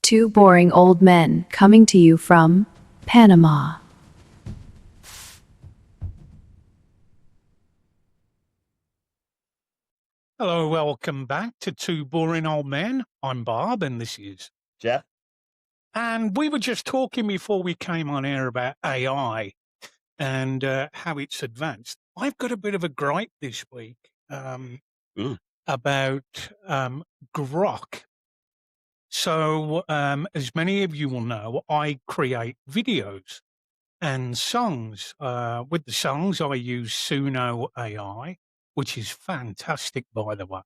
Two boring old men coming to you from Panama. Hello, welcome back to Two Boring Old Men. I'm Bob, and this is Jeff. And we were just talking before we came on air about AI and how it's advanced. I've got a bit of a gripe this week about Grok. So, as many of you will know, I create videos and songs. With the songs, I use Suno AI, which is fantastic, by the way.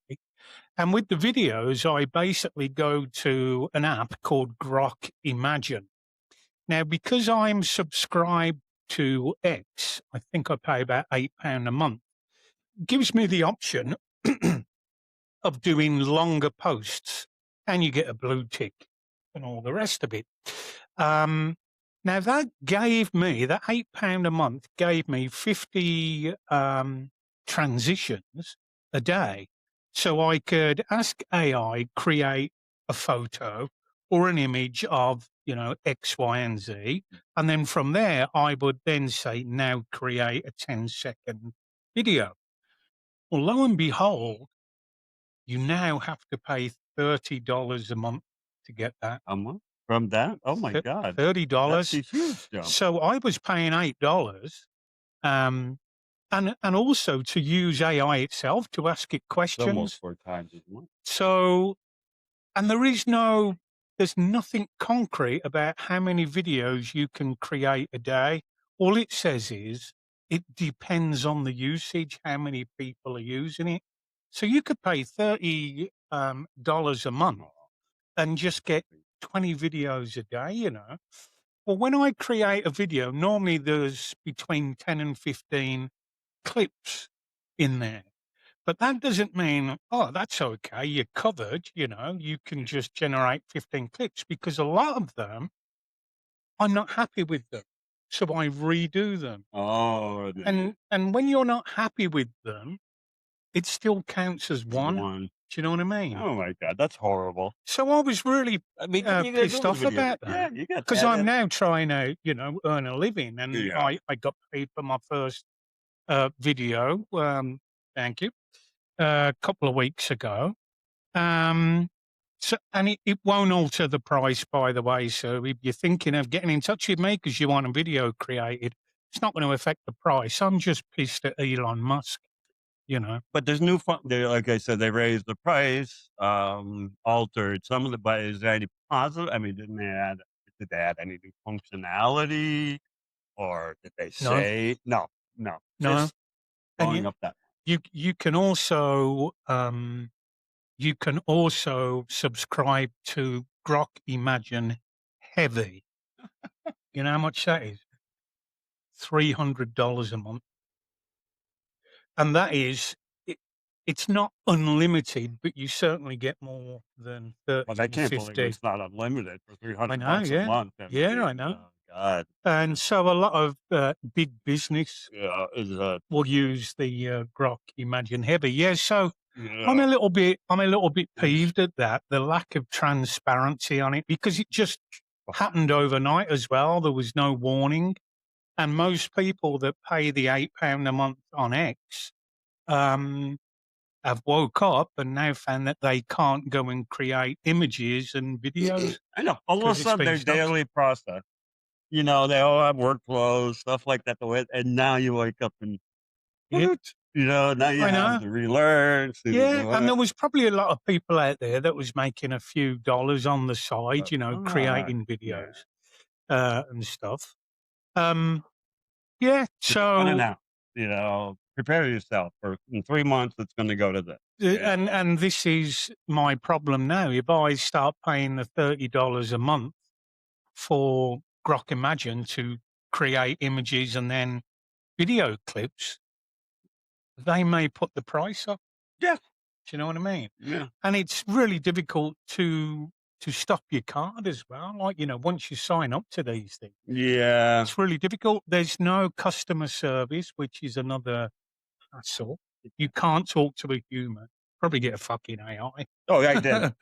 And with the videos, I basically go to an app called Grok Imagine. Now, because I'm subscribed to X, I think I pay about £8 a month, gives me the option of doing longer posts, and you get a blue tick and all the rest of it. Now, that £8 a month gave me 50 transitions a day. So I could ask AI, create a photo or an image of, X, Y, and Z. And then from there, I would then say, now create a 10-second video. Well, lo and behold, you now have to pay $30 a month to get that. A month from that? Oh my God. That's $30. a huge jump. So I was paying $8. And also to use AI itself to ask it It's almost questions. 4 times as much. So, and there's nothing concrete about how many videos you can create a day. All it says is it depends on the usage, how many people are using it. So you could pay $30 a month and just get 20 videos a day, Well, when I create a video, normally there's between 10 and 15 clips in there. But that doesn't mean, oh, that's okay, you're covered, you can just generate 15 clips, because a lot of them, I'm not happy with them. So I redo them. Oh, And when you're not happy with them, it still counts as one. Do you know what I mean? Oh my God, that's horrible. So I was really you gotta pissed do off the video. about Yeah, that, you got because that. I'm now trying to, earn a living, and Yeah. I got paid for my first video. Thank you. A couple of weeks ago. So, and it won't alter the price, by the way. So if you're thinking of getting in touch with me because you want a video created, it's not going to affect the price. I'm just pissed at Elon Musk, But there's new fun. Like I said, they raised the price, altered some of the. But is there any positive? I mean, did they add any new functionality, or did they No. say no? No. Just And going up that. you can also subscribe to Grok Imagine Heavy. You know how much that is? $300 a month. And that is, it's not unlimited, but you certainly get more than 30 Well, I can't 50. believe it's not unlimited for $300 yeah. a month. Yeah, I know. Oh God. And so a lot of big business Yeah, will use the Grok Imagine Heavy. Yeah, so yeah. I'm a little bit peeved at that, the lack of transparency on it, because it just happened overnight as well. There was no warning. And most people that pay the £8 a month on X have woke up and now found that they can't go and create images and videos. I know. All of a 'cause it's sudden, been their stopped. daily process, they all have workflows, stuff like that. And now you wake up and, Yeah. now you I have know. to relearn. Yeah, and there was probably a lot of people out there that was making a few dollars on the side, creating videos and stuff. Yeah, so now, prepare yourself for in 3 months. It's going to go to this. and this is my problem now. If I start paying the $30 a month for Grok Imagine to create images and then video clips, they may put the price up. Yeah. Do you know what I mean? Yeah. And it's really difficult to stop your card as well. Like, once you sign up to these things, Yeah. it's really difficult. There's no customer service, which is another hassle. You can't talk to a human. Probably get a fucking AI. Oh, yeah, I did.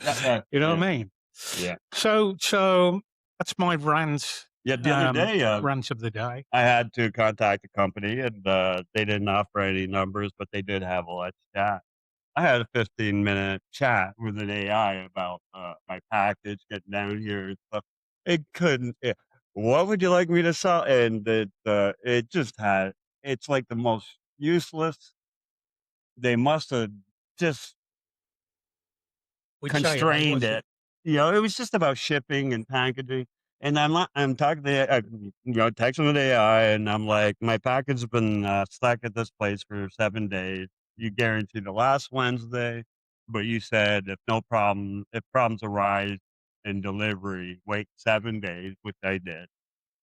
You know what I mean? Yeah. So that's my rant. Yeah, the other day, Rant of the day. I had to contact a company, and they didn't offer any numbers, but they did have a let's chat. I had a 15-minute chat with an AI about my package getting down here and stuff. It couldn't. What would you like me to sell? And it just had. It's like the most useless. They must have just Which AI constrained was it? it. You know, it was just about shipping and packaging. And I'm talking to texting with AI, and I'm like, my package has been stuck at this place for 7 days. You guaranteed the last Wednesday, but you said if problems arise in delivery, wait 7 days, which I did.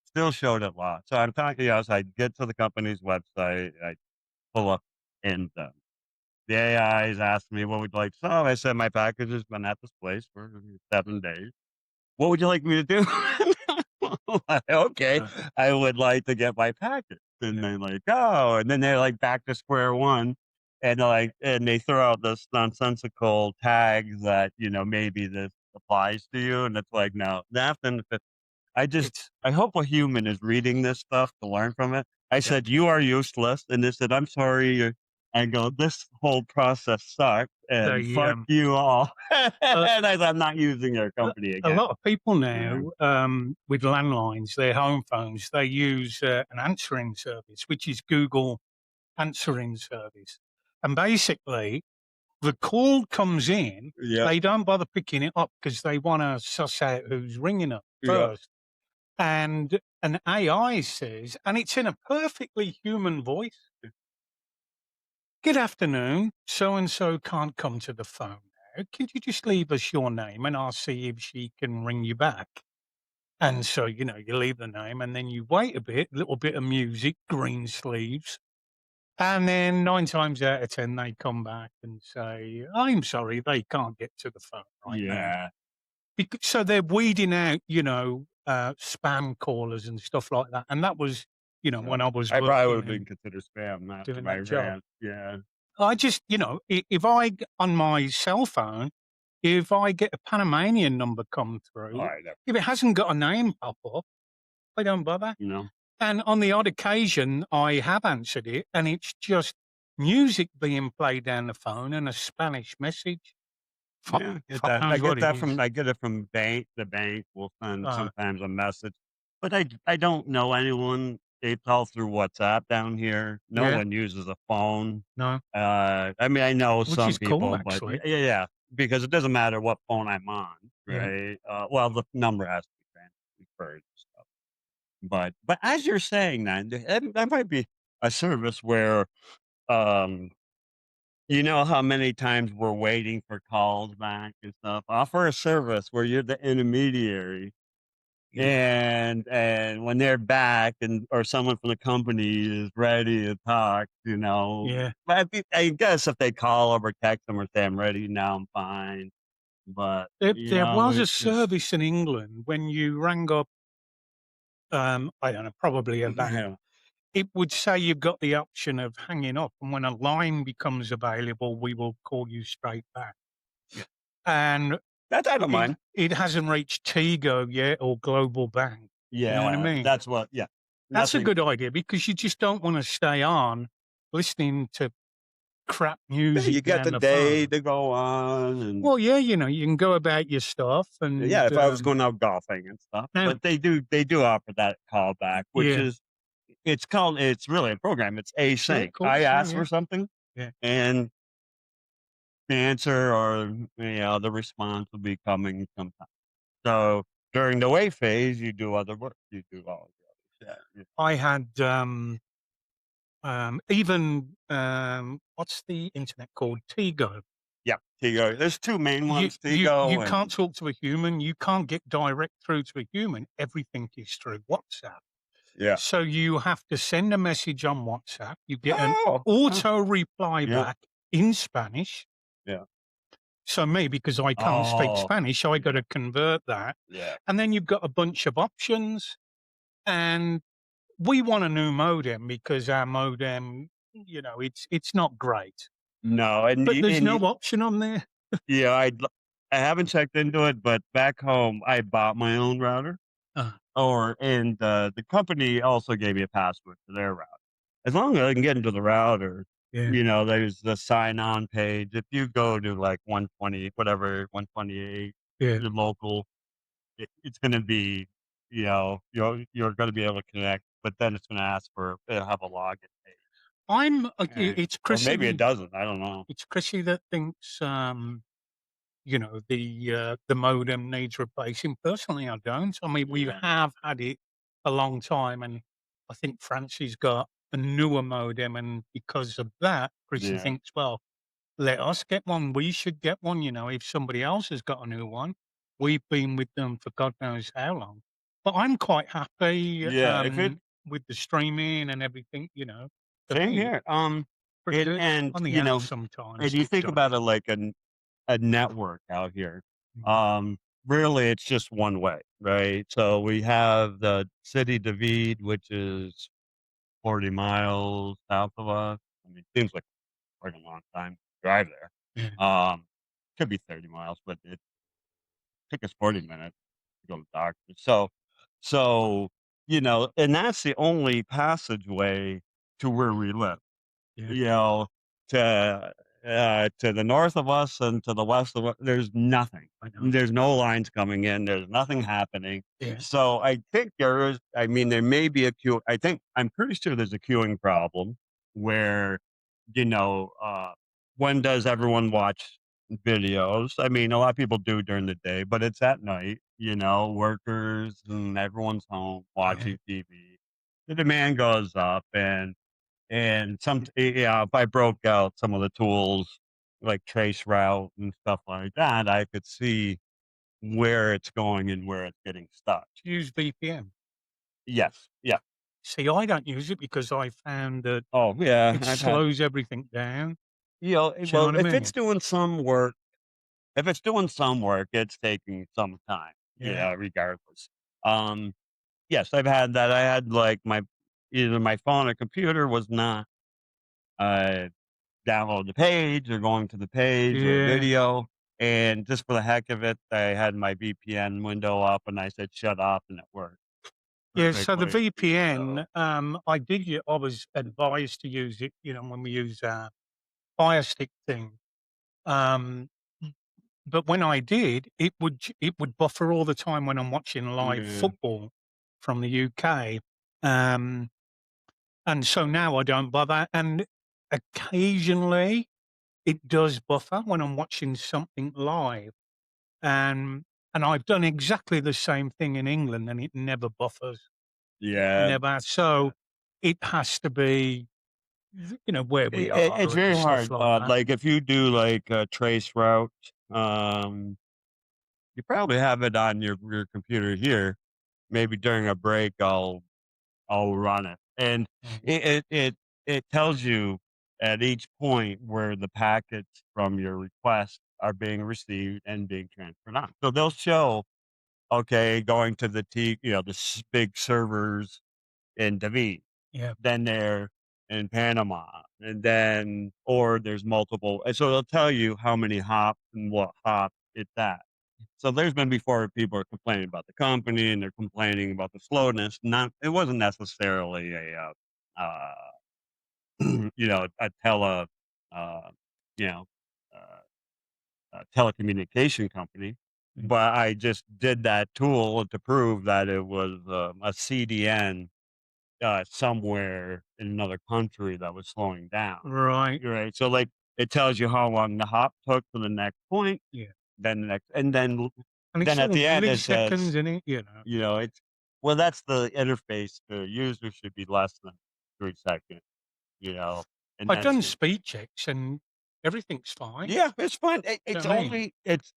Still showed it lost. So I'm talking, so I get to the company's website, I pull up, and the AI is asking me, what would you like to sell? I said, my package has been at this place for 7 days. What would you like me to do? Okay, Uh, I would like to get my package. And they're like, oh, and then they're like back to square one. And they throw out this nonsensical tags that, maybe this applies to you. And it's like, no, nothing. it's I hope a human is reading this stuff to learn from it. I yeah. said, "You are useless," and they said, "I'm sorry." I go, "This whole process sucked, and They fuck you all." And uh, I said, "I'm not using your company a again." lot of people Yeah. now with landlines, their home phones, they use an answering service, which is Google answering service, and basically the call comes in. Yeah. They don't bother picking it up because they want to suss out who's ringing up Yeah. first. And an AI says, and it's in a perfectly human voice, "Good afternoon. So and so can't come to the phone now. Could you just leave us your name and I'll see if she can ring you back?" And so, you leave the name and then you wait a bit, little bit of music, green sleeves. And then 9 times out of 10, they come back and say, "I'm sorry, they can't get to the phone right now." Yeah. So they're weeding out, spam callers and stuff like that. And that was, Yeah. when I was I probably would working have been and considered spam after doing my that job. rant. Yeah. I just, if on my cell phone, if I get a Panamanian number come All through, right. if it hasn't got a name pop up, I don't bother. You know. And on the odd occasion, I have answered it, and it's just music being played down the phone and a Spanish message. Fuck, Yeah, get fuck that. knows what it is. I get it from bank. The bank will send Uh, sometimes a message, but I don't know anyone. It's all through WhatsApp down here. No yeah, one uses a phone. no, I mean, I know which some is cool, people, but actually. yeah, because it doesn't matter what phone I'm on, Yeah. right? Well, the number has to be transferred and stuff. But as you're saying that might be a service where um you know how many times we're waiting for calls back and stuff? Offer a service where you're the intermediary, Yeah. and when they're back or someone from the company is ready to talk, Yeah. I guess if they call them or text them or say, "I'm ready now, I'm fine." But, There was a it's just service in England when you rang up, I don't know, probably a bank. yeah. It would say you've got the option of hanging up, and when a line becomes available, we will call you straight back. Yeah. And That I don't it mind. it hasn't reached Tigo yet or Global Bank. You know what I Yeah, mean? that's what yeah. That's a Nothing good idea because you just don't wanna stay on listening to crap yeah, music you got down the the day phone. to go on and Well, yeah, you can go about your stuff yeah, and, if I was going out golfing and stuff, now but they do offer that callback, which yeah. is it's really a program. It's Yeah, of async. I course, yeah, ask yeah. for something, Yeah. and the answer or the response will be coming sometime. So during the wait phase, you do other work. You do all the other shit. I had, even, what's the internet called? Tigo. Yeah, Tigo. There's two main You ones, you Tigo can't and talk to a human, you can't get direct through to a human, everything is through WhatsApp. yeah. So you have to send a message on WhatsApp, you get an Oh, auto reply yeah, back in Spanish. yeah. So me, because I can't speak Oh, Spanish, I yeah, gotta convert that, yeah. and then you've got a bunch of options, and we want a new modem because our modem, it's not great, No, and but you, there's and no you, option on there. yeah, I haven't checked into it, but back home, I bought my own router, Uh, and the company also gave me a password to their router. As long as I can get into the router, yeah, there's the sign on page. If you go to like 120, whatever, 128, yeah. your local, it's going to be, you're going to be able to connect, but then it's going to ask for, it'll have a login page. It's Or maybe it Chrissy. doesn't. I don't know. It's Chrissy that thinks, the modem needs replacing. Personally, I don't. I mean, we Yeah. have had it a long time, and I think Francie's got a newer modem, and because of that, Chrissy Yeah. thinks, well, let us get one. We should get one. If somebody else has got a new one, we've been with them for God knows how long. But I'm quite happy Yeah. If it, with the streaming and everything. For same me, here. pretty And, good. and, On the you app know, sometimes and you it's think about dodgy. it like a network out here. Mm, Um, Really, it's just one way, right? So we have the city David, which is 40 miles south of us. I mean, seems like quite a long time to drive yeah, there. Could be 30 miles, but it took us 40 minutes to go to the doctor. So, and that's the only passageway to where we live. yeah, you know, to the north of us and to the west of us, there's nothing. I know. There's no lines coming in. There's nothing happening. Yeah, So I think there is. I mean, there may be a queue. I'm pretty sure there's a queuing problem where, you know, uh, when does everyone watch videos? I mean, a lot of people do during the day, but it's at night. Workers and everyone's home yeah. watching TV. The demand goes up, and yeah, if I broke out some of the tools like trace route and stuff like that, I could see where it's going and where it's getting stuck. Use VPN. Yes. Yeah. See, I don't use it because I found that Oh, yeah. it I've had, slows everything down. Do you know well, what I mean? if it's doing some work, it's taking some time, Yeah. regardless. Um, yes, I've had that. I had like either my phone or computer was not, uh, download the page or going to the page or Yeah. video. And just for the heck of it, I had my VPN window up and I said shut off and it worked Yeah, so the perfectly. So VPN, I was advised to use it, when we use Fire Stick thing. Um, but when I did, it would buffer all the time when I'm watching live yeah, football from the UK. Um, and so now I don't bother. And occasionally it does buffer when I'm watching something live. And and I've done exactly the same thing in England, and it never buffers. It yeah. never has. So it has to be, where we It's are and very stuff hard. like that. Like if you do like a trace route, um, you probably have it on your computer here. Maybe during a break, I'll run it, and Mhm. it tells you at each point where the packets from your request are being received and being transferred on. So they'll show, okay, going to the big servers in David, Yeah. then they're in Panama, and then or there's multiple, and so they'll tell you how many hops and what hop it's at. So there's been before people are complaining about the company and they're complaining about the slowness. Not it wasn't necessarily a uh, you know, uh, telecommunication company, Mm. but I just did that tool to prove that it was a CDN somewhere in another country that was slowing down. Right. Right. So like it tells you how long the hop took to the next point, Yeah. then the next, and And then it's at all the end it milliseconds says, in it. it's well, that's the interface. The user should be less than 3 seconds, you know, and I've that's done speed checks and everything's fine. yeah, it's fine. Do you It's know what I mean? only it's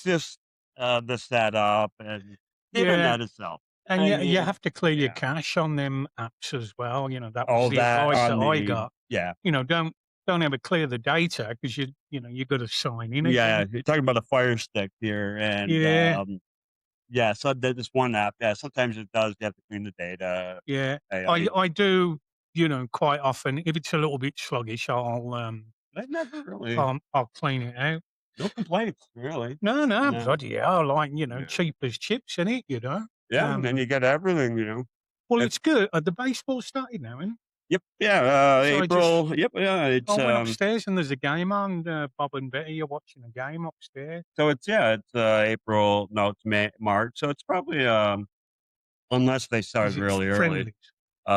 just the setup and the Yeah. internet itself. And I yeah, you mean, have to clear your yeah, cache on them apps as well. That was all the that advice that on I the got. yeah. Don't ever clear the data because you got to sign in Yeah, again. you're talking about a Fire Stick here, and, Yeah. yeah, so there's this one app, yeah, sometimes it does, you have to clean the data. Yeah. I I I I do, quite often, if it's a little bit sluggish, I never really I'll clean it out. no complaints, really. No, no, No. bloody hell, like, Yeah. cheap as chips, innit, Yeah, and then you get everything, Well, It's it's good. The baseball started now, innit? Yep, yeah, So April. Yep, yeah, I it's, went upstairs and there's a game on, Bob and Betty are watching a game upstairs. so it's April. No, it's March. So it's probably, unless they start Is it really early. friendlies? Yeah,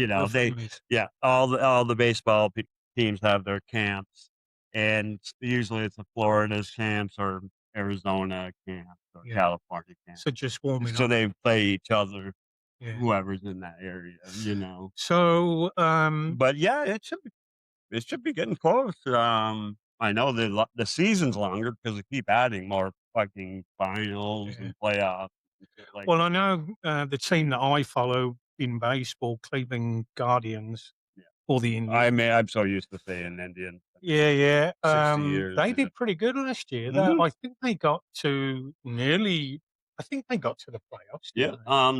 uh, The they friendlies. yeah, all the baseball teams have their camps, and usually it's the Florida's camps or Arizona camps or Yeah. California camps. So just warming So up. they play each other, Yeah. whoever's in that area, So, But yeah, it should be getting close. I know the season's longer because they keep adding more fucking finals yeah. and playoffs and shit like Well, I that. know the team that I follow in baseball, Cleveland Guardians, Yeah. or the Indians. I'm so used to saying Indian. Yeah, yeah. 60 years. They Yeah. did pretty good last year. Mhm. I think they got to nearly. I think they got to the playoffs. Yeah.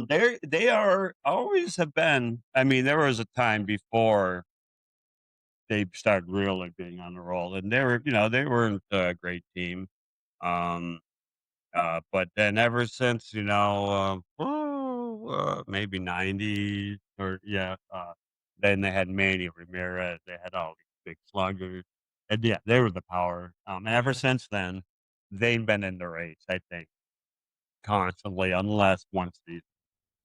Didn't They are always have been. I mean, there was a time before they started really being on the roll, and they weren't a great team. Um, but then ever since, maybe 90s or yeah, then they had Manny Ramirez, they had all these big sluggers, and yeah, they were the power. And they? ever since then, they've been in the race, I think, constantly, unless one season.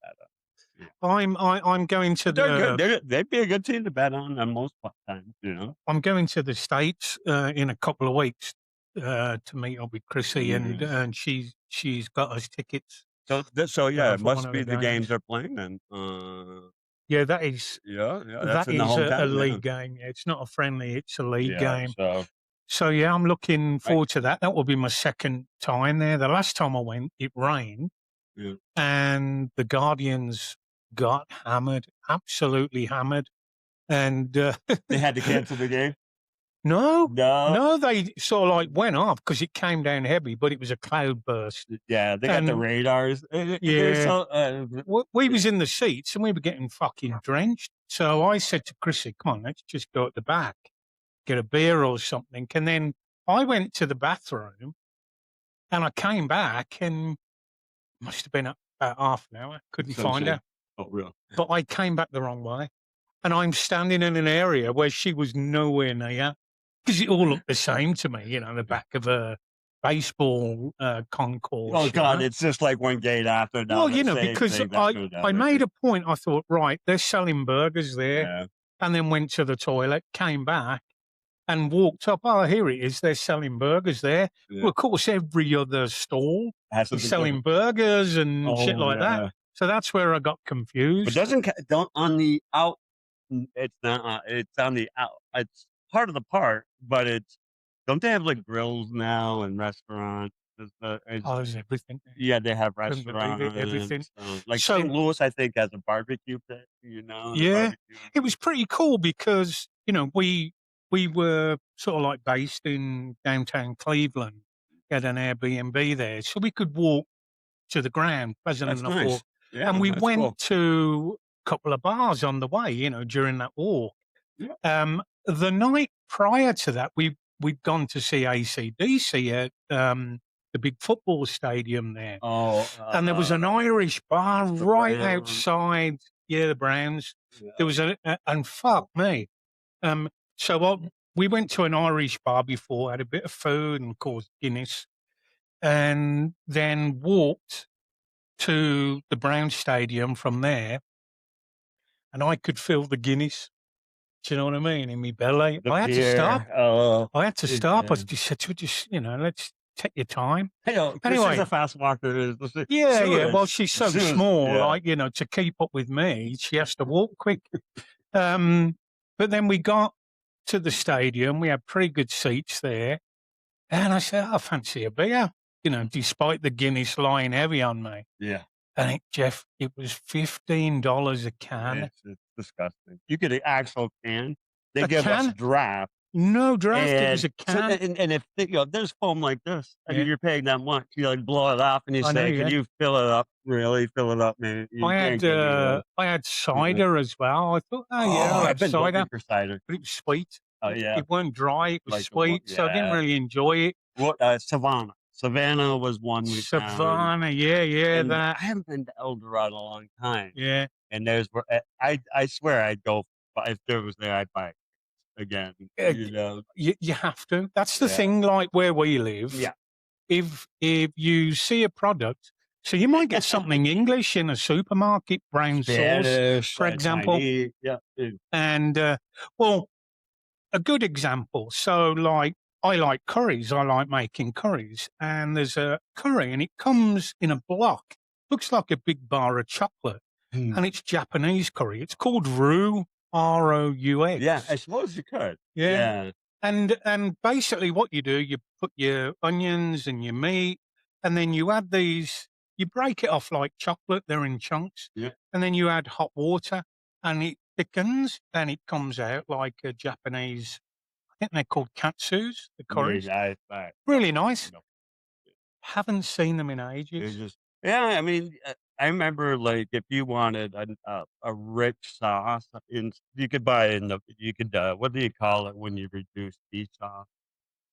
Had I'm going to But they're good. the They'd be a good team to bet on most times. I'm going to the States in a couple of weeks to meet up with Chrissy, Mhm. and she's got us tickets So yeah, it for one must of be the the games games. they're playing then. Yeah, that is Yeah, that's that in the is a hometown. league game. Yeah, it's not a friendly; it's a league Yeah. game. So So yeah, I'm looking right. forward to that. That will be my second time there. The last time I went, it rained, Yeah. and the Guardians got hammered, absolutely hammered. And They had to cancel the game. no, No. they sort of like went off because it came down heavy, but it was a cloud burst. Yeah, they got the And radars. They're yeah, so. we was in the seats and we were getting fucking drenched. So I said to Chrissy, "Come on, let's just go at the back, get a beer or something." And then I went to the bathroom and I came back and must have been about half an hour. Couldn't find her, Oh, real. but I came back the wrong way, and I'm standing in an area where she was nowhere near because it all looked the same to me. The back of a baseball concourse. Oh God, it's just like one gate after another. Well, same because thing after I another. made a point. I thought, right, they're selling burgers there, Yeah. and then went to the toilet, came back, and walked up. Oh, here it is. They're selling burgers there. Yeah. Well, of course, every other stall Has is something selling different. burgers and shit Oh, like yeah. that. So that's where I got But confused. don't on the out. It's not. It's on the out. It's part of the park, but don't they have like grills now and restaurants? Oh, there's everything there. Yeah, they have Couldn't believe it, everything. restaurants. Like So- St. Louis, I think, has a barbecue pit. the Yeah. barbecue. It was pretty cool because, we were sort of like based in downtown Cleveland, had an Airbnb there, so we could walk to the ground, pleasant That's enough nice. walk. Yeah, And we that's went cool. to a couple of bars on the way, during that walk. Yeah. The night prior to that, we'd gone to see AC/DC at the big football stadium there. Oh, And there was an Irish bar the right Browns. outside. Yeah, the Browns. yeah. There was and fuck me. So we went to an Irish bar before, had a bit of food and of course Guinness, and then walked to the Brown Stadium from there, and I could feel the Guinness. Do you know what I mean? In my belly. The I had to beer. stop. Oh, I had to stop. I yeah. just said to her, let's take your time. Hey, Chris Anyway. is a fast walker. Yeah, So yeah. is- Well, she's so so is- small, yeah. like, to keep up with me, she has to walk quick. But then we got to the stadium. We had pretty good seats there. And I said, I fancy a beer, despite the Guinness lying heavy on me. Yeah. And Jeff, it was $15 a can. It's disgusting. You get an actual can. They A give us can? draft. No draft, it was a So, can. and if there's foam like this, I mean, Yeah, you're paying that much. You like blow it off, and you I know, say, "Can yeah. you fill it up? Really fill it up, man? You can't give me this." I had You know? cider as well. I thought, "Oh, yeah, Oh, I'll I've have been cider," looking for cider. but it was sweet. Oh yeah, It weren't dry, it was like the one, sweet, so I didn't yeah. really enjoy it. What Savannah? Savannah was one we found, Savannah, yeah, and that. I haven't been to El Dorado in a long time. Yeah. And there's where I swear I'd go if there was there, I'd buy it again. Uh, you have to. That's the Yeah, thing, like, where we live, yeah. if you see a product, so you might get something English in a supermarket, brown sauce, Spanish, for example, Chinese, yeah, and, well, a good example, so, like, I like curries, I like making curries, and there's a curry, and it comes in a block, looks like a big bar of chocolate, mm. and it's Japanese curry. It's called roux, R-O-U-X. Yeah, I suppose you could. Yeah. Yeah, And basically what you do, you put your onions and your meat, and then you add these, you break it off like chocolate, they're in chunks, yeah, and then you add hot water, and it thickens, and it comes out like a Japanese, I think they're called katsus, the curries. maybe I Really nice. no, Haven't seen them in it's ages. just yeah, I mean, I remember, like, if you wanted a rich sauce, you could buy it in the you could, what do you call it when you reduce beef sauce?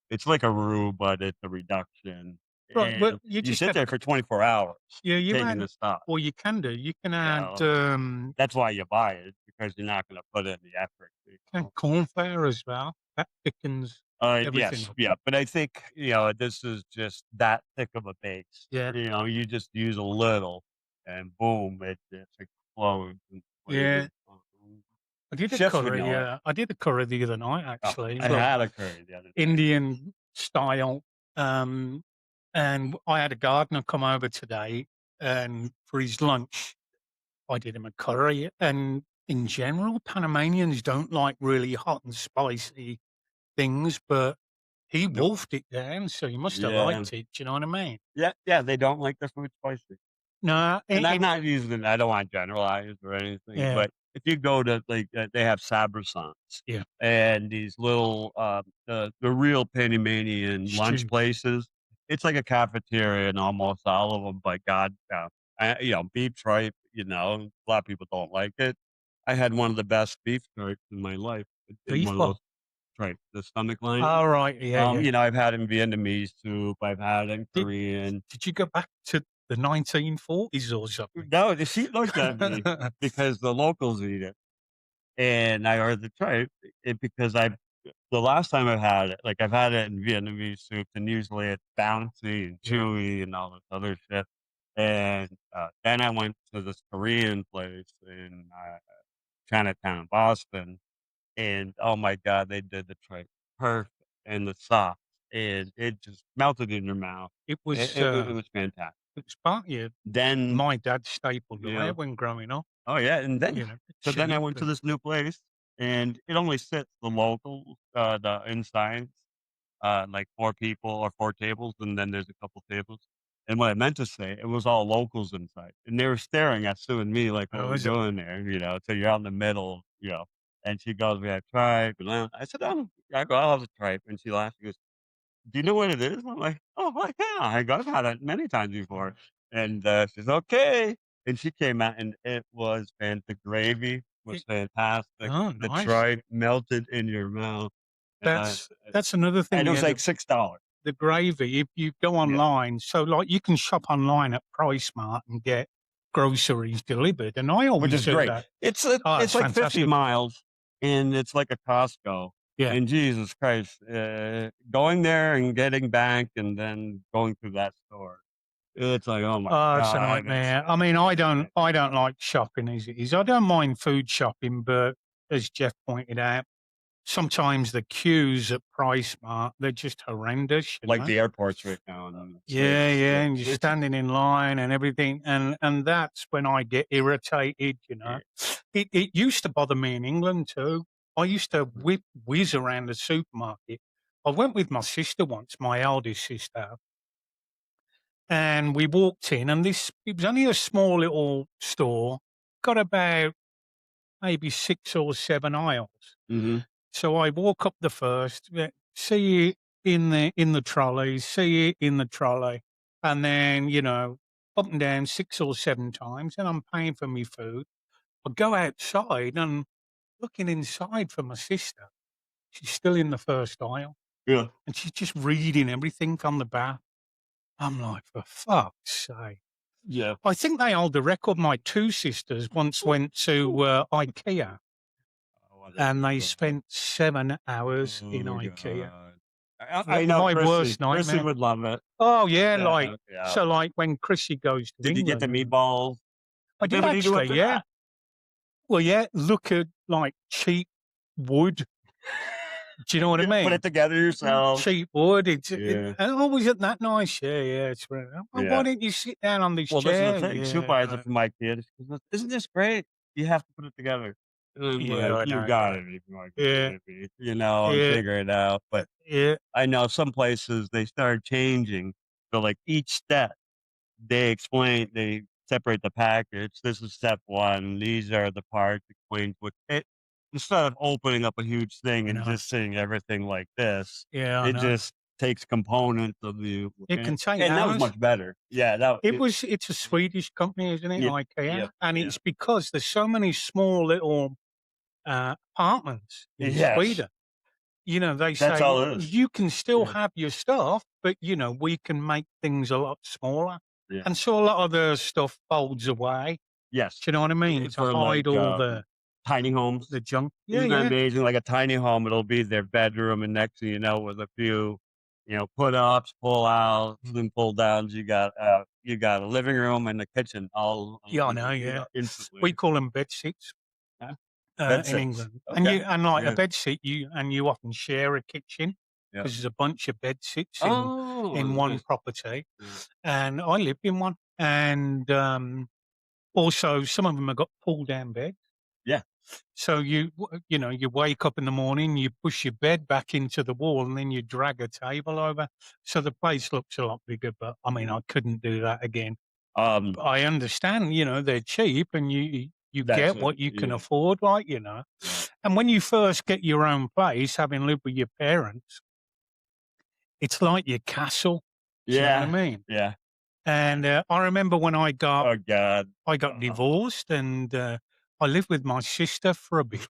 It's like a roux, but it's a reduction, Right, well, and you you just sit add, there for 24 hours yeah, you taking add, the stuff, well, you can do, you can you add, know? That's why you buy it, because you're not gonna put in the effort, you and know? corn flour as well. That thickens everything Yes, up. yeah, but I think, this is just that thick of a base. Yeah. You just use a little, and boom, it just explodes in Yeah. flavor. Chefs would know it. I did a curry the other night, Oh, actually. I Well, had a curry the other day. Indian style, um, and I had a gardener come over today, and for his lunch, I did him a curry, and in general, Panamanians don't like really hot and spicy things, but he No. wolfed it down, so he must have Yeah. liked it, do you know what I mean? Yeah, yeah, they don't like their food spicy. No, And I'm not using I don't want to generalize or anything, yeah, but if you go to, like, they have Sabrosons yeah, and these little, the real Panamanian lunch stew. places, it's like a cafeteria in almost all of them. But God, beef tripe, a lot of people don't like it. I had one of the best beef tripes in my life in Beef one of what? those tripe, the stomach lining. Alright, yeah, yeah. I've had in Vietnamese soup, I've had in Did Korean. did you go back to the 1940s or something? No, she looked at me because the locals eat it, and I ordered the tripe, because the last time I've had it, like, I've had it in Vietnamese soup, and usually it's bouncy and Yeah. chewy and all this other shit, and, then I went to this Korean place in, Chinatown, Boston, and, oh my god, they did the tripe perfect, and the sauce, and it just melted in your mouth. It It was fantastic. was partly Then, my dad's staple you diet know when growing up, oh, yeah, and then you know, so then I cheap went to and this new place, and it only sits the locals, the inside, like 4 people or 4 tables, and then there's a couple tables, and what I meant to say, it was all locals inside, and they were staring at Sue and me like, "What oh, we is it? doing there?" So you're out in the middle, and she goes, "We have tripe," and I said, I go, "I'll have the tripe," and she laughed, she goes, "Do you know what it is?" I'm like, "Oh, my yeah." I go, "I've had it many times before." And, she's, "Okay." And she came out, and it was the gravy was It fantastic. oh, The nice. tripe melted in your mouth, and That's another thing, and it was yeah, like $6. the gravy, if you go Yeah, online, so, like, you can shop online at PriceSmart and get groceries delivered, and I which always is do great. that. Oh, It's it's like 50 fantastic. miles, and it's like a Costco, Yeah. and Jesus Christ, going there and getting back and then going through that store, it's like, "Oh my Oh, it's a god, nightmare. I mean, it's I don't like shopping as it is. I don't mind food shopping, but as Jeff pointed out, sometimes the queues at PriceSmart, they're just horrendous, you like know? the airports right now in the Yeah, States. yeah, Yeah, and you're standing in line and everything, and that's when I get irritated, you know? yeah. It used to bother me in England too. I used to whiz around the supermarket. I went with my sister once, my eldest sister, and we walked in, and this it was only a small little store, got about maybe 6 or 7 aisles. Mhm. So I walk up the first, see you in the trolley, see you in the trolley, and then, you know, up and down 6 or 7 times, and I'm paying for me food. I go outside and looking inside for my sister. She's still in the first aisle, Yeah. and she's just reading everything on the back. I'm like, "For fuck's sake." Yeah. I think they hold the record. My 2 sisters once went to, IKEA, Oh, that's and they cool. spent 7 hours Oh in my IKEA. God. I know My Chrissy. worst Chrissy nightmare. would love it. Oh, yeah, Yeah, like yeah. so, like, when Chrissy goes to Did you get the England and meatballs? I Then did what are you doing actually, for yeah. that? Well, yeah, look at, like, cheap wood. Do you know what I You put mean? it together yourself. Cheap wood, Yeah. "Oh, isn't that nice?" "Yeah, yeah, it's really." "Well, why Yeah. don't you sit down on this Well, this is the chair?" thing. She "Yeah, buys it for my kid. She goes, "Isn't this great? You have to put it together." And I'm yeah, like, I "You know, got yeah. it, if you like Yeah, baby," you know, and yeah, figure it out. But yeah, I know some places they start changing. So like each step they separate the package. This is step one. These are the parts. Explains what it instead of opening up a huge thing I and know. just seeing everything like this, Yeah, I it know. just takes components of the It can take and that was hours. much better. Yeah, that It's a Swedish company, isn't it, yeah, IKEA? yep, And yeah. it's because there's so many small little, apartments in Yes, Sweden. You know, they that's say, all it is. "You can still Yeah, have your stuff, but, you know, we can make things a lot smaller." yeah. And so a lot of the stuff folds away. Yes. Do you know what I mean? To For hide like, all tiny homes. the junk. Yeah, Isn't that yeah. amazing? Like a tiny home, it'll be their bedroom, and next thing you know, with a few, put ups, pull outs, and pull downs, you got a living room and a kitchen all Yeah, I know, yeah. We instantly. call them bed sheets, Yeah. Bed in sits. England. Okay. And like a Yeah. bed sheet, you often share a kitchen Yeah. because there's a bunch of bed sheets Oh, in one nice. property, Yeah. and I lived in one. And, also some of them have got pull down beds. Yeah. So you know, you wake up in the morning, you push your bed back into the wall, and then you drag a table over. So the place looks a lot bigger, but I mean, I couldn't do that again. Um, I understand, you know, they're cheap and you that's get it. what you can Yeah. afford, like, you know. Yeah. And when you first get your own place, having lived with your parents, it's like your castle. Do you know what I Yeah. mean? Yeah. And, I remember when Oh God. I got divorced and, I lived with my sister for a bit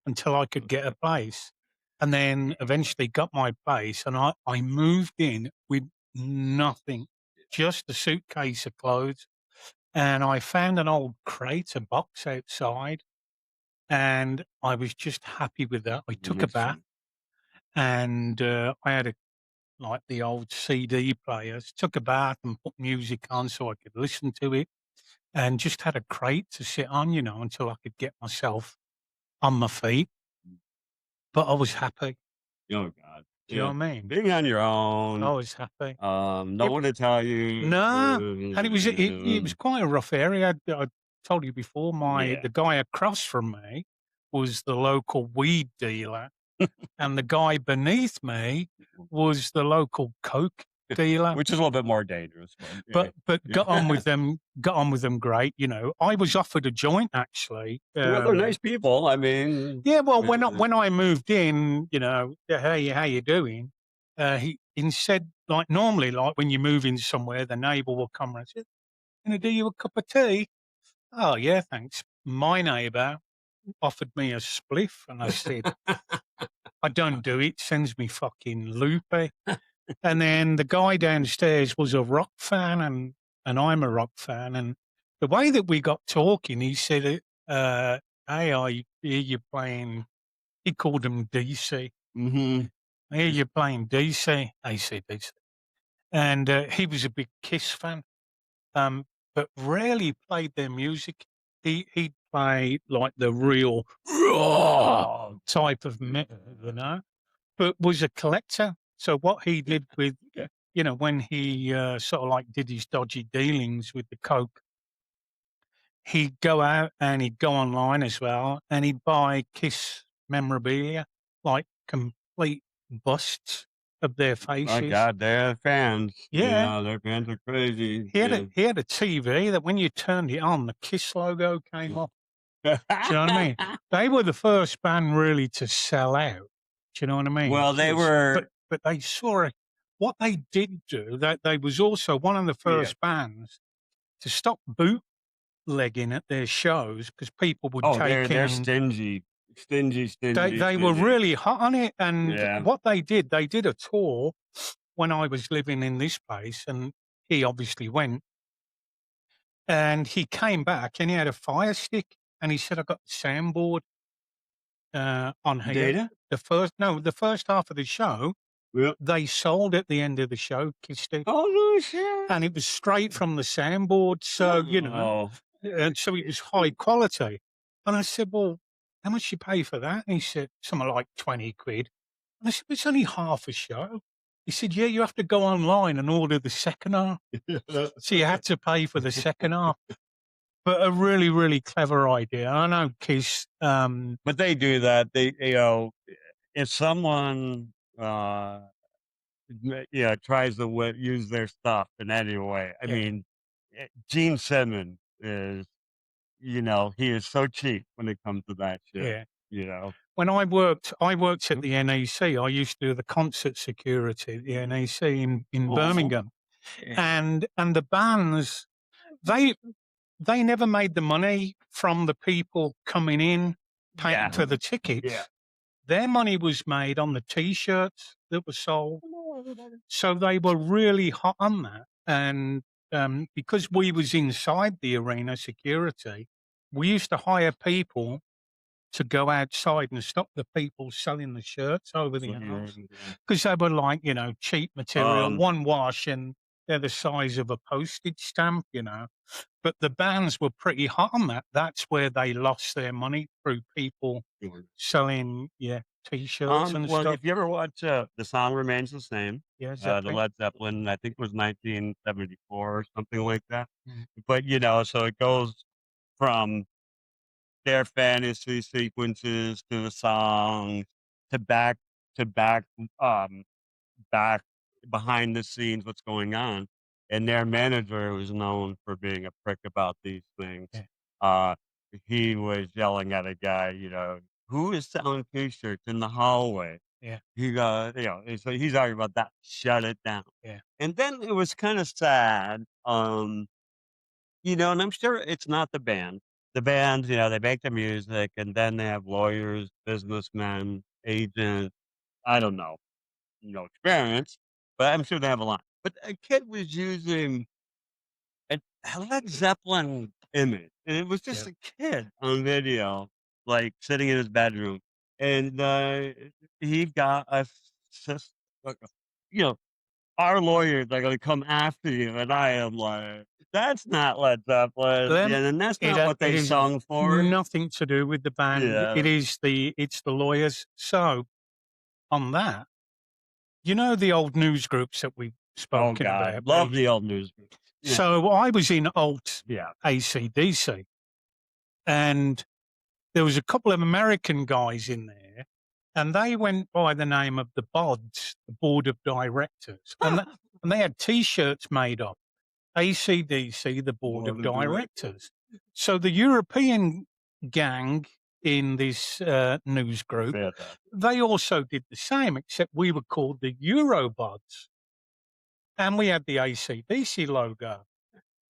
until I could get a place, and then eventually got my place, and I moved in with nothing, just a suitcase of clothes, and I found an old crate, a box outside, and I was just happy with that. I took a bath, Listen. and, I had like the old CD players, took a bath and put music on so I could listen to it, and just had a crate to sit on, you know, until I could get myself on my feet, but I was happy. Oh God. Do you know Yeah. what I mean? Being on your I own, was happy. no It one to tell you. Nah, and it was quite a rough area. I told you before, Yeah. the guy across from me was the local weed dealer, and the guy beneath me was the local coke dealer. Which is a little bit more dangerous, but But yeah. got on with them great, you know. I was offered a joint actually. Well, they're nice people. I mean, Yeah, well, when I moved in, you know, "Yeah, hey, how you doing?" He instead, like normally, like when you move in somewhere, the neighbour will come and say, "Can I do you a cup of tea?" "Oh, yeah, thanks." My neighbour offered me a spliff, and I said, "I don't do it. Sends me fucking loopy." And then the guy downstairs was a rock fan, and I'm a rock fan, and the way that we got talking, he said, "Hey, I hear you playing." He called them DC. hmm "I hear you playing DC." I said DC. And, he was a big Kiss fan, but rarely played their music. He'd play like the real raw Oh, type of metal, you know, but was a collector. So what he did with, okay. you know, when he, sort of like did his dodgy dealings with the coke, he'd go out and he'd go online as well, and he'd buy Kiss memorabilia, like complete busts of their My faces. God, they're fans. Yeah, Their fans are crazy. Yeah. he had a TV that when you turned it on, the Kiss logo came up. Do you know what I mean? They were the first band really to sell out. Do you know what I mean? Well, they were. but they saw it. What they did do, that they was also one of the first bands to stop bootlegging at their shows because people would Oh, take they're in. stingy. They were really hot on it, and what they did a tour when I was living in this place, and he obviously went, and he came back and he had a fire stick, and he said, "I got the soundboard on here." Data? The first half of the show, they sold at the end of the show, Kiss Stick, Oh, shit. and it was straight from the soundboard, so you know, and so it was high quality. And I said, "Well, how much you pay for that?" And he said, "Something like 20 quid." And I said, "It's only half a show." He said, "Yeah, you have to go online and order the second half." So you had to pay for the second half. But a really, really clever idea. I know Kiss. But they do that. They, if someone, tries to use their stuff in any way. I mean, Gene Simmons is, he is so cheap when it comes to that shit. Yeah. When I worked at the NEC. I used to do the concert security at the NEC in Birmingham, and the bands, they never made the money from the people coming in paying for the tickets. Yeah. Their money was made on the T-shirts that were sold. So they were really hot on that. And because we was inside the arena security, we used to hire people to go outside and stop the people selling the shirts over the house, because they were like, cheap material, one wash, and they're the size of a postage stamp, But the bands were pretty hot on that. That's where they lost their money, through people selling, T-shirts and Well, stuff. if you ever watch The Song Remains the Same, Yeah, the Zeppelin. Led Zeppelin, I think it was 1974 or something like that. Mm. But, so it goes from their fantasy sequences to the songs to back to back, back behind the scenes, what's going on. And their manager was known for being a prick about these things. Yeah. He was yelling at a guy, who is selling T-shirts in the hallway? Yeah. He got, so he's arguing about that. Shut it down. Yeah. And then it was kind of sad. And I'm sure it's not the band. The bands, they make the music, and then they have lawyers, businessmen, agents. I don't know, experience, but I'm sure they have a lot. But a kid was using a Led Zeppelin image, and it was just a kid on video, like sitting in his bedroom, and he got a like, our lawyers are going to come after you, and I am like, that's not Led Zeppelin, and that's not what they sung for. Nothing to do with the band. Yeah. It's the lawyers. So on that, the old news groups that we've spoken about. Love the old news groups. Yeah. So I was in alt AC/DC, and there was a couple of American guys in there, and they went by the name of the BODs, the Board of Directors, and they had T-shirts made up. AC/DC, the Board of Directors. So the European gang in this news group, they also did the same, except we were called the Eurobods, and we had the AC/DC logo.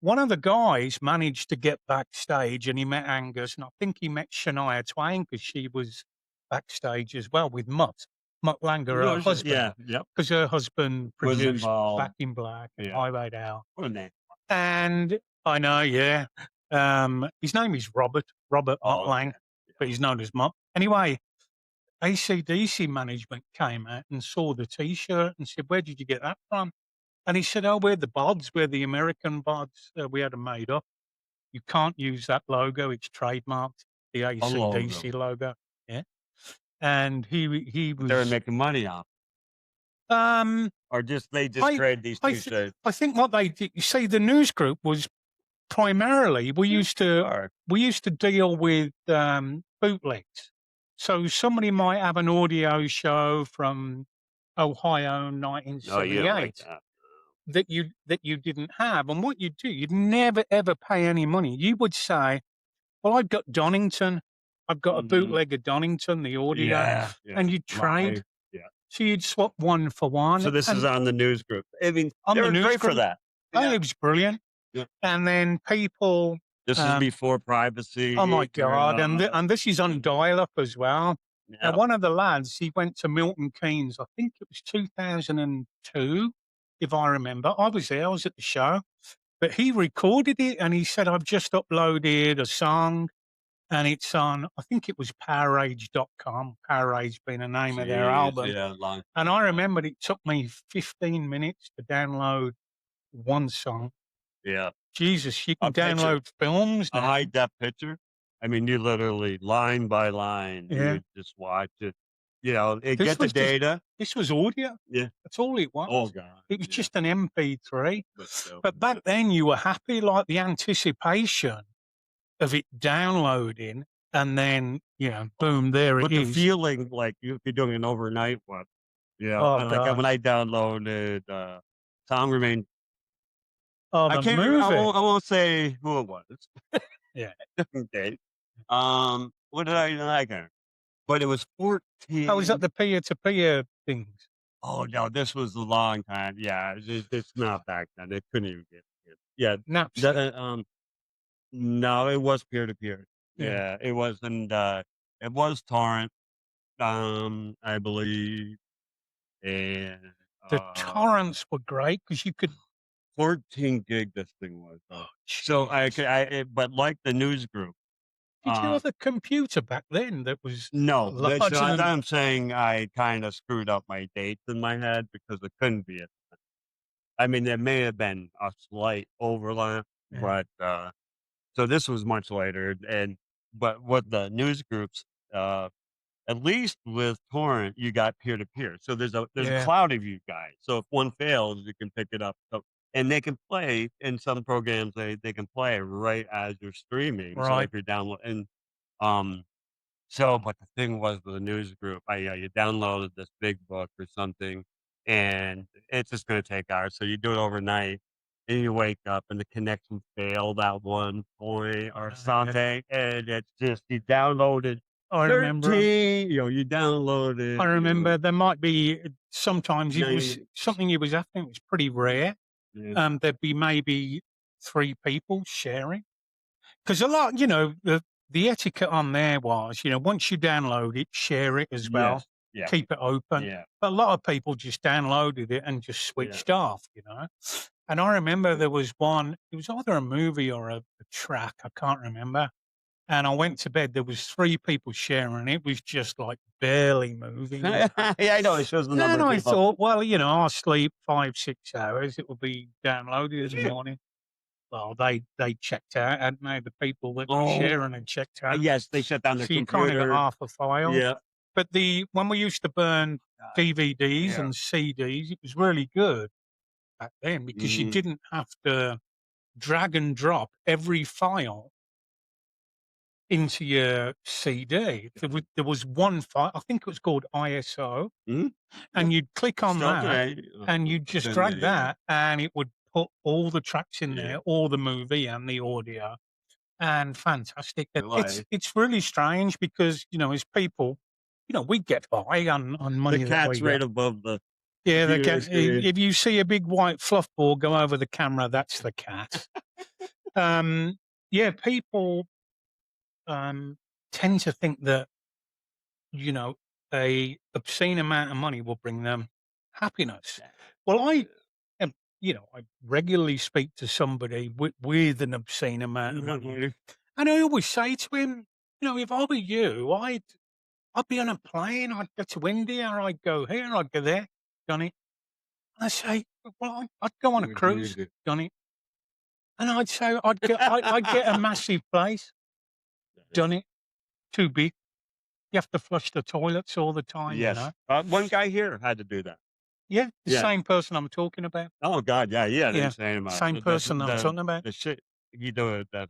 One of the guys managed to get backstage, and he met Angus, and I think he met Shania Twain, because she was backstage as well with Mutt Langer, her husband. Because her husband produced Back in Black and Highway Down. What a name. And I know, his name is Robert Mutt Lang, but he's known as Mutt. Anyway, AC/DC management came out and saw the T-shirt and said, "Where did you get that from?" And he said, "Oh, we're the BODs, we're the American BODs. We had them made up. You can't use that logo; it's trademarked, the AC/DC logo." Yeah, and he was. They were making money off. Or they just trade these T-shirts. I think what they did. You see, the news group was primarily we used to deal with bootlegs. So somebody might have an audio show from Ohio, 1978. That you didn't have, and what you'd do, you'd never ever pay any money. You would say, Well, I've got Donington. I've got a Mhm. bootleg of Donington, the audio, Yeah, and you'd trade. live, yeah. So you'd swap one for one. So this is and on the news group. I mean, on they the were news great for group, that. oh, Yeah. it was brilliant. Yeah. And then people, This is before privacy. oh my God, and this is on dial-up as well. Yeah. And one of the lads, he went to Milton Keynes, I think it was 2002, if I remember. I was there, I was at the show. But he recorded it and he said, I've just uploaded a song and it's on, I think it was powerage.com, Powerage being the name of their album. Yeah, long. And I remembered it took me 15 minutes to download one song. Yeah. Jesus, you can A picture. download films A now. high def picture. I mean, you literally line by line, Yeah. you just watch it. You know, it This get the was just- data. This was audio. Yeah. That's all it was. Oh God. It was yeah. just an MP3. But still. But back then you were happy, like the anticipation of it downloading and then, boom, there But it the is. feeling like you're doing an overnight one. Yeah. Oh, and like God. when I downloaded Song Remain. Oh, I the can't movie. I won't say who it was. Yeah. Okay. What did I like? But it was 14. Oh, was that the peer-to-peer things? Oh no, this was a long time. Yeah, it's not back then. It couldn't even get. Yeah, Napster. no, it was peer to peer. Yeah. Yeah, it wasn't. It was torrent. I believe, and The torrents were great because you could. 14 gig. This thing was. Oh, So but like the news group. Did you have a computer back then that was No, larger than? I'm saying I kind of screwed up my dates in my head because it couldn't be it. I mean, there may have been a slight overlap, Yeah. but so this was much later. But what the news groups, at least with torrent, you got peer to peer. So there's a Yeah. cloud of you guys. So if one fails, you can pick it up. So, and they can play in some programs. They can play right as you're streaming. So Right. if you're downloading, so, but the thing was with the news group, you downloaded this big book or something, and it's just going to take hours. So you do it overnight, and you wake up, and the connection failed at one point or Yeah. something, and it's just you downloaded I remember. 13. You downloaded. I remember there might be sometimes it was 90. something you was after. It was pretty rare. Yeah. There'd be maybe 3 people sharing because a lot, the etiquette on there was, once you download it, share it as well, Yes. Yeah. keep it open. Yeah. But a lot of people just downloaded it and just switched off, And I remember there was one. It was either a movie or a track. I can't remember. And I went to bed. There was 3 people sharing. It was just like barely moving. Yeah, I know. It shows the number And of I people. thought, well, I'll sleep 5-6 hours. It will be downloaded in the morning. Well, they checked out, hadn't they? The people that were sharing had checked out. Yes, they shut down their So you kind of computer. got half a file. Yeah. But when we used to burn DVDs Yeah. and CDs, it was really good back then because you Mhm. didn't have to drag and drop every file into your CD. There was one file, I think it was called ISO, Mhm. and you'd click on Still that, today, and you'd just then drag they- that, and it would put all the tracks in Yeah. there, all the movie and the audio, and fantastic. Right. It's really strange because as people, we get by on money. The that we cat's get. right above the. Yeah, the computer cat. screen. If you see a big white fluff ball go over the camera, that's the cat. People tend to think that a obscene amount of money will bring them happiness. Well, I regularly speak to somebody with an obscene amount of money, and I always say to him, if I were you, I'd be on a plane, I'd go to India, I'd go here, I'd go there, Johnny. And I say, well, I'd go on a cruise, Johnny. And I'd say, I'd get a massive place, Johnny, too big. You have to flush the toilets all the time, Yes. One guy here had to do that. Yeah, the Yeah. same person I'm talking about. Oh God, yeah, Yeah, insane amount. same person I'm talking about. The shit he do that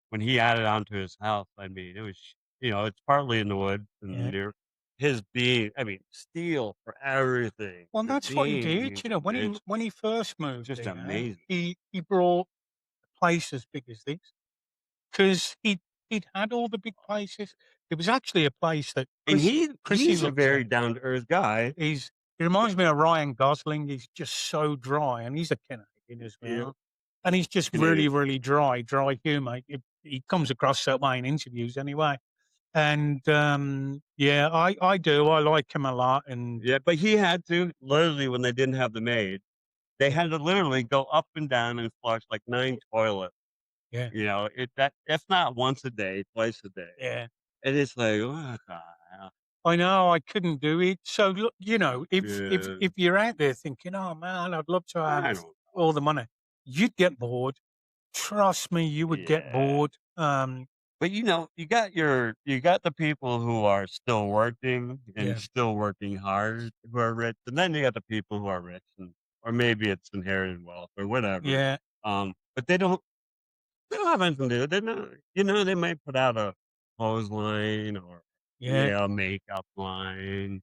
when he added onto his house. I mean, it was it's partly in the woods and Yeah. near his being. I mean, steel for everything. Well, the that's what he beam, did. When he first moved, just here, amazing. He brought a place as big as this because he it had all the big places. It was actually a place that And Chrissy he's a looked very at. down to earth guy. He reminds me of Ryan Gosling. He's just so dry, and he's a Canadian as Yeah, well. And he's just really, Canadian. really dry humor. He comes across that way in interviews anyway. And yeah, I do. I like him a lot. And Yeah, but he had to literally when they didn't have the maid, they had to literally go up and down and flush like 9 toilets. yeah, You know, if not once a day, twice a day. yeah. And it's like, what the hell? I know I couldn't do it. So look, Yeah, if you're out there thinking, "Oh man, I'd love to have I don't all the money," you'd get bored. Trust me, you would get yeah. bored. But, you got the people who are still working and Yeah, still working hard who are rich, and then you got the people who are rich and or maybe it's inherited wealth or whatever. yeah, But they don't have anything to do. They're not they might put out a clothesline or, yeah. a makeup line,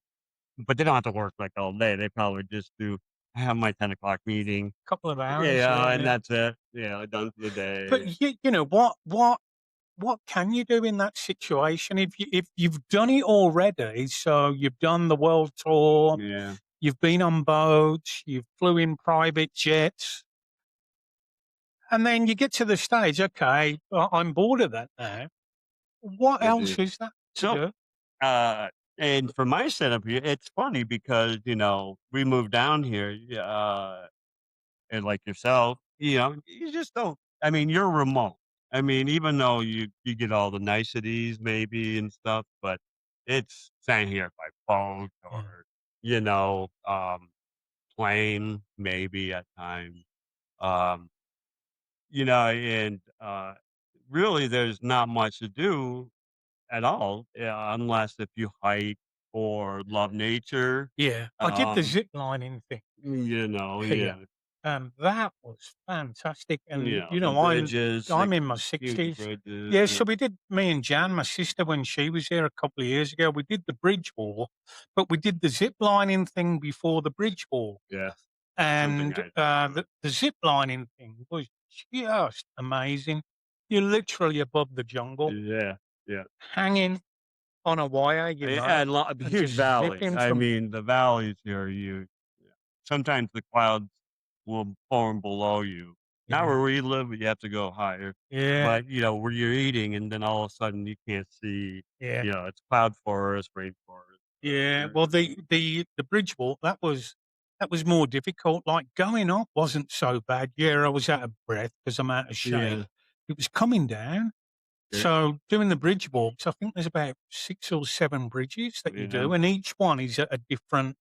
but they don't have to work, like, all day. They probably just do, "I have my 10 o'clock meeting." Couple of hours. Yeah, and Yeah. that's it. Yeah, done for the day. But you know what can you do in that situation if you've done it already? So you've done the world tour, Yeah. you've been on boats, you've flew in private jets, and then you get to the stage. Okay, I'm bored of that now. What It is. else is that to So, do? uh, and for my setup here, it's funny because, we moved down here, yeah, and like yourself, you just don't I mean, you're remote. I mean, even though you get all the niceties maybe and stuff, but it's same here by boat Yeah, or, plane maybe at times. Um, and, really there's not much to do at all, unless if you hike or love nature. yeah. I did the Um, zip lining thing here. yeah. That was fantastic, and The bridges, like I'm in my huge 60s. bridges, Yeah, yeah. so we did me and Jan, my sister, when she was here a couple of years ago, we did the bridge wall, but we did the zip lining thing before the bridge wall, Yeah, something and, I do. the zip lining thing was just amazing. You're literally above the jungle, Yeah, yeah. hanging on a wire, And and huge just valleys. zipping I from mean, the valleys here, yeah. Sometimes the clouds will form below you. Not yeah, where we live, you have to go higher. yeah, But, where you're eating and then all of a sudden you can't see, yeah. it's cloud forest, rainforest, Yeah, whatever. well, the bridge walk, that was more difficult, like, going up wasn't so bad. Yeah, I was out of breath because 'cause I'm out of shape. Yeah, It was coming down. yeah, So, doing the bridge walks, I think there's about 6 or 7 bridges that you yeah, do, and each one is at a different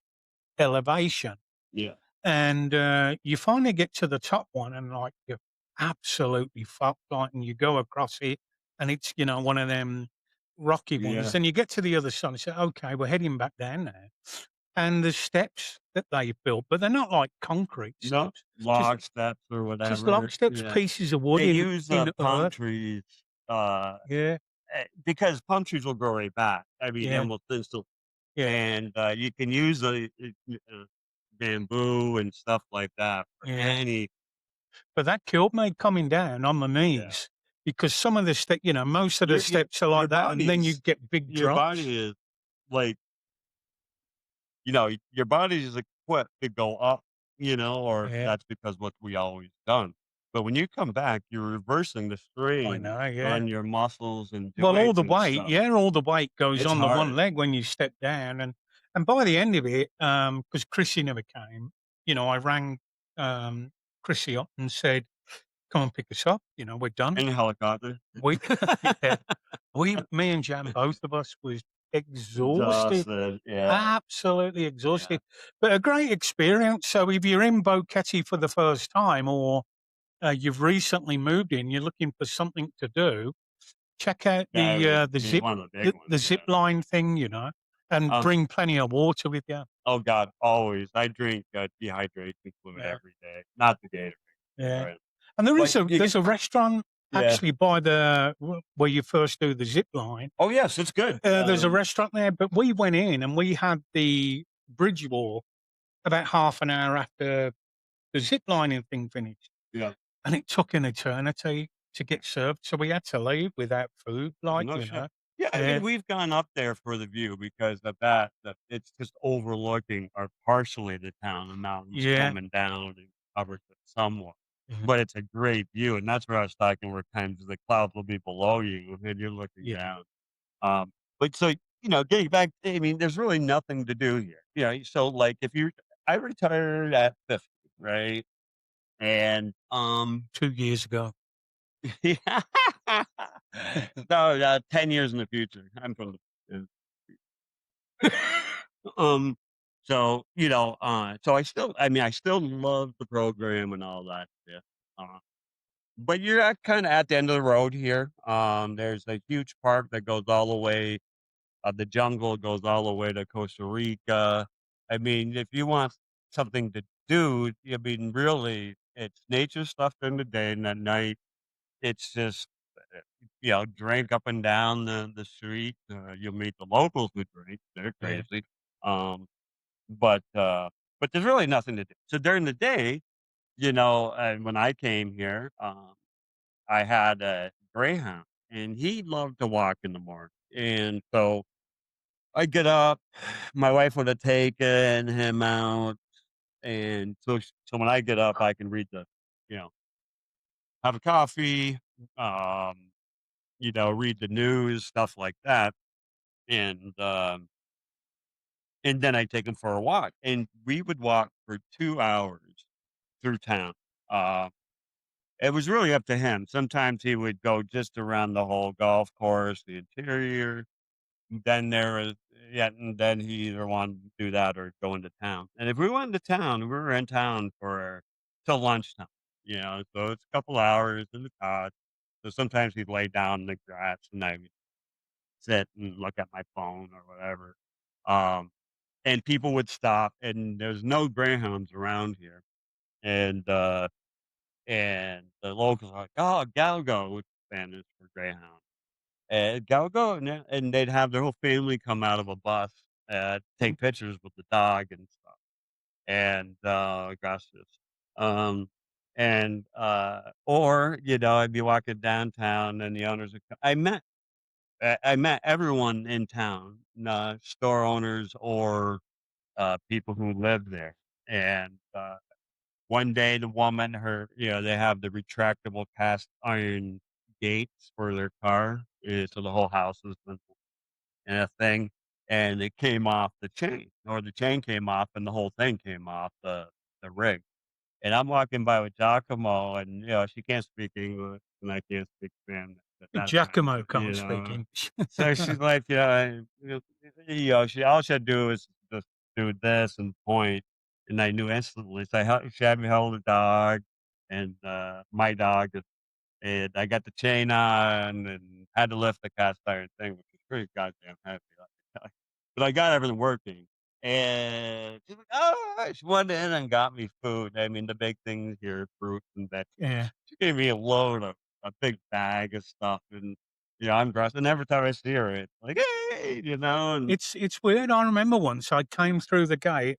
elevation. yeah, And, you finally get to the top one and, like, you're absolutely fucked, like, and you go across it, and it's, one of them rocky ones. yeah. Then you get to the other side and say, "Okay, we're heading back down now." And the steps that they've built, but they're not like concrete No, steps, just log steps or log whatever. steps, Yeah. pieces of wood They use, in palm earth. trees, uh, Yeah, because palm trees will grow right back. I mean, yeah, almost instantly. yeah, And, you can use bamboo and stuff like that for yeah. any But that killed me coming down on my yeah. knees because some of the most of the Your your steps are your like that, and then you body's get big your drops. body is like, your body is equipped to go up, or Yeah, that's because what we always done. But when you come back, you're reversing the I strain know, yeah. on your muscles and Well, joints and stuff. all the weight goes It's on the one hard. leg when you step down, and by the end of it, because Chrissy never came, I rang, Chrissy up and said, "Come and pick us up, we're done." In a helicopter. We yeah, me and Jan, both of us was exhausted, Exhausted, yeah, absolutely yeah. exhausted, but a great experience. So if you're in Boquete for the first time or, you've recently moved in, you're looking for something to do, check out That would the be one of the big ones, the zip yeah. line thing, and Um, bring plenty of water with you. oh god, always. I drink, dehydration fluid Yeah, every day, not the Gatorade, yeah. right? And But you get there's a restaurant yeah. actually by where you first do the zip line. Oh, yes, it's good. There's a restaurant there, but we went in and we had the bridge walk about half an hour after the zip lining thing finished, Yeah. and it took an eternity to get served, so we had to leave without food, like, No you shit. know? Yeah, I Yeah, mean, we've gone up there for the view because of that it's just overlooking or partially the town, the mountains yeah, coming down and covers it somewhat. yeah, But it's a great view, and that's where I was talking where times the clouds will be below you and you're looking yeah. down. But so, getting back, I mean, there's really nothing to do here. So like if you I retired at 50, right? And 2 years ago. yeah. No, 10 years in the future. I'm from the um so I still love the program and all that stuff. But you're at kind of at the end of the road here. There's a huge park that goes all the way, the jungle goes all the way to Costa Rica. I mean, if you want something to do, I mean, really, it's nature stuff during the day, and at night, it's just, drink up and down the street. You'll meet the locals who drink. They're Yeah, crazy. Um, but there's really nothing to do. So during the day, and when I came here, I had a greyhound, and he loved to walk in the morning, and so I get up, my wife would have taken him out, and so when I get up, I can you know, have a coffee, um, read the news, stuff like that, and then I take him for a walk, and we would walk for 2 hours through town. Uh, it was really up to him. Sometimes he would go just around the whole golf course, the interior. Then there was Yeah, and then he either wanted to do that or go into town. And if we went into town, we were in town for till lunchtime. So it's a couple hours in the car. So sometimes he'd lay down in the grass and I would sit and look at my phone or whatever. Um, and people would stop, and there's no greyhounds around here. And and the locals are like, "Oh, Galgo," which is Spanish for greyhound. And go, and they'd have their whole family come out of a bus, take pictures with the dog and stuff. And, gosh, um, or, I'd be walking downtown and the owners would I met everyone in town, store owners or, people who lived there. And, one day the woman, they have the retractable cast iron gates for their car, so the whole house has been and a thing, and it came off the chain, or the chain came off, and the whole thing came off the rig. And I'm walking by with Giacomo, and she can't speak English, and I can't speak Spanish at that time. Giacomo can't speak English. So she's like, she all she had to do is just do this and point, and I knew instantly. So she had me hold the dog, and my dog and I got the chain on and had to lift the cast iron thing, which was pretty goddamn heavy. But I got everything working. And she's like, "Oh," she went in and got me food. I mean, the big things here, fruits and vegetables. Yeah. She gave me a big bag of stuff. And, I'm gross. And every time I see her, it's like, "Hey," and It's weird. I remember once I came through the gate,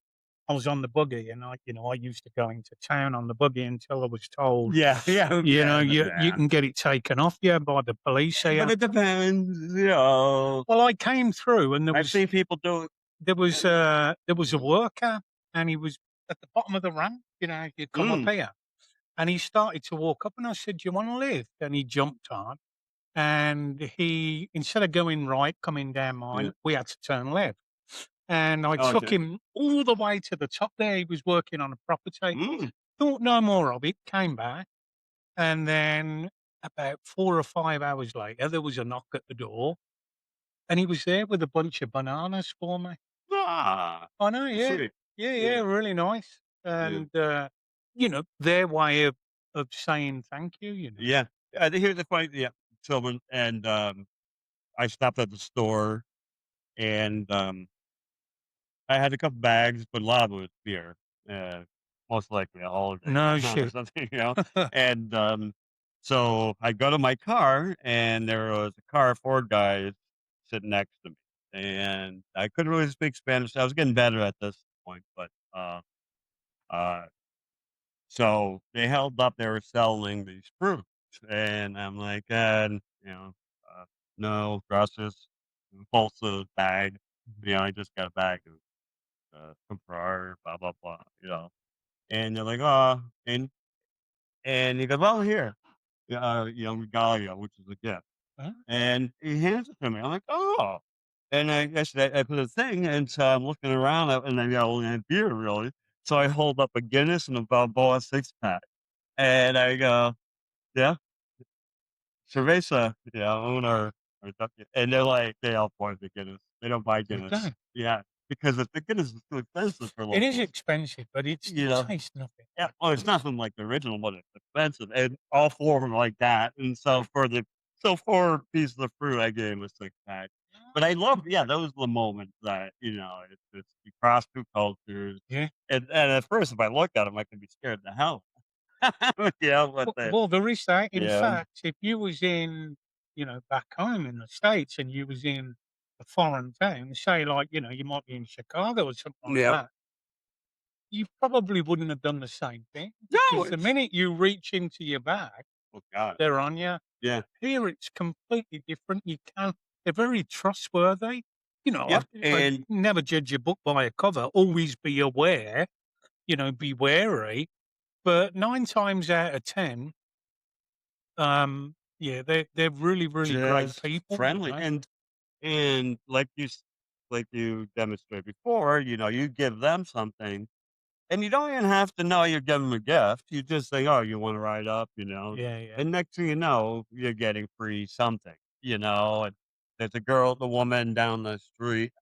I was on the buggy and I used to go into town on the buggy until I was told, yeah, yeah, yeah, you yeah. can get it taken off you by the police But here. it depends. Well, I came through and I've seen people do it. there was a worker and he was at the bottom of the ramp, you come up Mm, here. And he started to walk up and I said, "Do you want to lift?" And he jumped on and he instead of going right, coming down yeah. mine, we had to turn left. And I Oh, took okay. him all the way to the top there. He was working on a property. Mm, Thought no more of it, came back. And then about 4 or 5 hours later, there was a knock at the door and he was there with a bunch of bananas for me. ah, I know, that's yeah. sweet. Yeah, yeah, Yeah, really nice. yeah, And, their way of saying thank you. yeah. Here's the funny, yeah. Someone and I stopped at the store and I had a couple bags, but a lot of it was beer. Uh, Most likely a holiday No going on or shit. something. And so I go to my car, and there was a car, four guys sitting next to me, and I couldn't really speak Spanish. I was getting better at this point, but uh, so they held up. They were selling these fruit. And I'm like, uh, no, gracias, impulsive bag. I just got a bag of comprar, blah blah blah. And they're like, oh, and he goes, well, here, regalia, which is a gift. Huh? And he hands it to me. I'm like, "Oh." And I said I put a thing, and so I'm looking around, and I only had beer, really. So I hold up a Guinness and a Balboa six-pack, and I go, "Yeah, cerveza, or something." And they're like, they all point the Guinness. They don't buy Did Guinness. they? Yeah, because the Guinness is too expensive for It is locals, expensive, but it you still know? tastes nothing Yeah, like well, it's nothing like the original, but it's expensive, and all 4 of them like that, and so 4 pieces of fruit, I gave him a six-pack. But I love, yeah, those are the moments that, it's you cross 2 cultures, yeah. and at first, if I look at them, I can be scared to hell. But Well, there is that. In yeah. fact, if you was in, back home in the States and you was in a foreign town, say like, you might be in Chicago or something like Yep. that, you probably wouldn't have done the same thing No, because the it's minute you reach into your bag, oh god. they're on you. Yeah. Here, it's completely different. They're very trustworthy. Yep, I and never judge a book by a cover. Always be aware, be wary. But 9 times out of 10, yeah, they're really, really great just people, friendly, and like you demonstrated before, you give them something. And you don't even have to know you're giving 'em a gift. You just say, "Oh, you wanna ride up," Yeah, yeah. and next thing you know, you're getting free something, and there's the woman down the street,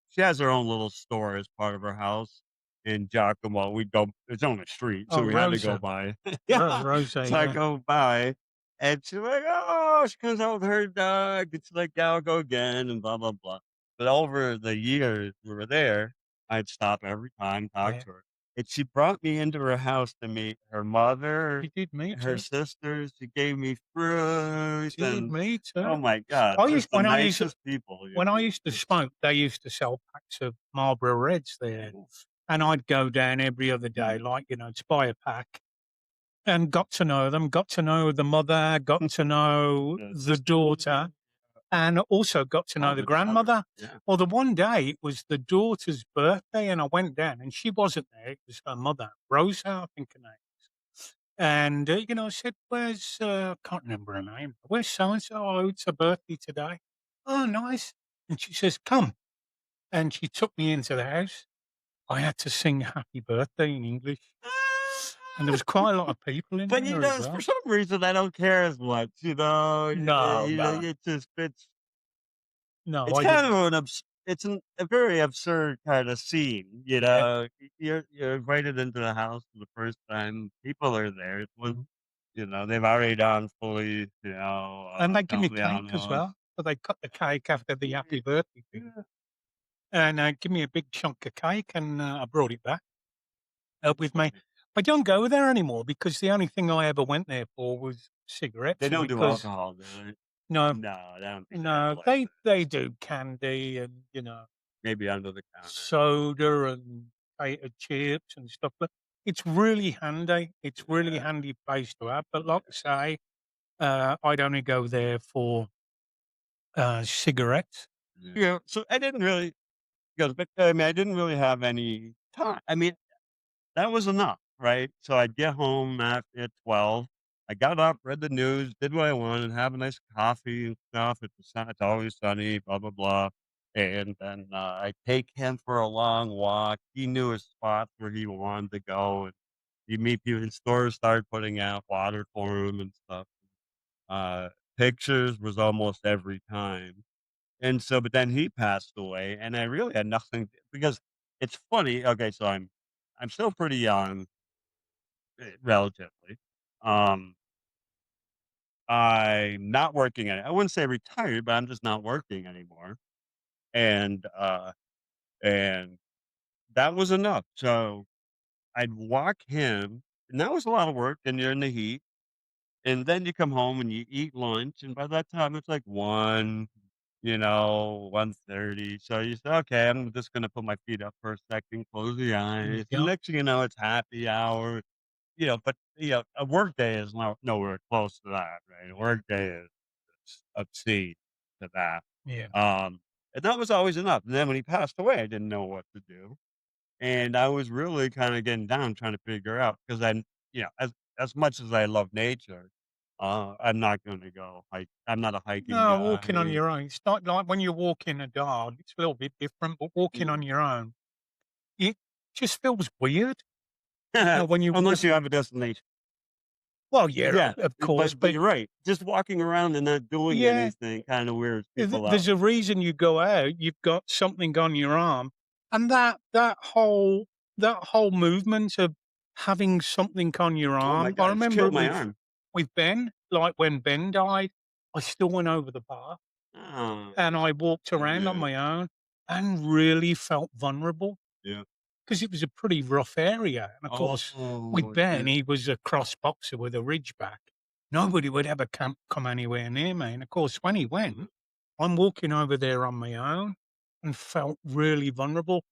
she has her own little store as part of her house in Giacomo. We go It's on the street, Oh, so we had to go Rosa. by. Yeah. Rose, So I yeah. go by, and she's like, "Oh," she comes out with her dog, it's like, "Yeah, I'll go again," and blah, blah, blah. But over the years we were there, I'd stop every time, talk Yeah. to her. And she brought me into her house to meet her mother, She did me her too. sisters. She gave me fruit, She did and me oh too. my god, I just used the when I used nicest people. when I used to smoke, they used to sell packs of Marlboro Reds there, and I'd go down every other day, like, to buy a pack, and got to know them, got to know the mother, got to know The the sister, daughter, and also got to know oh, the the daughter, grandmother. yeah. Well, the one day it was the daughter's birthday, and I went down, and she wasn't there. It was her mother, Rosa, I think her name. And I said, "Where's I can't remember her name. Where's so and so? Oh, it's her birthday today. Oh, nice." And she says, "Come." And she took me into the house. I had to sing "Happy Birthday" in English, and there was quite a lot of people in But there as for well. some reason, I don't care as much. No, no, It just fits. no, It's I kind didn't. of a very absurd kind of scene, Yeah. You're invited into the house for the first time. People are there. Mhm. They've already done fully, And they give me cake as townhouse. well. So they cut the cake after the happy birthday thing, Yeah. and give me a big chunk of cake, and I brought it back with me. Funny. I don't go there anymore because the only thing I ever went there for was They cigarettes, and don't do because alcohol, do they? no, No, I don't think they have a no, they license. do candy and Maybe under the counter. soda and potato chips and stuff, but it's really handy. It's really Yeah. handy place to have. But like I say, I'd only go there for cigarettes. Yeah. So I didn't really but I mean, I didn't really have any time. I mean, that was enough, right? So I'd get home at 12. I got up, read the news, did what I wanted, have a nice coffee and stuff. It's always sunny, blah, blah, blah. And then I take him for a long walk. He knew his spots where he wanted to go. And he'd meet people in stores, started putting out water for him and stuff. Uh, Pictures was almost every time. And so, but then he passed away, and I really had nothing because it's funny. Okay, so I'm still pretty young, relatively. Um, I'm not working I wouldn't say retired, but I'm just not working anymore. And and that was enough. So I'd walk him, and that was a lot of work, and you're in the heat. And then you come home and you eat lunch, and by that time it's like 1, 1:30. So you say, "Okay, I'm just gonna put my feet up for a second, close the eyes." And Yeah. next thing you know, it's happy hour. but a work day is nowhere close to that, right? A work day is obscene to that. Yeah. And that was always enough. And then when he passed away, I didn't know what to do. And I was really kind of getting down trying to figure out because as much as I love nature, I'm not going to go hike. I'm not a hiking No, walking on guy. your own. It's not like when you're walking a dog, it's a little bit different, but walking on your own, it just feels weird. When you Unless walk, you have a destination. well, yeah, Yeah, of course, but but you're right. Just walking around and not doing yeah, anything kind of weirds people there's out. a reason you go out. You've got something on your arm, and that whole movement of having something on your Oh my arm. I god, it's remember killed it my with arm. Ben, like when Ben died, I still went over the bar Oh, and I walked around on yeah, my own and really felt vulnerable. yeah. 'Cause it was a pretty rough area, and of course, with Oh, Ben, yeah. he was a cross boxer with a ridgeback. Nobody would ever come anywhere near me, and of course, when he went, I'm walking over there on my own and felt really vulnerable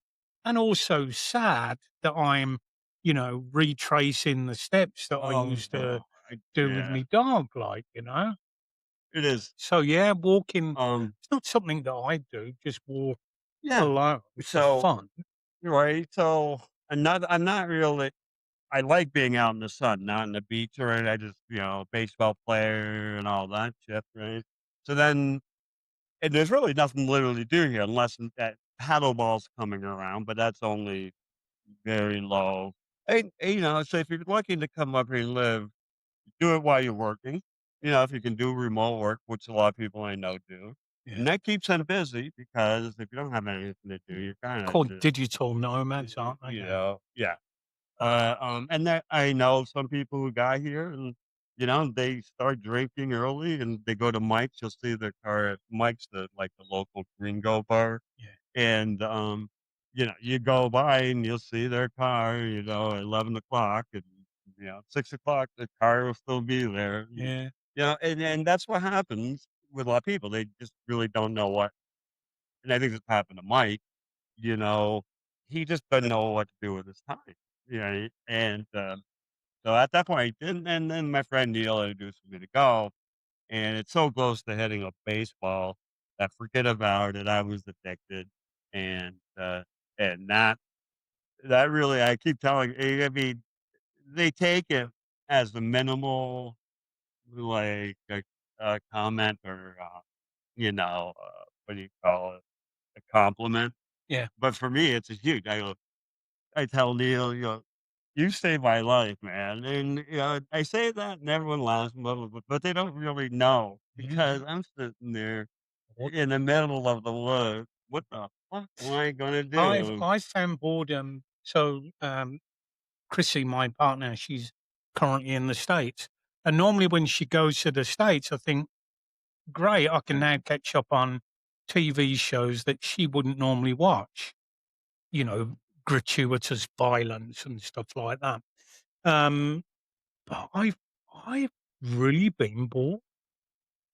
and also sad that I'm, retracing the steps that I Oh, used to do with yeah, me dog, like. it is. So, yeah, walking Um, it's not something that I do, just walk yeah. alone for So, fun. right. So, I'm not really. I like being out in the sun, not on the beach, right? I just, baseball player and all that shit, right? So then, and there's really nothing literally to do here unless that paddle ball's coming around, but that's only very low. So if you're looking to come up here and live, do it while you're working. If you can do remote work, which a lot of people I know do. Yeah. And that keeps them busy because if you don't have anything to do, you're kind of Called just, digital nomads, aren't they? Yeah. yeah. And that I know some people who got here and, they start drinking early and they go to Mike's. You'll see their car at Mike's, the local gringo bar. Yeah. And, you go by and you'll see their car, at 11 o'clock and, 6 o'clock, the car will still be there. Yeah. And that's what happens with a lot of people. They just really don't know what, and I think this happened to Mike, you know, he just doesn't know what to do with his time. And, so at that point, and then my friend Neil introduced me to golf, and it's so close to hitting a baseball that forget about it. I was addicted, and that really, I keep telling. I mean, they take it as the minimal, like a comment or what do you call it, a compliment. Yeah. But for me, it's a huge. I tell Neil, you saved my life, man. And, I say that and everyone laughs, blah, blah, blah, but they don't really know Yeah. because I'm sitting there What in the middle of the woods. What the fuck am I going to I've do? I found boredom. So, Chrissy, my partner, she's currently in the States. And normally when she goes to the States, I think, great, I can now catch up on TV shows that she wouldn't normally watch, you know, gratuitous violence and stuff like that. Um, but I've really been bored.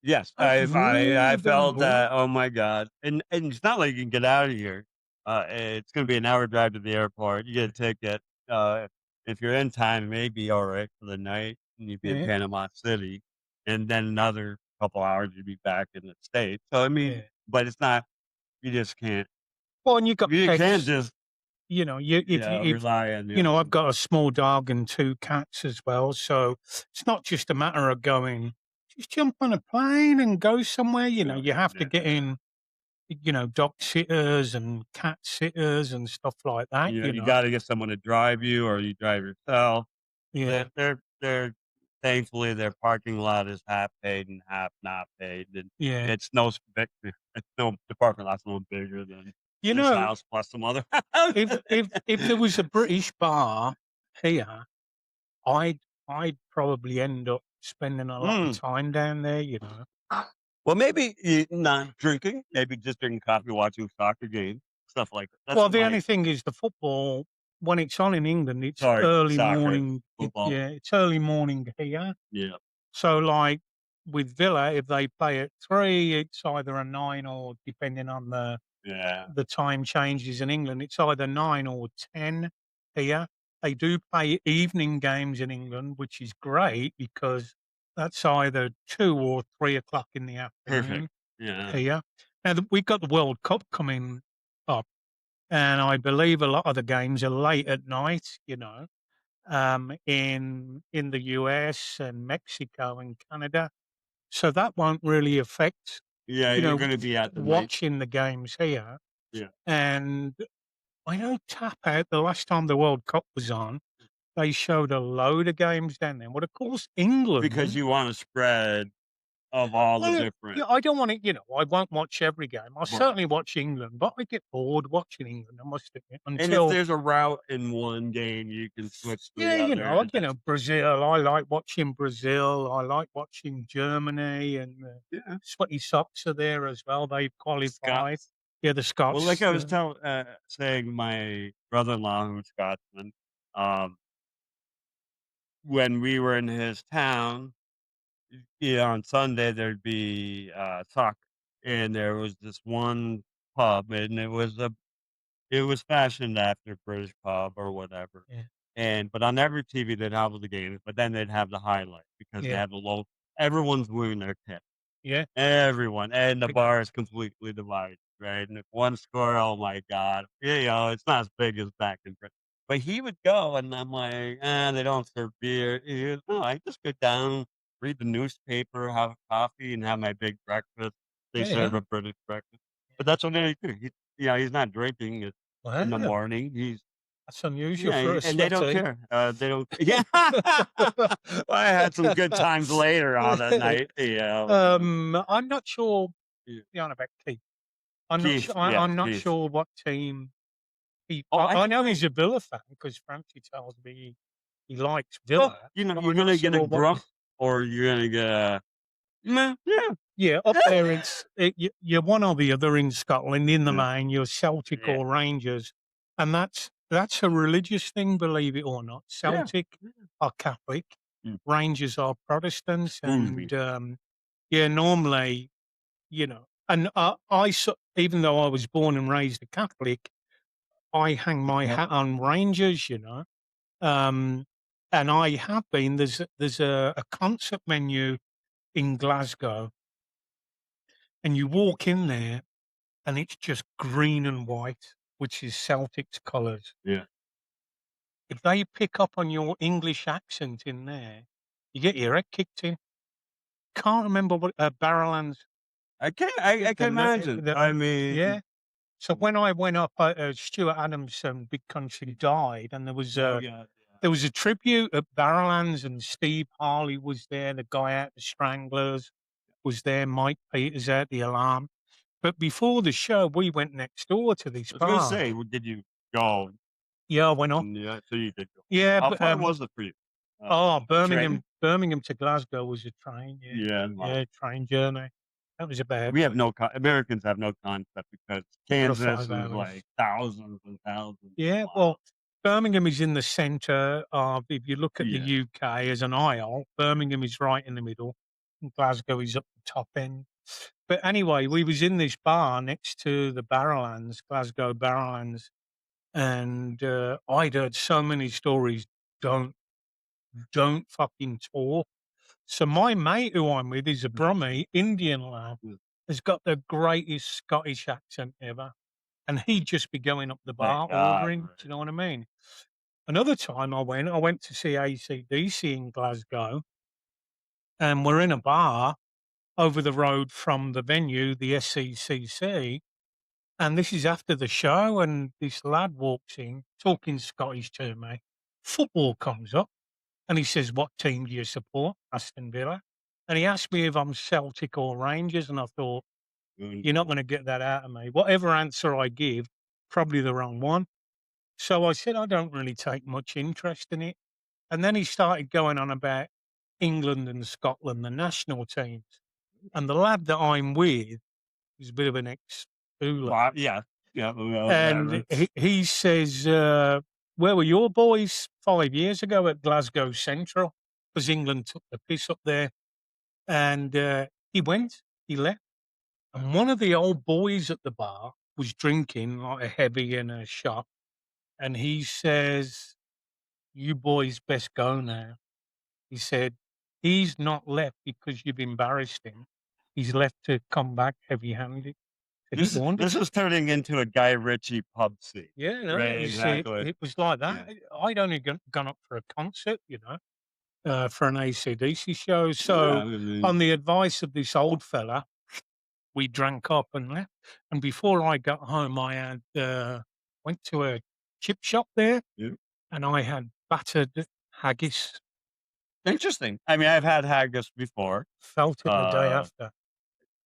Yes, I've I really been felt bored. that. Oh my god, and it's not like you can get out of here. It's gonna be an hour drive to the airport. You get a ticket. If you're in time, it may be all right for the night, and you'd be in Yeah. Panama City, and then another couple hours you'd be back in the States. So I mean, Yeah. but it's not. You just can't. Well, and you got You can't pets. just You if rely on the ocean. I've got a small dog and 2 cats as well, so it's not just a matter of going, "Just jump on a plane and go somewhere," No, you have to yeah, get in, dog sitters and cat sitters and stuff like that, you got to get someone to drive you, or you drive yourself. Yeah, They're thankfully, their parking lot is half paid and half not paid, and yeah. it's no the parking lot's no bigger than You this know, house plus some other if there was a British bar here, I'd I'd probably end up spending a lot of Mm. time down there. Well, maybe not drinking, maybe just drinking coffee, watching a soccer game, stuff like that. That's Well, what the my only thing is the football, when it's on in England, it's sorry, early soccer, morning. football. It's early morning here. Yeah, So, like with Villa, if they play at 3, it's either a 9 or depending on yeah. the time changes in England, it's either 9 or 10 here. they do play evening games in England, which is great because that's either 2 or 3 o'clock in the afternoon Perfect. Yeah. here. Now, we've got the World Cup coming up, and I believe a lot of the games are late at night, in the US and Mexico and Canada. So that won't really affect, Yeah, you're gonna be at the night. watching the games here. Yeah. And I know Tap Out, the last time the World Cup was on, they showed a load of games down there. Well, of course, Because England. you want a spread of all the Well, different. I don't want to, I won't watch every game. I'll Right. certainly watch England, but I get bored watching England, I must admit, And if until, there's a route in one game, you can switch to yeah, the other, and that's Brazil. I like watching Brazil. I like watching Germany, and yeah. Sweaty Sox are there as well. They've qualified. Scots. Yeah, the Well, like Scots. I was saying, my brother-in-law, who's Scotsman, um, when we were in his town, yeah, on Sunday there'd be soccer, and there was this one pub, and it was fashioned after British pub or whatever. Yeah, But on every TV they'd have the games, but then they'd have the highlight because they yeah, have the low. Everyone's wearing their kit. yeah. Everyone, and the Big- bar is completely divided, right? And if one score, oh my god, it's not as big as back in Britain. But he would go, and I'm like, they don't serve beer. He goes, no, I just go down, read the newspaper, have coffee, and have my big breakfast. They Yeah, serve yeah. a British breakfast, but that's what they do. He's not drinking it in the Wow, morning. that's unusual for a And they don't sweaty. care. They don't. Yeah, well, I had some good times later on that night. I'm not sure. Yeah. Yeah, on about Keith. I'm not Keith, sure. yeah, I'm not Keith. sure what team he. Oh, I know he's a Villa fan because Francie tells me he likes well, Villa. But you're I'm not gonna get a sure what. Grok or you're gonna get a meh, yeah, Yeah, up there you're one or the other in Scotland. In the yeah, main, you're Celtic yeah, or Rangers, and that's a religious thing, believe it or not. yeah. Celtic are Catholic, Mm, Rangers are Protestants, bougie. and yeah, normally, and even though I was born and raised a Catholic, I hang my Yep. hat on Rangers. Um, and I have been. There's a concert venue in Glasgow, and you walk in there and it's just green and white, which is Celtic's colours. Yeah. If they pick up on your English accent in there, you get your head kicked in. Can't remember what Barrowlands. I can imagine. I Yeah. mean, So when I went up, Stuart Adamson, Big Country died, and oh yeah, there was a tribute at Barrowlands, and Steve Harley was there. The guy out the Stranglers was there. Mike Peters out the Alarm. But before the show, we went next door to this I was gonna bar. say, did you go? Yeah, I went up. Yeah, so you did go. Yeah, How but far was it for you? Train? Birmingham to Glasgow was a train. Yeah, Yeah, wow. yeah, train journey. That was about We have no Americans have no concept because 4 or Kansas 5 is hours. like thousands and thousands of Yeah, miles. well, Birmingham is in the centre of. If you look at the Yeah. UK as an aisle, Birmingham is right in the middle, and Glasgow is up the top end. But anyway, we was in this bar next to the Barrowlands, Glasgow Barrowlands, and I'd heard so many stories. Don't fucking talk. So my mate who I'm with is a Brummie Indian lad. Mm. Has got the greatest Scottish accent ever, and he'd just be going up the Thank bar God, ordering. Do right. you know what I mean? Another time I went to see AC/DC in Glasgow, and we're in a bar over the road from the venue, the SCCC, and this is after the show, and this lad walks in talking Scottish to me. Football comes up, and he says, "What team do you support?" Aston Villa. And he asked me if I'm Celtic or Rangers, and I thought, Mm. you're not going to get that out of me. Whatever answer I give, probably the wrong one. So I said, I don't really take much interest in it. And then he started going on about England and Scotland, the national teams. And the lad that I'm with is a bit of an ex-hooler. Well, yeah, well, And he says, where were your boys 5 years ago at Glasgow Central? Because England took the piss up there. And he left. And one of the old boys at the bar was drinking like a heavy and a shot. And he says, you boys best go now. He said, he's not left because you've embarrassed him. He's left to come back heavy-handed. Said he warned This us. is turning into a Guy Ritchie pub scene. Yeah, no, Right, exactly. it was like that. I'd only gone up for a concert, for an AC/DC show. Yeah, So I mean, on the advice of this old fella, we drank up and left. And before I got home, I had went to a chip shop there, yeah. and I had battered haggis. Interesting. I mean, I've had haggis before. Felt it the day Uh, after.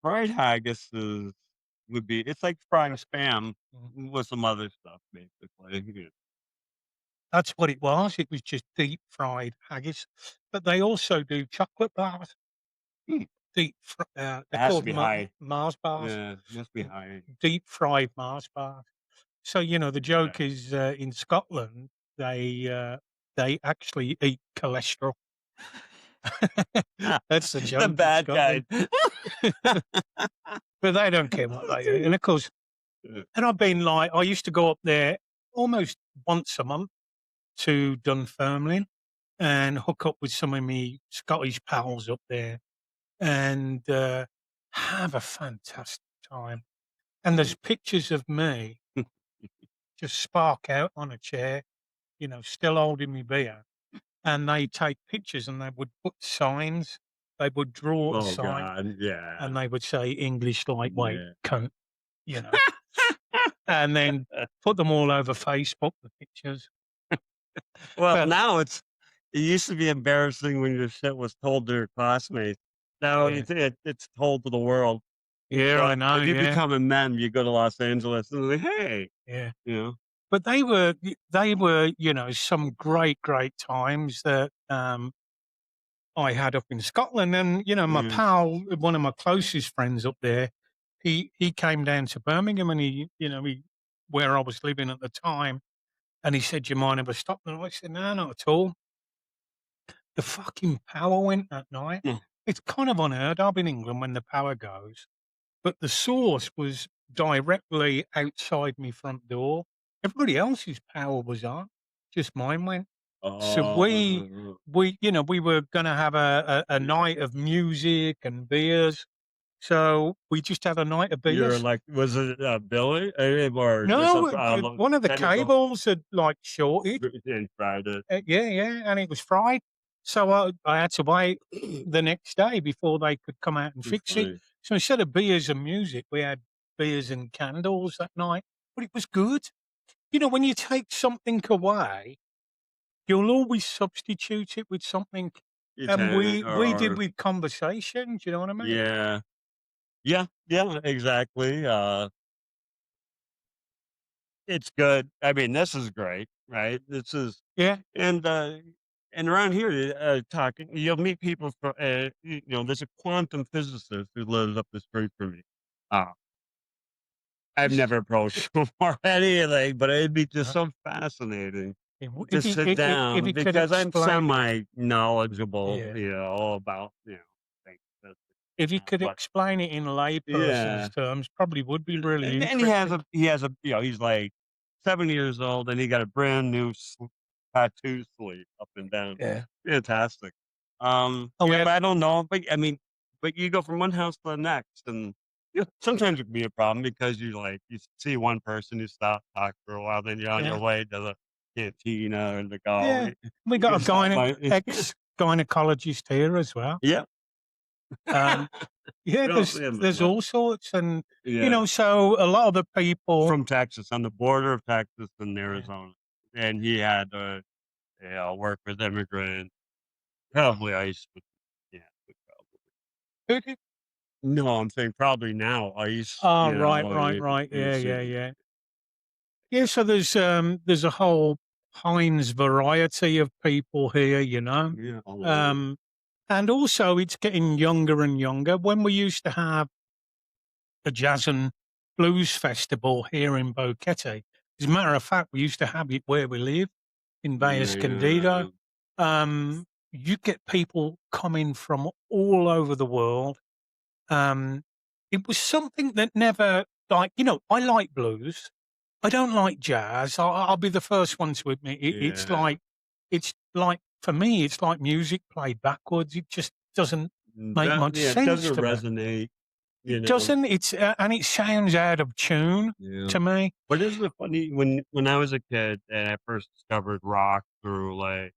fried haggis would be it's like frying spam Mm. with some other stuff, basically. Yeah. That's what it was. It was just deep fried haggis. But they also do chocolate bars. Mm. They're It has to called be high. Mars bars. Yeah, it must be high. Deep fried Mars bars. So the joke is in Scotland they actually eat cholesterol. That's the joke. The bad guy. But they don't care what they eat. And of course, and I used to go up there almost once a month to Dunfermline and hook up with some of me Scottish pals up there and have a fantastic time. And there's pictures of me just spark out on a chair, still holding me beer. And they take pictures and they would put signs. They would draw a Oh sign God, yeah. and they would say English lightweight Yeah. cunt, and then put them all over Facebook, the pictures. Well, But now it used to be embarrassing when your shit was told to your classmates. Now Yeah. it's told to the world. yeah, So I know, if you yeah, become a mem, you go to Los Angeles and they're like, hey, yeah. But But they were, some great times that I had up in Scotland. And, my Mm. pal, one of my closest friends up there, he came down to Birmingham and he where I was living at the time. And he said, "Do you mind if I stop?" And I said, "No, not at all." The fucking power went that night. Yeah. It's kind of unheard of in England when the power goes, but the source was directly outside my front door. Everybody else's power was on, just mine went. So we Oh, we were gonna have a night of music and beers. So we just had a night of you're beers. like, was it Billy or just No, a one of the technical cables had like shorted. and fried it? Yeah, and it was fried. So I had to wait the next day before they could come out and fix it. Funny. So instead of beers and music, we had beers and candles that night. But it was good. When you take something away, you'll always substitute it with something. And we did with conversations. You know what I mean? Yeah, exactly. It's good. I mean, this is great, right? This is Yeah. and around here, talking, you'll meet people from, there's a quantum physicist who lives up the street from me. Uh, I've never approached him or anything, but it'd be just so fascinating to sit If down you could because I'm explain it, semi-knowledgeable, yeah. about, things. If you could But explain it in yeah, layperson's terms, probably would be really and interesting. he has a, he's like 70 years old and he got a brand new tattoo sleeve up and down. Yeah. Fantastic. Oh, Yeah, yeah. but I don't know. But I mean, but you go from one house to the next, and sometimes it can be a problem because you see one person, you stop, talk for a while, then you're on your Yeah. way to the cantina and the go. Yeah. We You got can a stop by. ex-gynecologist here as well. Yeah, Yeah, Well, yeah, there's well, all sorts, and yeah. so a lot of the people. From Texas, on the border of Texas and Yeah. Arizona, and he had to, work with immigrants. Probably ICE. Yeah, would probably. Who did? No, I'm saying probably now ICE. Oh, right. You see. Yeah. Yeah, so there's a whole Heinz variety of people here, Yeah, all over. and also it's getting younger and younger. When we used to have a jazz and blues festival here in Boquete, as a matter of fact, we used to have it where we live in Bay Escondido. You get people coming from all over the world. It was something that never, like, I like blues. I don't like jazz. I'll be the first one to admit it. It's Yeah. like it's like, for me, it's like music played backwards. It just doesn't make much It sense doesn't to me. resonate. You It know, doesn't. It's and it sounds out of tune yeah. to me. But isn't it funny when I was a kid and I first discovered rock through like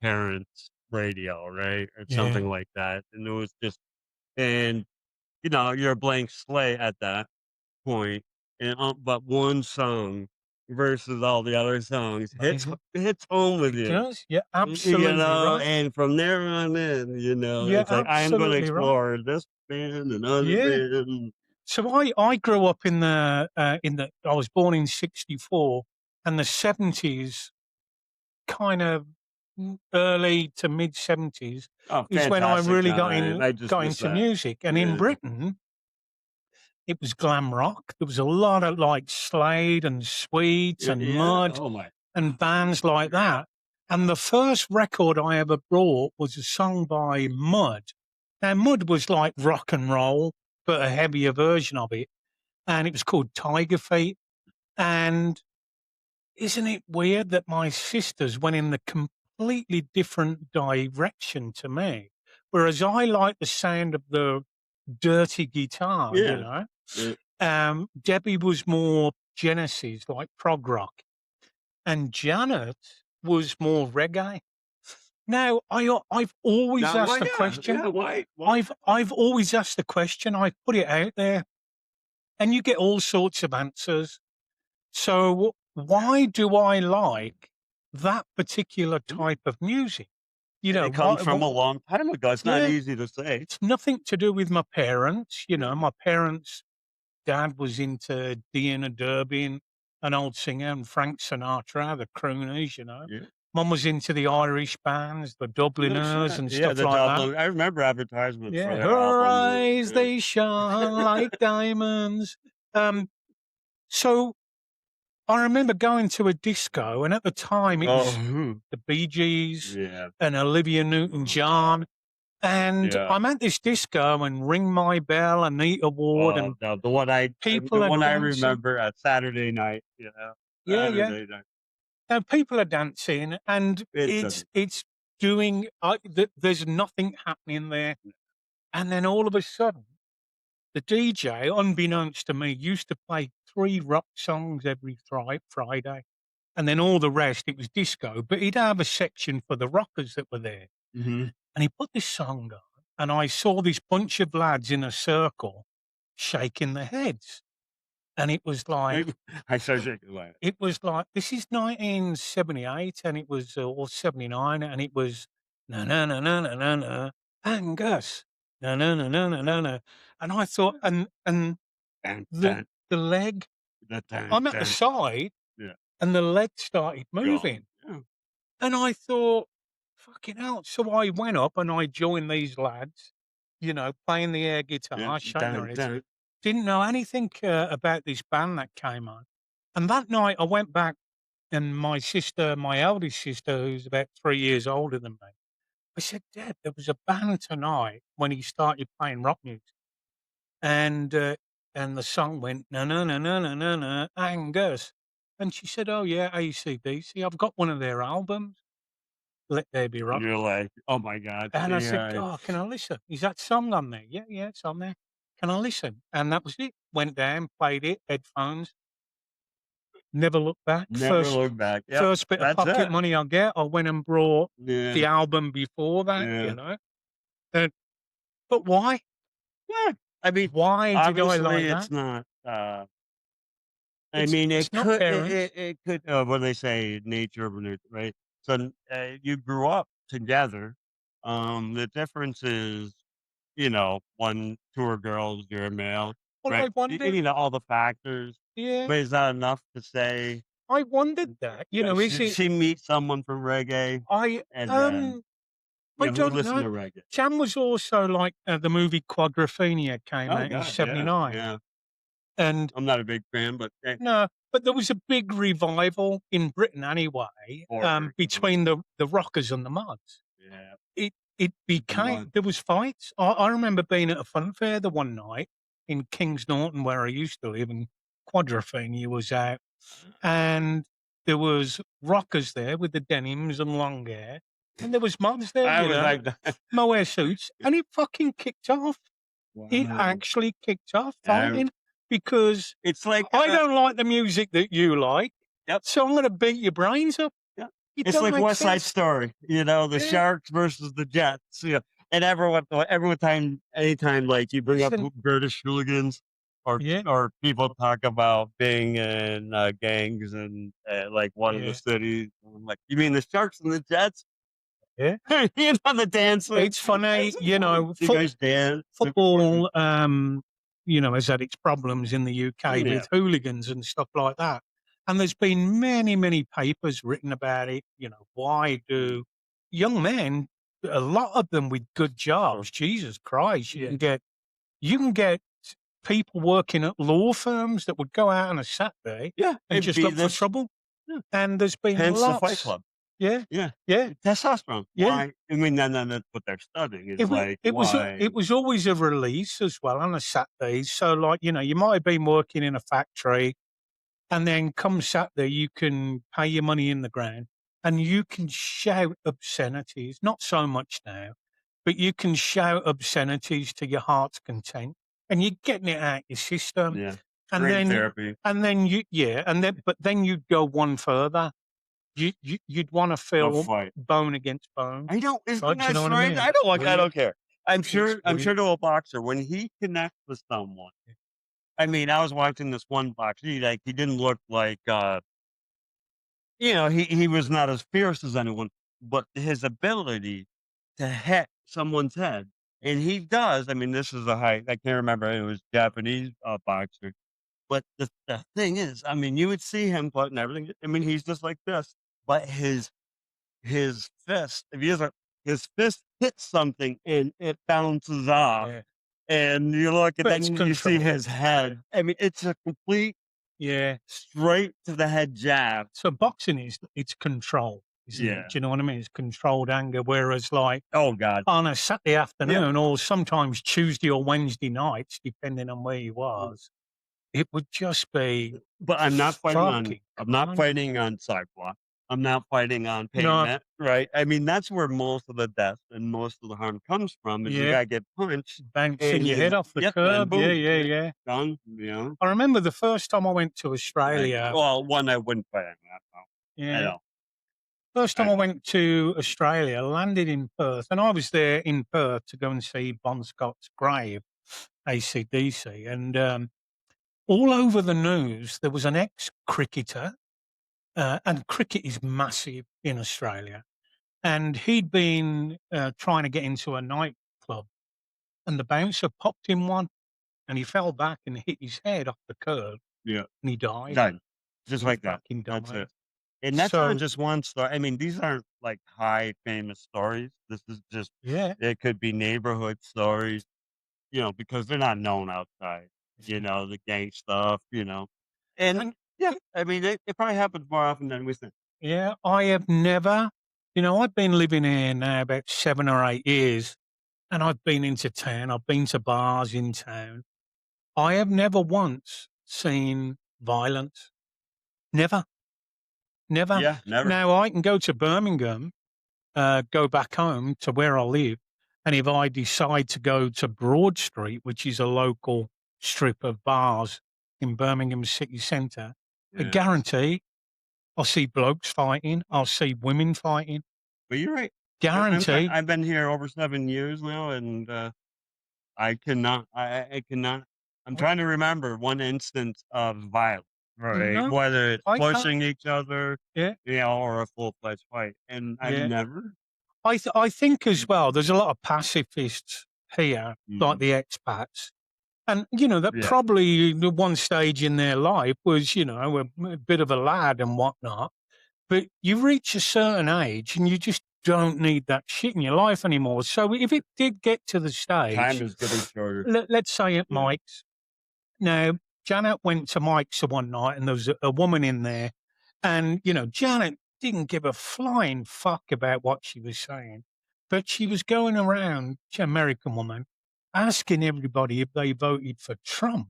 parents' radio, right, or Yeah. something like that, and it was just and you know you're a blank slate at that point, and but one song versus all the other songs Amazing. hits home with It you. does. You're You absolutely know, right. and from there on in, you know, You're it's like I am going to absolutely right. explore this band, another Yeah. band. So I grew up in the I was born in '64, and the '70s, kind of early to mid '70s, Oh, is when I fantastic really time! I just got missed into that. music. And in Yeah, Britain, it was glam rock. There was a lot of like Slade and Sweet and yeah. Mud Oh my, and bands like that. And the first record I ever bought was a song by Mud. Now, Mud was like rock and roll, but a heavier version of it. And it was called Tiger Feet. And isn't it weird that my sisters went in the completely different direction to me? Whereas I like the sound of the dirty guitar, you yeah. know. Yeah. Debbie was more Genesis, like prog rock, and Janet was more reggae. Now, I've always Now, asked why? the Yeah, question. yeah. Why? I've always asked the question. I put it out there, and you get all sorts of answers. So why do I like that particular type of music? You know, It comes from a what long time ago. It's not yeah, easy to say. it's nothing to do with my parents. You know, Yeah, my parents' dad was into Dean Durbin, an old singer, and Frank Sinatra, the crooners, you know. yeah. Mum was into the Irish bands, the No Dubliners shit. and Yeah, stuff the like that. Dublin. I remember advertisements for Yeah, their her album. eyes, Yeah. they shine like diamonds. Um, so I remember going to a disco, and at the time it was Oh, the Bee Gees yeah. and Olivia Newton-John. And Yeah. I'm at this disco, and Ring My Bell, Anita Ward, Oh, and no, people the are one I dancing. remember at Saturday night, Yeah, yeah. Saturday night. Now people are dancing, and It doesn't. it's doing. There's nothing happening there, and then all of a sudden, the DJ, unbeknownst to me, used to play 3 rock songs every Friday, and then all the rest, it was disco. But he'd have a section for the rockers that were there, Mhm. and he put this song on, and I saw this bunch of lads in a circle shaking their heads, and it was like. I started shaking like It was like, this is 1978, and it was, or 79, and it was, "Na na na na na na na, Angus, na na na na na na na," and I thought, and dun, the dun, the leg, dun, I'm at the dun. side, Yeah, and the leg started gone. moving, Yeah. and I thought, "Fucking hell," so I went up and I joined these lads, you know, playing the air Yeah, guitar, shaking their dun, heads. dun. Didn't know anything, about this band that came on, and that night I went back. And my sister, my eldest sister, who's about 3 years older than me, I said, "Dad, there was a band tonight when he started playing rock music, and the song went na na na na na na na Angus," and she said, "Oh yeah, AC/DC. I've got one of their albums, Let There Be And Rock." you're like, oh my God. And I said, Yeah. "Oh, can I listen? Is that song on there?" "Yeah, yeah, it's on there. Can I listen?" And that was it. Went down, played it, headphones, never looked back. Never look back. Yep. First bit of That's pocket it. money I get, I went and brought Yeah. the album before that, you Yeah. know? And but why? Yeah. I mean, Why did I obviously like that? it's not, I mean, It's not parents. it could, what do they say? Nature over nurture, right? So, you grew up together. The difference is, you know, one, 2 are girls, you're a male, Well, right? I wondered, You know, all the factors, yeah, but is that enough to say, I wondered that, you know, is should it she meet someone from reggae? I, And then, um, I who don't listened know. to reggae? Jam was also like, the movie Quadrophenia came Oh out in god, yeah, '79, yeah. and I'm not a big fan, but no, but there was a big revival in Britain anyway, forward. between the rockers and the Muds. Yeah, It the became, mud. there was fights. I remember being at a fun fair the one night in Kings Norton, where I used to live, and Quadrophenia was out, and there was rockers there with the denims and long hair, and there was mods there, I you was know, like that. mohair suits, and it fucking kicked off. It Wow. actually kicked off Yeah. fighting because It's like I don't like the music that you like, Yep. so I'm going to beat your brains up. Yeah. It It's don't like make West Side sense. Story, you know, the Yeah. Sharks versus the Jets. You know, and anytime like you bring up Listen, British hooligans yeah, or people talk about being in gangs and like one of the yeah, cities, I'm like, you mean the Sharks and the Jets? yeah. You know, the dancing. It's funny, you know, You guys dance. football, you know, has had its problems in the UK Yeah. with hooligans and stuff like that. And there's been many, many papers written about it. You know, why do young men, a lot of them with good jobs, Jesus Christ, you can get people working at law firms that would go out on a Saturday Yeah. and It'd just be look for this. trouble. Yeah. And there's been Hence the Fight lots. Club. Yeah, Yeah. yeah. Testosterone. Yeah. Why? I mean, then that's what they're studying. Is like It why. was always a release as well on a Saturday. So, like, you know, you might have been working in a factory, and then come Saturday, you can pay your money in the ground, and you can shout obscenities. Not so much now, but you can shout obscenities to your heart's content, and you're getting it out your system. Yeah. And Great then, therapy. but then you'd go one further. You'd want to Go feel fight. bone against bone. I don't. Isn't Right? Do you that know what I strange? mean? I don't like. I Weird. don't care. I'm It's sure. I'm sure weird. to a boxer when he connects with someone. I mean, I was watching this one boxer. He didn't look like. You know, he was not as fierce as anyone, but his ability to hit someone's head, and he does. I mean, this is a high. I can't remember. It was Japanese boxer. But the thing is, I mean, you would see him putting everything. I mean, he's just like this, but his fist, if he has his fist hits something and it bounces off, Yeah. and you look and But it's then you see control. his head. I mean, it's a complete Yeah. straight to the head jab. So boxing it's control, isn't Yeah. it? Do you know what I mean? It's controlled anger. Whereas like Oh God. on a Saturday afternoon or sometimes Tuesday or Wednesday nights, depending on where you was, it would just be But I'm not fighting on. fucking I'm not carnage. fighting on sidewalk. I'm not fighting on No, pavement, right? I mean, that's where most of the death and most of the harm comes from. Is the yeah, guy get punched bouncing and your head his off the yep, and curb. Yeah, boom, yeah, yeah. done. You know. I remember the first time I went to Like, Australia. well, one I wouldn't fight on that. No. I Yeah. know. First time I I know. went to Australia, landed in Perth, and I was there in Perth to go and see Bon Scott's grave, AC/DC, and all over the news there was an ex-cricketer, and cricket is massive in Australia, and he'd been trying to get into a nightclub, and the bouncer popped him one, and he fell back and hit his head off the curb, Yeah. and he died. Done. Just He like that. fucking That's died. it. And that's not So just one story. I mean, these aren't like high famous stories. This is just yeah, it could be neighborhood stories, you know, because they're not known outside, you know, the gang stuff, you know. And and yeah, I mean, it probably happens more often than we think. yeah, I have never, you know, I've been living here now about 7 or 8 years, and I've been into town. I've been to bars in town. I have never once seen violence. Never, never. Yeah, never. Now I can go to Birmingham, go back home to where I live, and if I decide to go to Broad Street, which is a local strip of bars in Birmingham city centre, I Yeah. guarantee I'll see blokes fighting. I'll see women fighting. But you're right. Guarantee. I've been here over 7 years now, and I cannot. I cannot. I'm trying to remember one instance of violence, right? No, Whether it's I can't. pushing each other, Yeah, you know, or a full fledged fight. And I've yeah. never. I think as well. There's a lot of pacifists here, like Mhm. the expats, and you know that Yeah. probably the one stage in their life was, you know, a bit of a lad and whatnot. But you reach a certain age, and you just don't need that shit in your life anymore. So if it did get to the Time stage, is getting shorter. let's say at Yeah. Mike's. Now, Janet went to Mike's one night, and there was a woman in there, and you know, Janet didn't give a flying fuck about what she was saying, but she was going around, she's an American woman, asking everybody if they voted for Trump.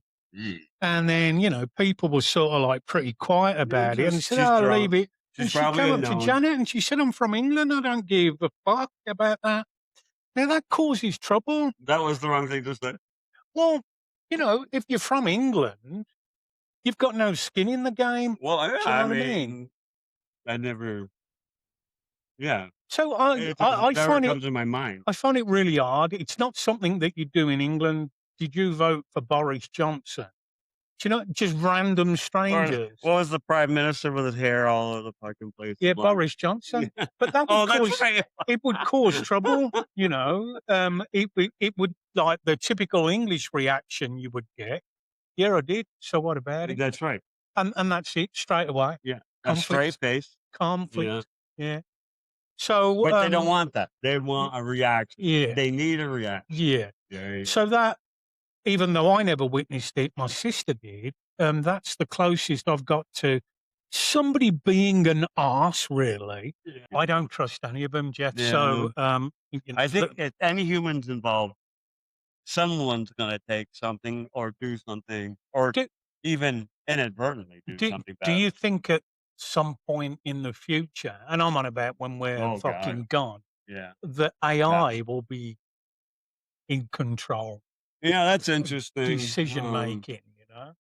And then, you know, people were sort of like pretty quiet about it and said, She's "Oh, drunk. leave it." She's And she probably came up to unknown. Janet and she said, "I'm from England. I don't give a fuck about that." Now that causes trouble. That was the wrong thing to say. Well, you know, if you're from England, you've got no skin in the game. Well, Do yeah, you know I what I mean? mean, I never. Yeah, So it I never find it comes in my mind. I find it really odd. It's not something that you do in England. Did you vote for Boris Johnson? Do you know, just random Or strangers. what was the prime minister with his hair all over the fucking place? Yeah, blonde? Boris Johnson. But that Oh, would that's cause right. it would cause trouble, you know. It would like the typical English reaction you would get. Yeah, I did. So what about it? That's right. And that's it straight away. Yeah, a straight Conflict. face. Conflict. Yeah, Yeah. So but they don't want that. They want a reaction. yeah. They need a reaction. Yeah. Yeah. So that, even though I never witnessed it, my sister did. That's the closest I've got to somebody being an arse, really. Yeah. I don't trust any of them, Jeff. Yeah. So, you know, I think if any humans involved, someone's gonna take something or do something, or do, even inadvertently do something do bad. you think at some point in the future, and I'm on about when we're Oh, fucking God. gone, Yeah. that AI will be in control, Yeah, that's interesting. decision making, you know?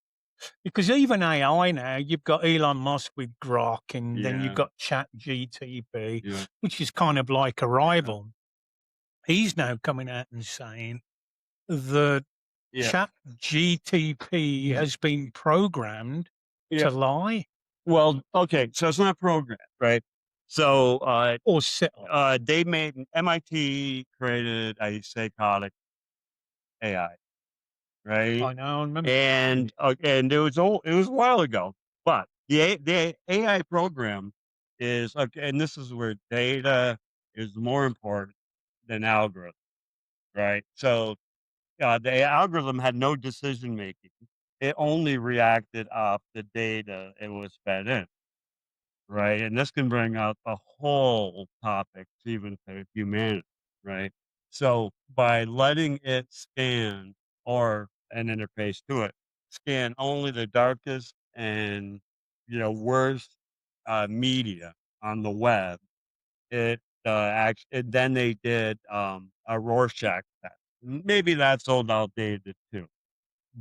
Because even AI now, you've got Elon Musk with Grok, and then you've Yeah. got Chat GTP, Yeah. which is kind of like a rival. He's now coming out and saying that Yeah. Chat GTP has been programmed Yeah. to lie Well, okay, so it's not programmed, right? So or set up. they made MIT created a psychotic AI, right? I know, I remember. And it was it was a while ago, but the AI program is and this is where data is more important than algorithm, right? So the algorithm had no decision making; it only reacted off the data it was fed in, right? And this can bring out the whole topic, even to humanity, right? So by letting it scan or an interface to it scan only the darkest and worst media on the web, it then they did a Rorschach test. Maybe that's old outdated too,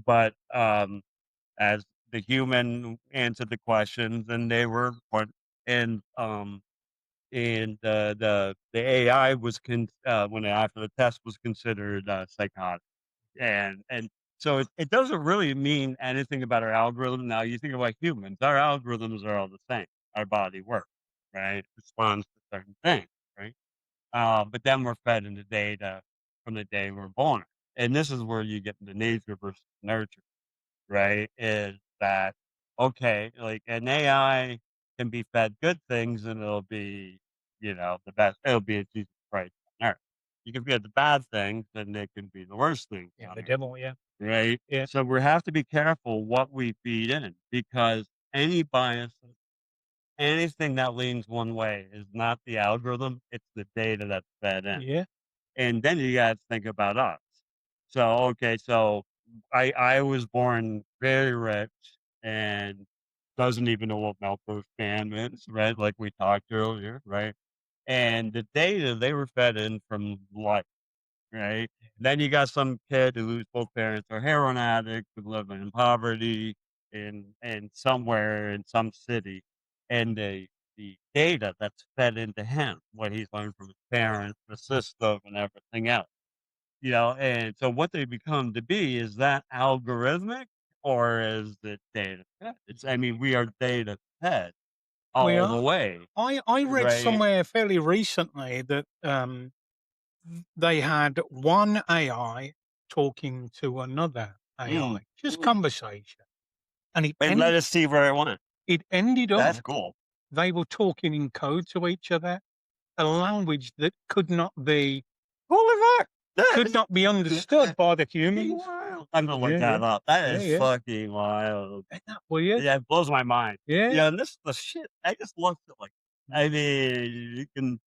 but as the human answered the questions and they were put and the AI was when after the test was considered psychotic, and so it doesn't really mean anything about our algorithm. Now you think about humans, our algorithms are all the same. Our body works, right? Responds to certain things, right? But then we're fed into data from the day we're born, and this is where you get into nature versus nurture, right? Is that okay? Like an AI can be fed good things and it'll be, the best. It'll be a Jesus Christ on earth. You can feed the bad things and it can be the worst things Yeah, on the earth, devil, yeah. right? Yeah. So we have to be careful what we feed in because any biases, anything that leans one way is not the algorithm, it's the data that's fed in. Yeah. And then you gotta think about us. So, okay, so I was born very rich and doesn't even know what Melco-Span is, right? Like we talked earlier, right? And the data they were fed in from life, right? Then you got some kid whose both parents are heroin addicts who live in poverty in somewhere in some city, and the data that's fed into him, what he's learned from his parents, the system, and everything else. And so what they become to be is that algorithmic or is it data fed? I mean, we are data fed We all the are. way, I read right? somewhere fairly recently that they had one AI talking to another Mm. AI, just conversation, and And let us see where it went. it ended That's up cool. they were talking in code to each other, a language that could not be Holy fuck! could not be understood by the humans. Wild. I'm gonna look Yeah, that yeah, up. That yeah, is yeah. fucking wild. Isn't that weird? Yeah, it blows my mind. Yeah. Yeah, and this is the shit. I just looked at I mean, you can,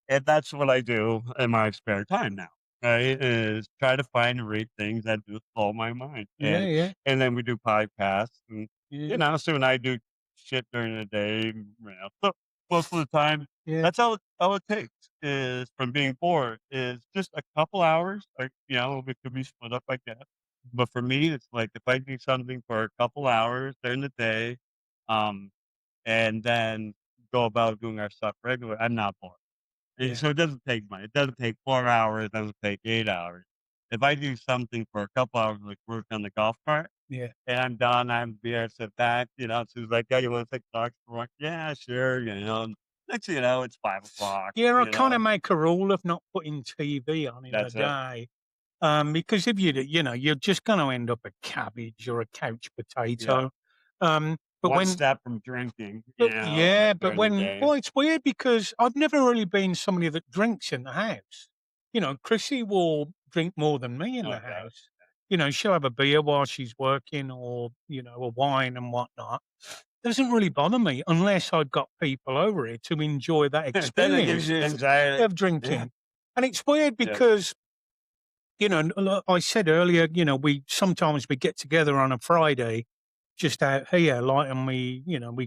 and that's what I do in my spare time now. right? Is try to find and read things that just blow my mind. Yeah, yeah, And then we do podcasts and, yeah, so when I do shit during the day, so most of the time, yeah, that's all it takes is from being bored is just a couple hours, like, it could be split up like that. But for me, it's like if I do something for a couple hours during the day, um, and then go about doing our stuff regular, I'm not bored. yeah, So it doesn't take much. It doesn't take 4 hours, it doesn't take 8 hours. If I do something for a couple hours, like work on the golf cart, yeah. and I'm done, I'm there, sit back, so it's like, "Oh, you wanna take talks for work?" "Yeah, sure," Next thing you know, it's 5 o'clock. Yeah, I kind of make a rule of not putting TV on in the That's it. day. Because if you do, you're just going to end up a cabbage or a couch Yeah. potato. But One when, step from drinking, but during the when, day. well, it's weird because I've never really been somebody that drinks in the house. Chrissy will drink more than me in Oh, the God. house. She'll have a beer while she's working or, a wine and whatnot. Doesn't really bother me unless I've got people over here to enjoy that Then it gives experience you anxiety. of Yeah. drinking. And it's weird Yeah. because I said earlier, we sometimes we get together on a Friday just out here, like, and we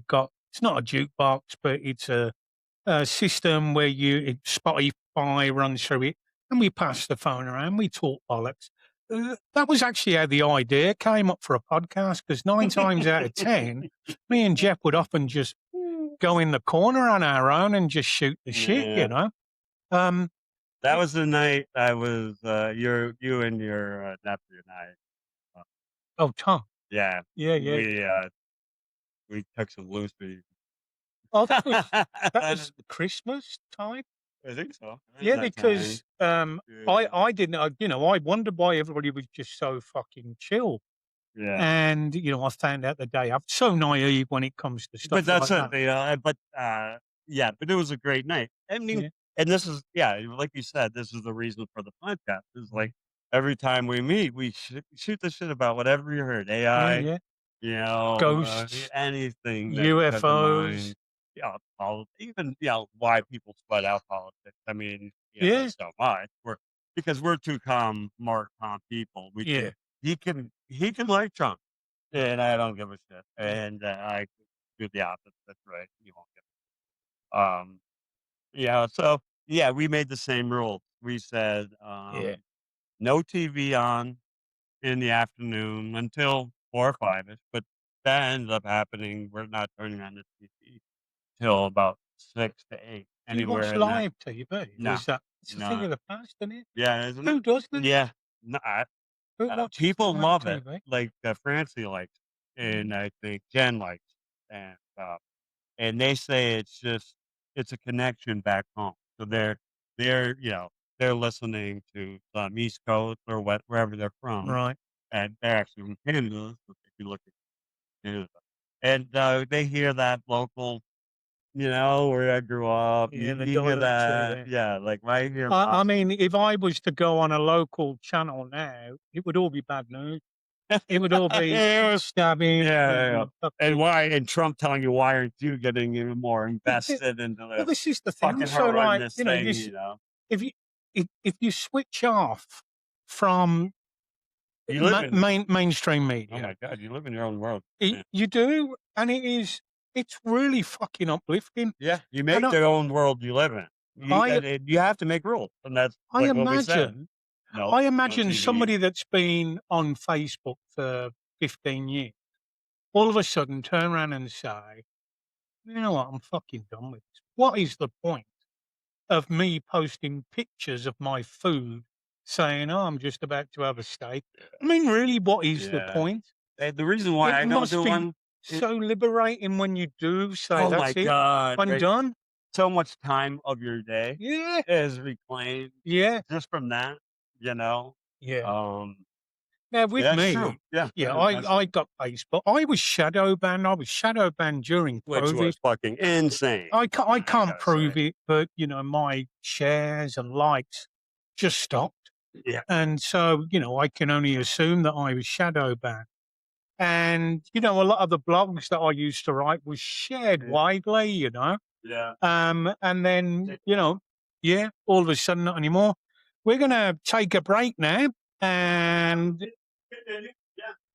got, it's not a jukebox, but it's a system where Spotify runs through it, and we pass the phone around, we talk bollocks. That was actually how the idea came up for a podcast, because 9 times out of 10, me and Jeff would often just go in the corner on our own and just shoot the shit. Yeah. Um, That was the night I was, you and your, nephew and I, uh, oh, Tom. yeah, Yeah, yeah. we took some loose beef. Oh, that was I Christmas time? think so, around Yeah, that time. because, Yeah. I didn't I wondered why everybody was just so fucking chill, Yeah. and, I found out the day after. So naive when it comes to But stuff that's like it, that. yeah, but it was a great night. I mean, Yeah, and this is like you said, this is the reason for the podcast, is mm, like, every time we meet, we shoot the shit about whatever you heard, yeah, AI, yeah. Ghosts, anything that comes to UFOs. mind. Yeah, even, why people split out politics. I mean, Yeah, so much. Because we're two more calm people. yeah. He can like Trump, and I don't give a shit. And I do the opposite. That's right. You won't get. So yeah, we made the same rule. We said Yeah. no TV on in the afternoon until 4 or 5 ish. But that ended up happening. We're not turning on the TV till about 6 to 8. Do you watch Anywhere in that. live TV, or No, is that it's a thing no. of the past, isn't it? Yeah, isn't it? Who doesn't? Yeah. No, Who watches people live love it. TV? Like Francie likes, Mm, and I think Jen likes, and they say it's a connection back home. So they're they're listening to East Coast or wherever they're from, right. and they're actually from Canada. So if you look at Canada, and they hear that local, where I grew up. Yeah, the You hear dialects, that, yeah. yeah, like right here. I mean, if I was to go on a local channel now, it would all be bad news. It would all be Yeah, stabbing yeah. and And fucking. why? And Trump telling you, why aren't you getting even more But thi invested into well, this this is the thing. fucking So, like, horrendous thing? if you if you switch off from You live in. mainstream Oh media, my God, you live in your own world. you do, and it's really fucking uplifting. Yeah, you And make the own world you live in. I You have to make rules, and that's I like what we said. imagine No, I no imagine TV. somebody that's been on Facebook for 15 years, all of a sudden turn around and say, "You know what? I'm fucking done with this. What is the point of me posting pictures of my food saying, 'Oh, I'm just about to have a steak'?" I mean, really, what is the Yeah, point? and the reason why It I don't must do be one. It, so liberating when you do say, oh my "That's it. God, I'm right? done." So much time of your day Yeah. is reclaimed Yeah. just from that. You know. Yeah. Um, Now with yeah, that's true. me, Yeah, yeah, that's I got Facebook. I was shadow banned. I was shadow banned during which COVID. was fucking insane. I I can't gotta say. prove it, but, my shares and likes just stopped. Yeah, And so, I can only assume that I was shadow banned. And, a lot of the blogs that I used to write was shared yeah, widely. yeah. And then, yeah, all of a sudden not anymore, we're going to take a break now, and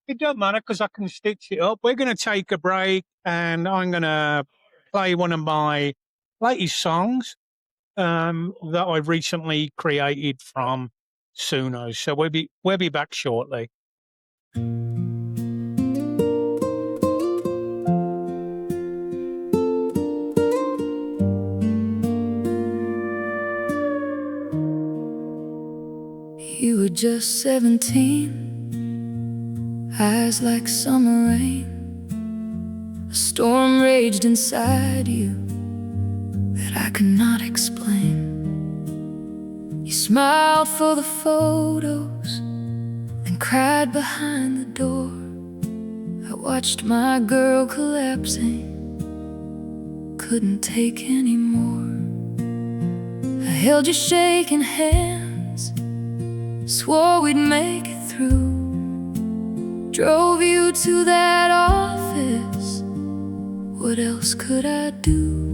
it don't matter because I can stitch it up. We're going to take a break, and I'm going to play one of my latest songs that I've recently created from Suno. So we'll be back shortly. You were just 17, eyes like summer rain. A storm raged inside you that I could not explain. You smiled for the photos, then cried behind the door. I watched my girl collapsing, couldn't take any more. I held your shaking hands, swore we'd make it through. Drove you to that office, what else could I do?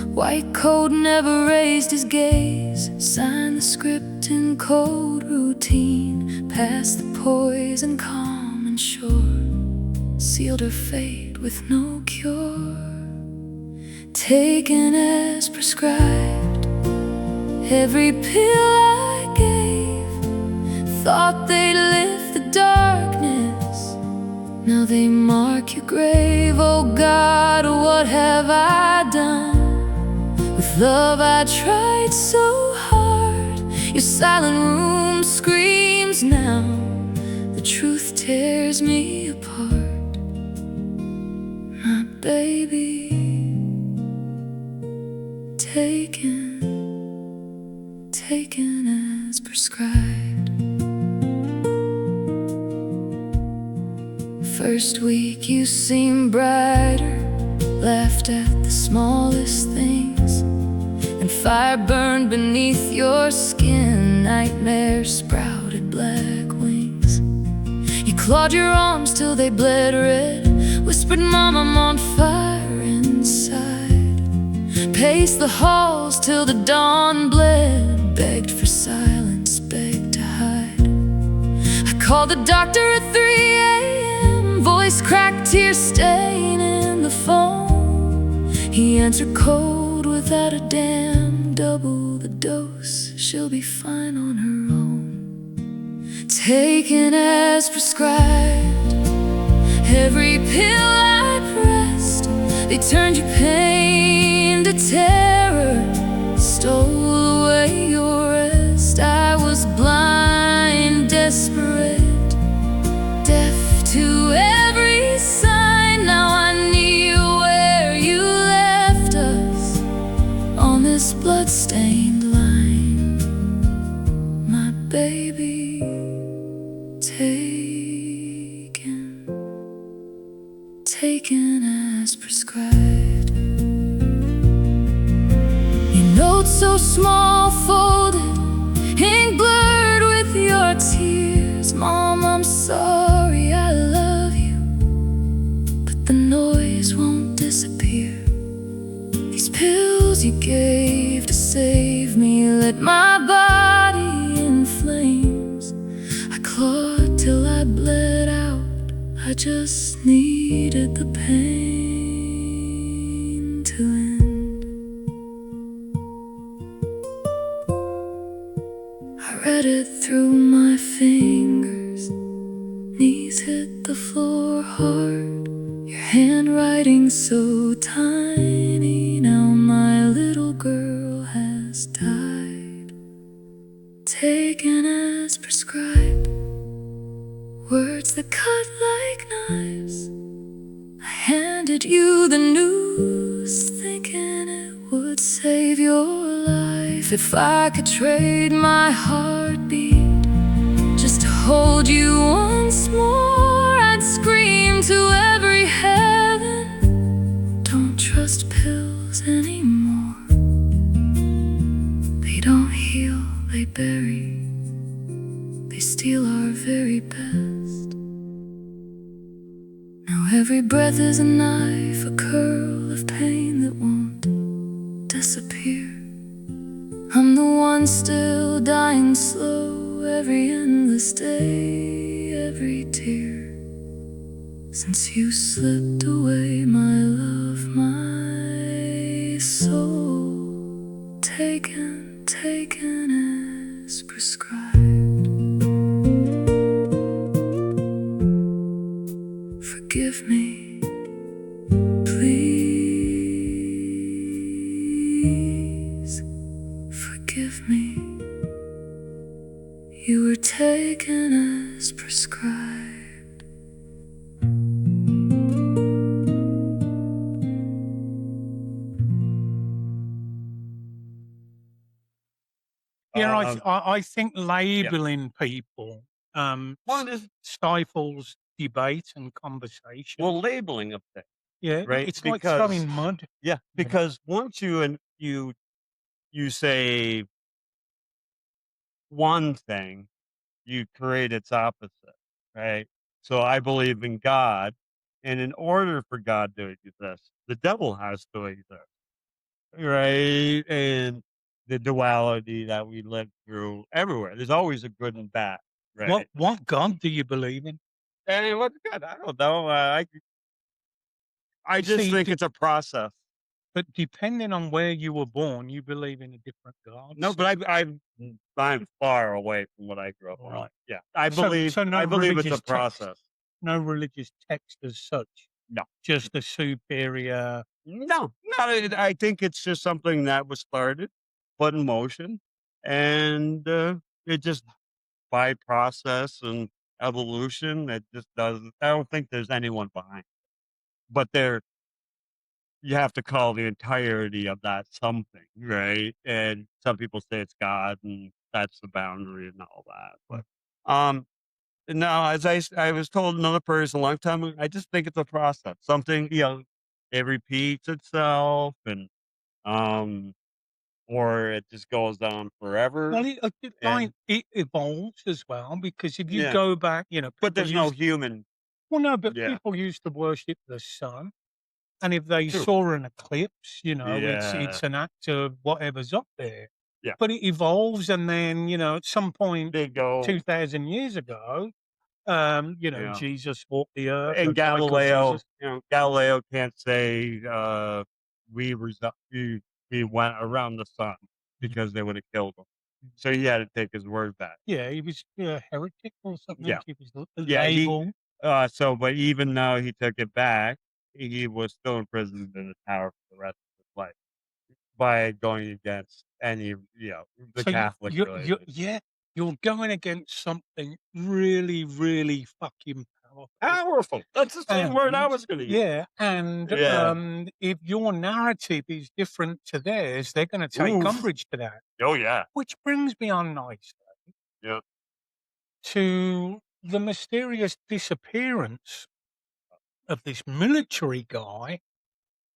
White coat never raised his gaze, signed the script in cold routine. Passed the poison calm and sure, sealed her fate with no cure. Taken as prescribed, every pill I gave, thought they'd lift the darkness, now they mark your grave. Oh God, what have I done? With love I tried so hard, your silent room screams now. The truth tears me apart, my baby. Taken as prescribed. First week you seemed brighter, laughed at the smallest things, and fire burned beneath your skin. Nightmares sprouted black wings. You clawed your arms till they bled red, whispered, Mom, I'm on fire inside. Paced the halls till the dawn bled, begged for silence, begged to hide. I called the doctor at 3 a.m., voice cracked, tear stain in the phone. He answered cold without a damn, double the dose, she'll be fine on her own. Taken as prescribed, every pill I pressed, they turned your pain to terror, stole away your rest. I was blind, desperate, deaf to every sign. Now I kneel where you left us, on this blood-stained line, my baby. Taken as prescribed. Your note so small, folded, ink blurred with your tears. Mom, I'm sorry, I love you, but the noise won't disappear. These pills you gave to save me lit my body in flames. I clawed till I bled out, I just needed the pain to end. I read it through my fingers, knees hit the floor hard. Your handwriting so tiny, now my little girl has died. Taken as prescribed, words that cut like knives. I handed you the news, thinking it would save your life. If I could trade my heartbeat just to hold you once more, I'd scream to every heaven, don't trust pills anymore. They don't heal, they bury, they steal our very best. Now every breath is a knife, a curl of pain that won't disappear. I'm the one still dying slow, every endless day, every tear. Since you slipped away, my love, my soul, taken, taken as prescribed. Forgive me, please. Forgive me. You were taken as prescribed. Yeah, Um, I think labeling people one is stifles debate and conversation. well, labeling of things, Yeah, right? it's like throwing mud. Yeah, because once you say one thing, you create its opposite, right? So I believe in God, and in order for God to exist, the devil has to exist, right? And the duality that we live through everywhere. There's always a good and bad, right? What God do you believe in? And what's good? I don't know. I You just see, think it's a process. but depending on where you were born, you believe in a different God. No, but I'm far away from what I grew up Right. on. Yeah, I So believe no I believe it's a religious text, process. no religious text as such. No. Just a superior. No, I think it's just something that was started, put in motion, and it just by process and evolution, it just doesn't. I don't think there's anyone behind, but you have to call the entirety of that something, right? And some people say it's God, and that's the boundary and all that. But no, as I was told another person a long time ago, I just think it's a process. Something it repeats itself, and um, or it just goes on forever. Well, And it evolves as well because if you yeah, go back, but people there's no used. human. Well, no, but Yeah, people used to worship the sun, and if they true. saw an eclipse, Yeah, it's an act of whatever's up there. yeah. But it evolves, and then at some point, They go. 2,000 years ago, Yeah. Jesus walked the earth, And Michael Jesus. Galileo can't say we resi- we went around the sun Mhm. because they would have killed him. So he had to take his word back. Yeah, he was a heretic or something. Yeah, He was yeah. labeled. But even though he took it back, he was still imprisoned in the tower for the rest of his life by going against the So Catholic religion. you're going against something really, really fucking powerful. Powerful. That's the same word I And was going to use. yeah, and Yeah. if your narrative is different to theirs, they're going to take Oof. umbrage to that. Oh yeah. Which brings me on nicely Yeah. to the mysterious disappearance of this military guy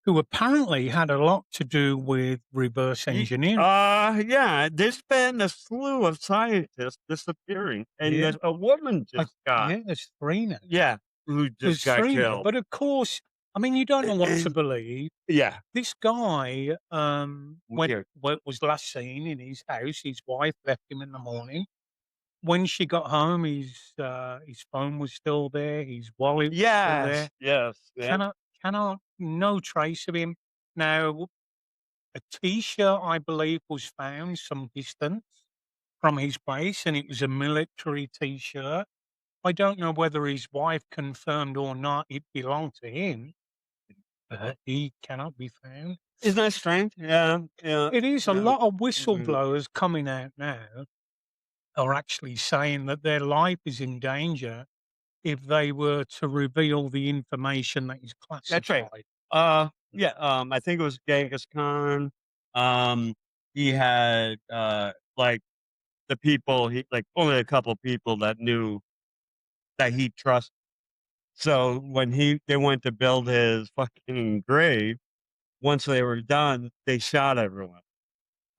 who apparently had a lot to do with reverse engineering. Yeah. There's been a slew of scientists disappearing, and Yeah. there's a woman just got. Yeah, there's 3 now. Yeah, who There's just got 3 now. killed. But of course, I mean, you don't know what to believe. Yeah. This guy, Weird. when was last seen in his house, his wife left him in the morning. When she got home, his phone was still there, his wallet was still there. Yes. Yeah. Cannot no trace of him. Now, a T-shirt, I believe, was found some distance from his base, and it was a military T-shirt. I don't know whether his wife confirmed or not it belonged to him, but he cannot be found. Isn't that strange? Yeah. Yeah. It is. A Yeah. lot of Mhm. whistleblowers coming out now are actually saying that their life is in danger if they were to reveal the information that is That's right. classified. Yeah. I think it was Genghis Khan. He had like the people only a couple people that knew that he trusted. So when they went to build his fucking grave, once they were done, they shot everyone.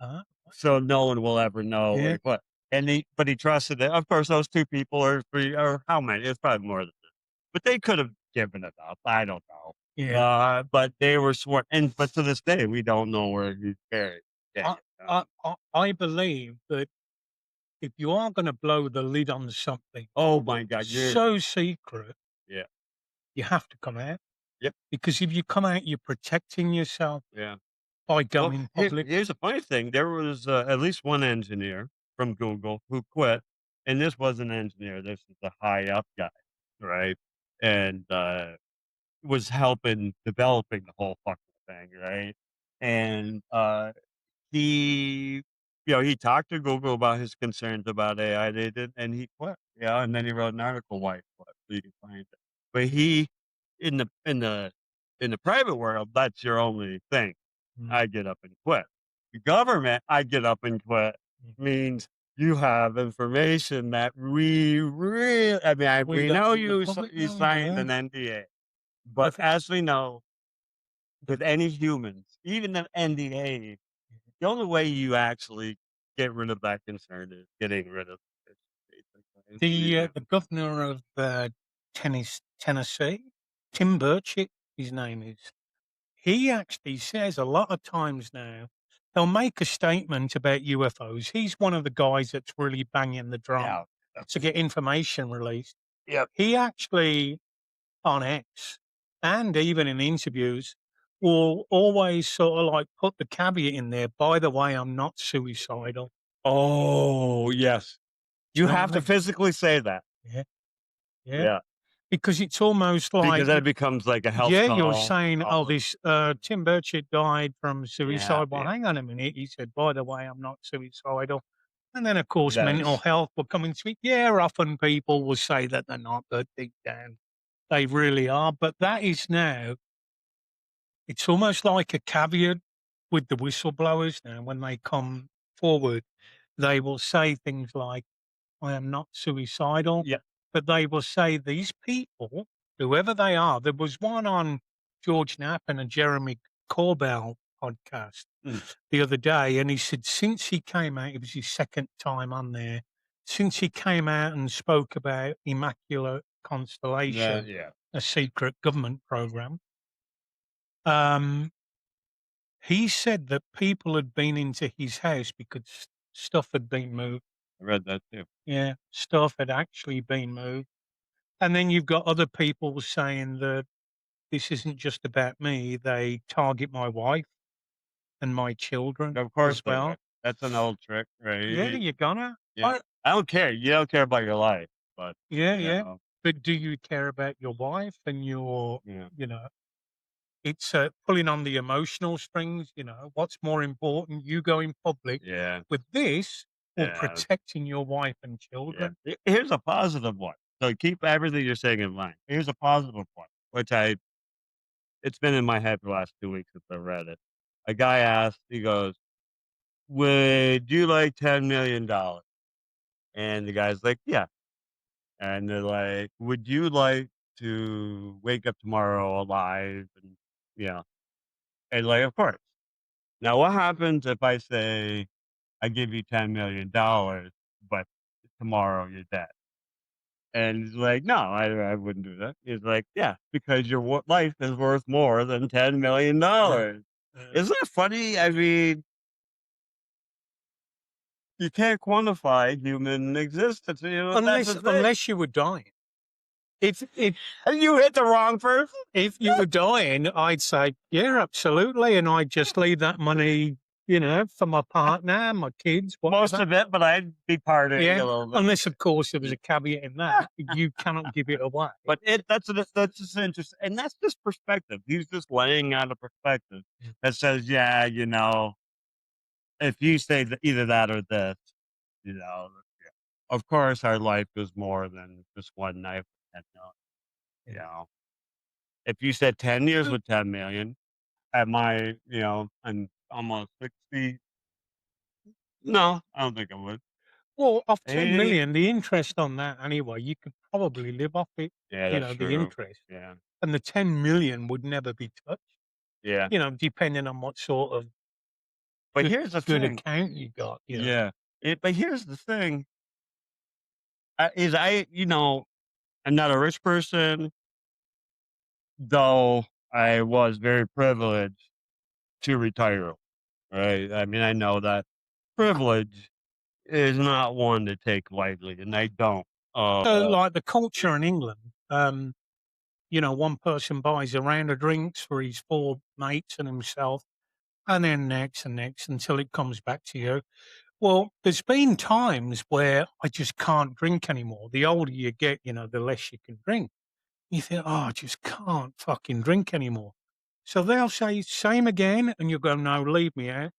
Uh, So no one will ever know yeah, what. But he trusted it. Of course, those 2 people or 3 or how many? It's probably more than that. But they could have given it up. I don't know. yeah. But they were sworn, but to this day, we don't know where he's buried. Yeah. I believe that if you are going to blow the lid on something Oh my God, so secret, yeah, you have to come out. Yep. Because if you come out, you're protecting yourself yeah. by Well, going public. here's the funny thing. There was at least one engineer from Google who quit, and this was an engineer. This is a high up guy, right? And was helping developing the whole fucking thing, right? And he, he talked to Google about his concerns about AI. They did, and he quit. Yeah, and then he wrote an article why he quit, so you can find it. But he, in the private world, that's your only thing. I get up and quit. The government, I get up and quit means you have information that we really. I mean, we know you signed an NDA, but as we know, with any humans, even an NDA, the only way you actually get rid of that concern is getting rid of it. Basically. The governor of Tennessee, Tim Burchett, his name is. He actually says a lot of times now they'll make a statement about UFOs. He's one of the guys that's really banging the drum to get information released. Yep. He actually on X and even in interviews will always sort of like put the caveat in there. By the way, I'm not suicidal. Oh yes, you have to physically say that. Yeah. Because it's almost like because then it becomes like a health. you're saying, this Tim Burchett died from suicide. Well, hang on a minute. He said, by the way, I'm not suicidal. And then, of course, mental health will come into it. Yeah, often people will say that they're not, but deep down, they really are. But that is now, it's almost like a caveat with the whistleblowers now. When they come forward, they will say things like, I am not suicidal. Yeah. But they will say these people, whoever they are, there was one on George Knapp and a Jeremy Corbell podcast the other day, and he said since he came out, it was his second time on there, since he came out and spoke about Immaculate Constellation, a secret government program, he said that people had been into his house because stuff had been moved. I read that too. Yeah, stuff had actually been moved. And then you've got other people saying that this isn't just about me. They target my wife and my children Of course, as well. that's an old trick, right? Yeah, you're gonna. Yeah. I don't care. You don't care about your life, but Yeah. But do you care about your wife and your, it's pulling on the emotional strings, what's more important, you going public with this or protecting your wife and children? Here's a positive one. So keep everything you're saying in mind. Here's a positive one, which it's been in my head for the last 2 weeks since I read it. A guy asked, he goes, would you like $10 million? And the guy's like, yeah. And they're like, would you like to wake up tomorrow alive? And, and like, of course. Now, what happens if I say, I give you $10 million, but tomorrow you're dead? And he's like, no, I wouldn't do that. He's like, yeah, because your life is worth more than $10 million. Isn't it funny? I mean, you can't quantify human existence. Unless you were dying. If you hit the wrong person. If you were dying, I'd say, yeah, absolutely. And I'd just leave that money, for my partner, my kids. Most of it, but I'd be part of it a little bit. Unless, of course, there was a caveat in that. You cannot give it away. But that's just interesting. And that's just perspective. He's just laying out a perspective that says, if you say either that or this, of course our life is more than just one night with 10 million. If you said 10 years with 10 million, at my, I'm almost 60. No, I don't think I would. Well, off 10 million, the interest on that anyway, you could probably live off it. Yeah, that's true. The interest. Yeah. And the 10 million would never be touched. Yeah. Depending on what sort of here's the good thing. account you got. But here's the thing. I'm not a rich person, though I was very privileged to retire. Right. I mean, I know that privilege is not one to take lightly, and I don't. So, Uh, like the culture in England, one person buys a round of drinks for his 4 mates and himself, and then next and next until it comes back to you. Well, there's been times where I just can't drink anymore. The older you get, the less you can drink. You think, "Oh, I just can't fucking drink anymore." So they'll say, "Same again," and you go, "No, leave me out."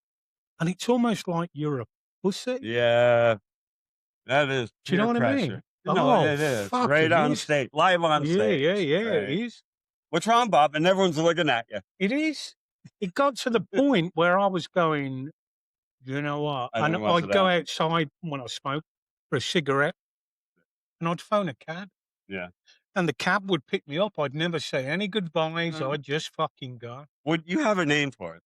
And it's almost like you're a pussy. yeah, that is Do you know peer what I pressure. mean? No, Oh, it is. fuck, Right it on is. stage, live on Yeah, yeah, stage, yeah, it right? is. "What's wrong, Bob?" And everyone's looking at you. It is. It got to the point where I was going, "You know what?" I And think once I'd it go happened. outside when I smoked for a cigarette, and I'd phone a cab, Yeah. and the cab would pick me up. I'd never say any goodbyes. No. I'd just fucking go. Would you have a name for it?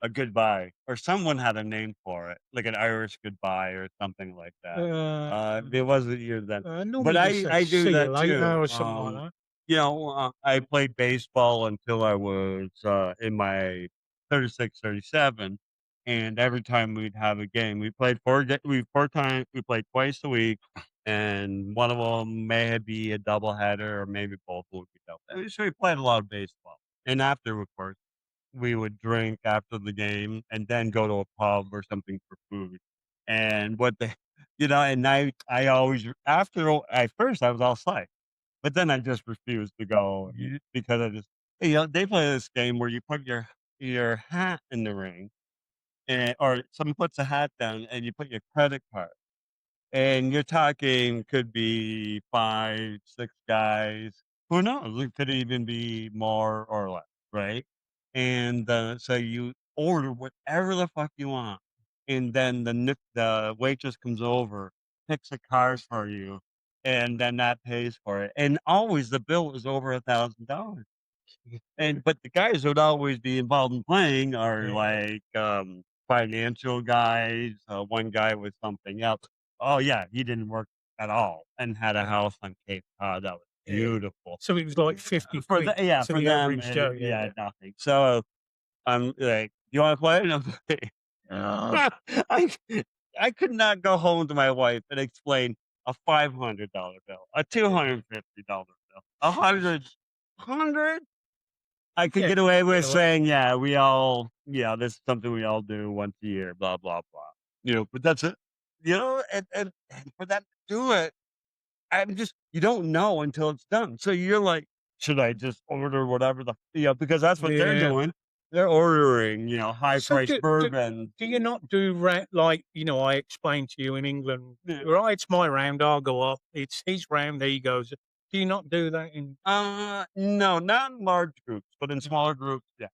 A goodbye, or someone had a name for it, like an Irish goodbye or something like that. Uh, It wasn't you then, but Normally just say, I do "See you that later," too. or something like that. I played baseball until I was in my 36, 37, and every time we'd have a game, we played 4 times. We played twice a week, and one of them may be a doubleheader, or maybe both would be double. So we played a lot of baseball, and after, of course, we would drink after the game and then go to a pub or something for food. And what they, and I always, at first I was all psyched, but then I just refused to go because I just, they play this game where you put your hat in the ring, or someone puts a hat down and you put your credit card. And you're talking could be 5, 6 guys. Who knows? It could even be more or less, right? And, so you order whatever the fuck you want, and then the waitress comes over, picks a card for you, and then that pays for it. And always the bill is over $1,000. But the guys who would always be involved in playing are Yeah, like, financial guys. One guy was something else. Oh yeah, he didn't work at all and had a house on Cape Cod that was yeah. beautiful. So it was like 50 For quid yeah, to for the them, average Joe. Yeah, yeah, yeah. nothing. So I'm like, "You wanna play?" And I'm like, Oh, I I could not go home to my wife and explain a $500 bill, a $250 bill, a hundred, hundred. I could yeah, get away with get away. saying, "Yeah, this is something we all do once a year, blah, blah, blah." But that's it. And for them to do it, I'm just you don't know until it's done. So you're like, "Should I just order whatever because that's what they're Yeah. doing. They're ordering, high So priced bourbon. do you not do like, I explained to you in England, Yeah. right, it's my round, I'll go up. It's his round, there he goes. Do you not do that in No, not in large groups, but in no, smaller groups, yeah.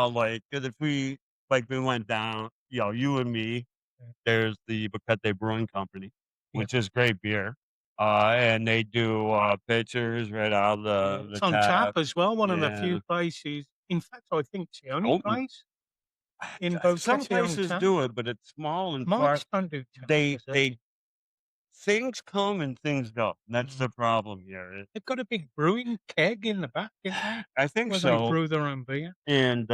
Like, 'cause if we went down, you and me. yeah, There's the Boquete Brewing Company, yeah, which is great beer, and they do, pitchers right out of yeah. the It's on tap tap. as well, one of the Yeah. few places, in fact, I think it's the only Oh, place in some Boquete on places tap. do it, but it's small and far. Mike's don't do tap, They does it? they things come and things go. That's Mm. the problem here. They've got a big brewing keg in the back, don't they? I think Where they so, brew their own beer. and,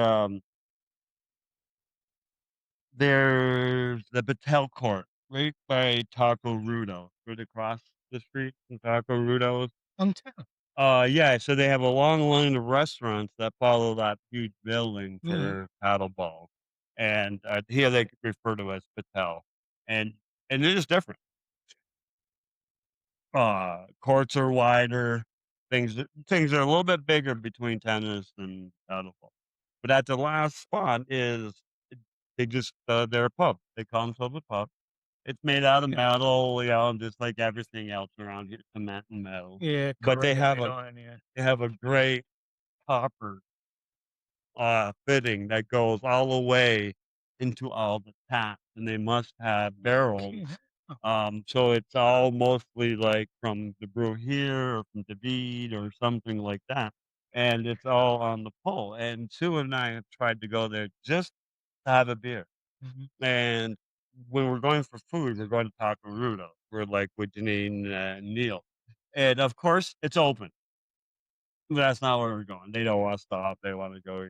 there's the Battelle Court right by Taco Rudo, right across the street from Taco Rudo's. On tap. Yeah, so they have a long line of restaurants that follow that huge building Mm. for paddleball, and, here they refer to as Patel, and it is different. Courts are wider, things are a little bit bigger between tennis and paddleball, but at the last spot is they're a pub. They call themselves a pub. It's made out of Yeah. metal, just like everything else around here, cement and metal, Yeah, but corrugated iron, yeah. they have a great copper fitting that goes all the way into all the taps, and they must have barrels. Okay. Oh, So it's all mostly like from the brew here or from David or something like that. And it's all on the pull. And Sue and I have tried to go there just to have a beer. mhm. And when we're going for food, we're going to Taco Rudo. We're like with Janine and Neil. And of course, it's open. That's not where we're going. They don't want to stop. They want to go.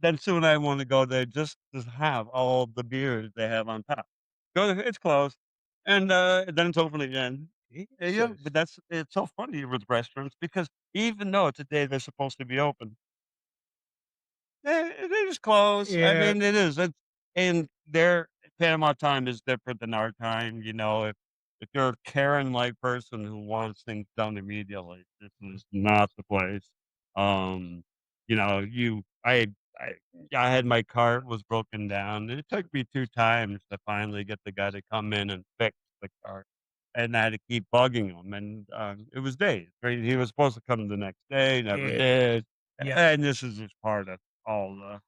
Then Sue and I wanna go there just to have all the beers they have on tap. Go it's closed, and then it's open again. Yeah, Jesus. but it's so funny with restaurants because even though it's a day they're supposed to be open, they just close. I Yeah, mean, it is. It's and their Panama time is different than our time. You know, if you're a Karen-like person who wants things done immediately, this is not the place. Um, you know, I I had my cart was broken down, and it took me 2 times to finally get the guy to come in and fix the cart, and I had to keep bugging him, and, it was days, right? He was supposed to come the next day, never yeah, did, yeah. and this is just part of all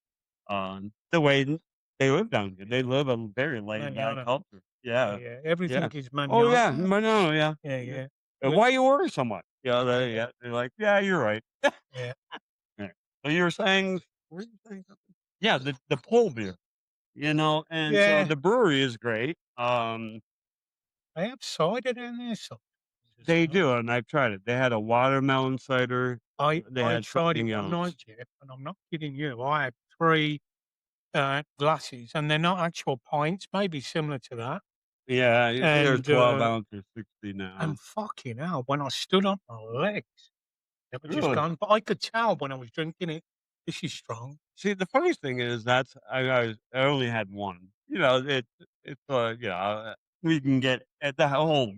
the way they live down here. They live a very laid back Manana. culture. Yeah, Yeah, yeah. yeah. Everything is Oh, yeah, manana. no, yeah, Yeah, yeah. yeah. Why you order so much? Yeah, Yeah, they're like, "Yeah, you're right." yeah. Yeah. So you were saying what were you saying something? Yeah, the pull beer, you know, and so Yeah. the brewery is great. They have cider down there sometimes as They well. do, and I've tried it. They had a watermelon cider. They I had tried it something one night, else. Jeff, and I'm not kidding you. I had 3 glasses, and they're not actual pints, maybe similar to that. Yeah, they're And 12 ounce or 60 now. fucking hell, when I stood on my legs, they were just Really? gone. But I could tell when I was drinking it, this is strong. See, the funny thing is that's I only had one. You know, we can get at the whole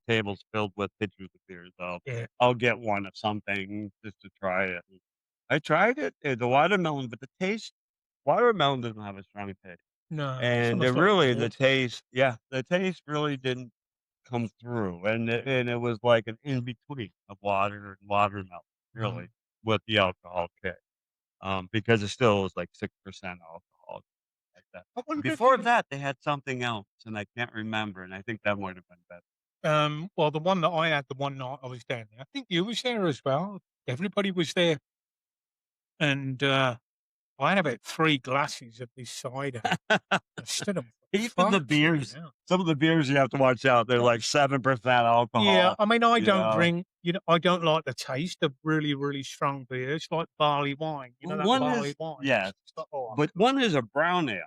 table's filled with pitchers of beer, so Yeah. I'll get one of something just to try it. I tried it, the watermelon, but watermelon doesn't have a strong taste, No, it's and almost like water. the taste really didn't come through, and it was like an in between of water and watermelon, really, Mm. with the alcohol kick. Because it still was like 6% alcohol, like that. I wonder if Before you that, they had something else, and I can't remember, and I think that might have been better. well, the one that I had the one night I was down there, I think you was there as well. Everybody was there, and, I had about 3 glasses of this cider. I stood up, Even the fucking beers, hell. some of the beers you have to watch out, they're like 7% Yeah, alcohol, I mean, I you don't know? drink, I don't like the taste of really, really strong beers, like barley wine, Well, that one barley is wine. yes, It's like, oh, but one is a brown ale,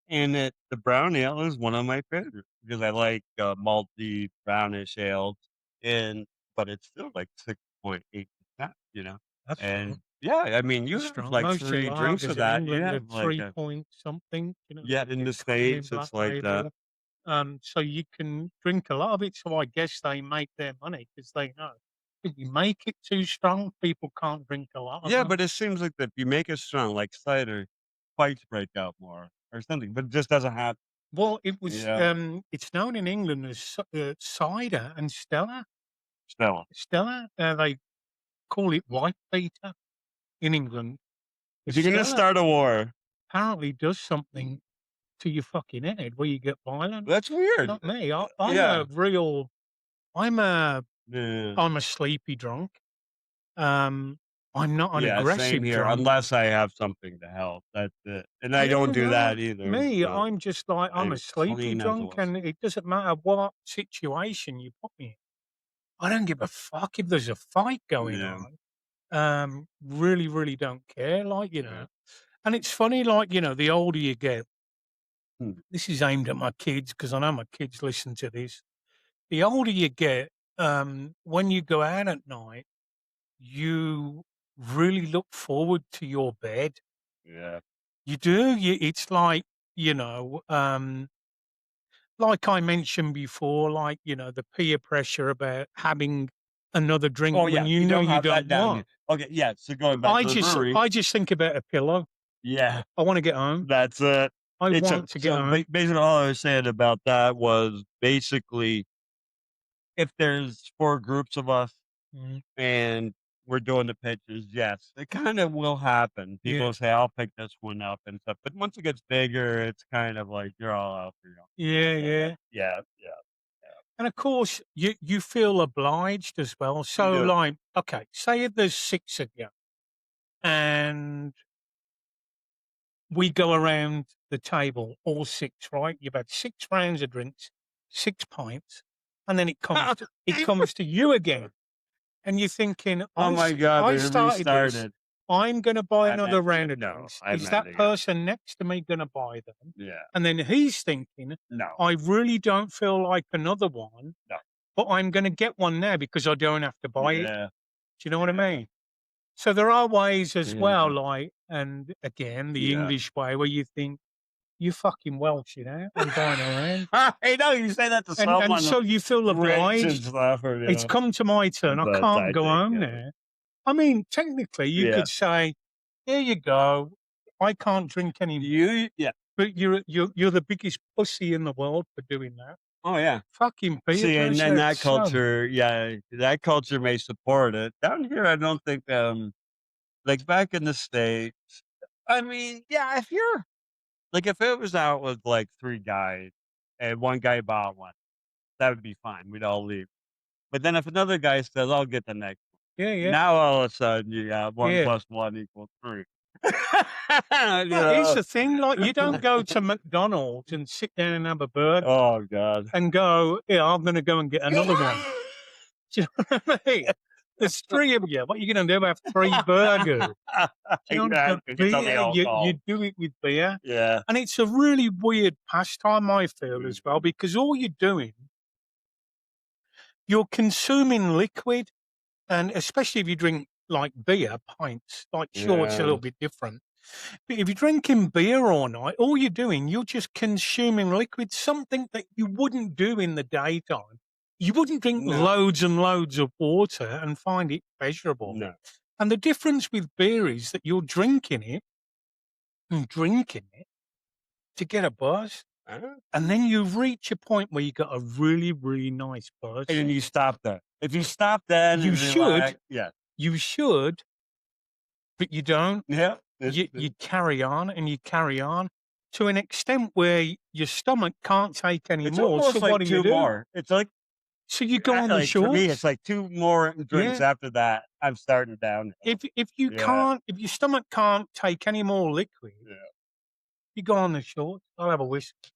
and the brown ale is one of my favorites because I like, malty brownish ales, and but it's still like 6.8%, you know? that's strong. And, yeah, I mean, you That's have, strong. like, Most 3 drinks of lagers in that, you England are have, like, 3 a point something, yeah, in they the come in States, black it's like that. label. So you can drink a lot of it. So I guess they make their money because they know if you make it too strong, people can't drink a lot of Yeah, them. but it seems like that if you make it strong, like cider, fights break out more or something, but it just doesn't happen. Well, it was, Yeah, it's known in England as cider and Stella. Stella. Stella, they call it white Peter in England. The If you're gonna Stella start a war, apparently does something to your fucking head where you get violent. that's weird. Not me. I'm Yeah. a real. I'm a. Yeah. I'm a sleepy drunk. Um, I'm not an Yeah, same aggressive here, drunk. unless I have something to help, that's it, and I don't Yeah, do no, that either, me. so I'm just like I'm a I'm sleepy clean as a drunk, whistle. and it doesn't matter what situation you put me in. I don't give a fuck if there's a fight going Yeah, on. Really, really don't care. yeah. And it's funny, the older you get. Hmm. This is aimed at my kids because I know my kids listen to this. The older you get, when you go out at night, you really look forward to your bed. Yeah. You do. It's like, you know, like I mentioned before, the peer pressure about having another drink Oh, when yeah, you don't you have that don't down here. want. Okay, yeah, so going back to the brewery, I just think about a pillow. yeah. I want to get home. That's it. I It's a want to get so home. basically all I was saying about that was basically if there's 4 groups of us Mm, and we're doing the pitches, yes, it kind of will happen. yeah, People say, "I'll pick this one up," and stuff, but once it gets bigger, it's kind of like you're all out for your own. yeah, yeah. Yeah, yeah, And of course, you feel obliged as well. you So, do. okay, say if there's 6 of you, and we go around the table, all 6, right? You've had 6 rounds of drinks, 6 pints, and then it comes to you again, and you're thinking, Oh my god, I they started this. restarted. I'm going to buy I another meant- round of no, drinks. I Is meant that to get- person next to me going to buy them? Yeah. And then he's thinking, No. I really don't feel like another one, No. but I'm going to get one now because I don't have to buy it. Yeah. Do you know what I mean? So there are ways as Yeah. well, like, and again, the Yeah. English way where you think, you fucking Welsh, you know, I'm going around. I know you say that to someone. And so you feel rich and obliged. stuff, or, you It's know, come to my turn. I but can't go think, home yeah. now. I mean, technically, you Yeah. could say, "Here you go. I can't drink anymore." Yeah. But you're the biggest pussy in the world for doing that. Oh yeah. Fucking Peter. See, and then that so- culture, yeah, that culture may support it. Down here, I don't think. Like back in the States, I mean, yeah, if you're like, if it was out with like 3 guys and one guy bought one, that would be fine. We'd all leave. But then if another guy says, "I'll get the next," Yeah. now all of a sudden you got 1 Yeah. plus 1 equals 3. Well, here's the thing: like, you don't go to McDonald's and sit down and have a burger Oh God. and go, "Yeah, I'm going to go and get another one." Do you know what I mean? There's 3 of you. What are you going to do? Have 3 burgers? You, know, Exactly. It's only alcohol. you do it with beer. Yeah. And it's a really weird pastime, I feel, as well, because all you're doing, you're consuming liquid, and especially if you drink like beer, pints, like sure, it's a Yeah. little bit different. But if you're drinking beer all night, all you're doing, you're just consuming liquid, something that you wouldn't do in the daytime. You wouldn't drink No. loads and loads of water and find it pleasurable. No. And the difference with beer is that you're drinking it and drinking it to get a buzz. And then you reach a point where you got a really, really nice buzz. And then you stop there. If you stop then You and should. relax, yeah. You should, but you don't. Yeah. You carry on and you carry on to an extent where your stomach can't take any It's more. almost So like what do 2 you do? more. It's like, So you go on the like for me, shorts. it's like 2 more drinks after that. I'm starting down. If you Yeah. can't, if your stomach can't take any more liquid, Yeah. you go on the shorts. I'll have a whiskey.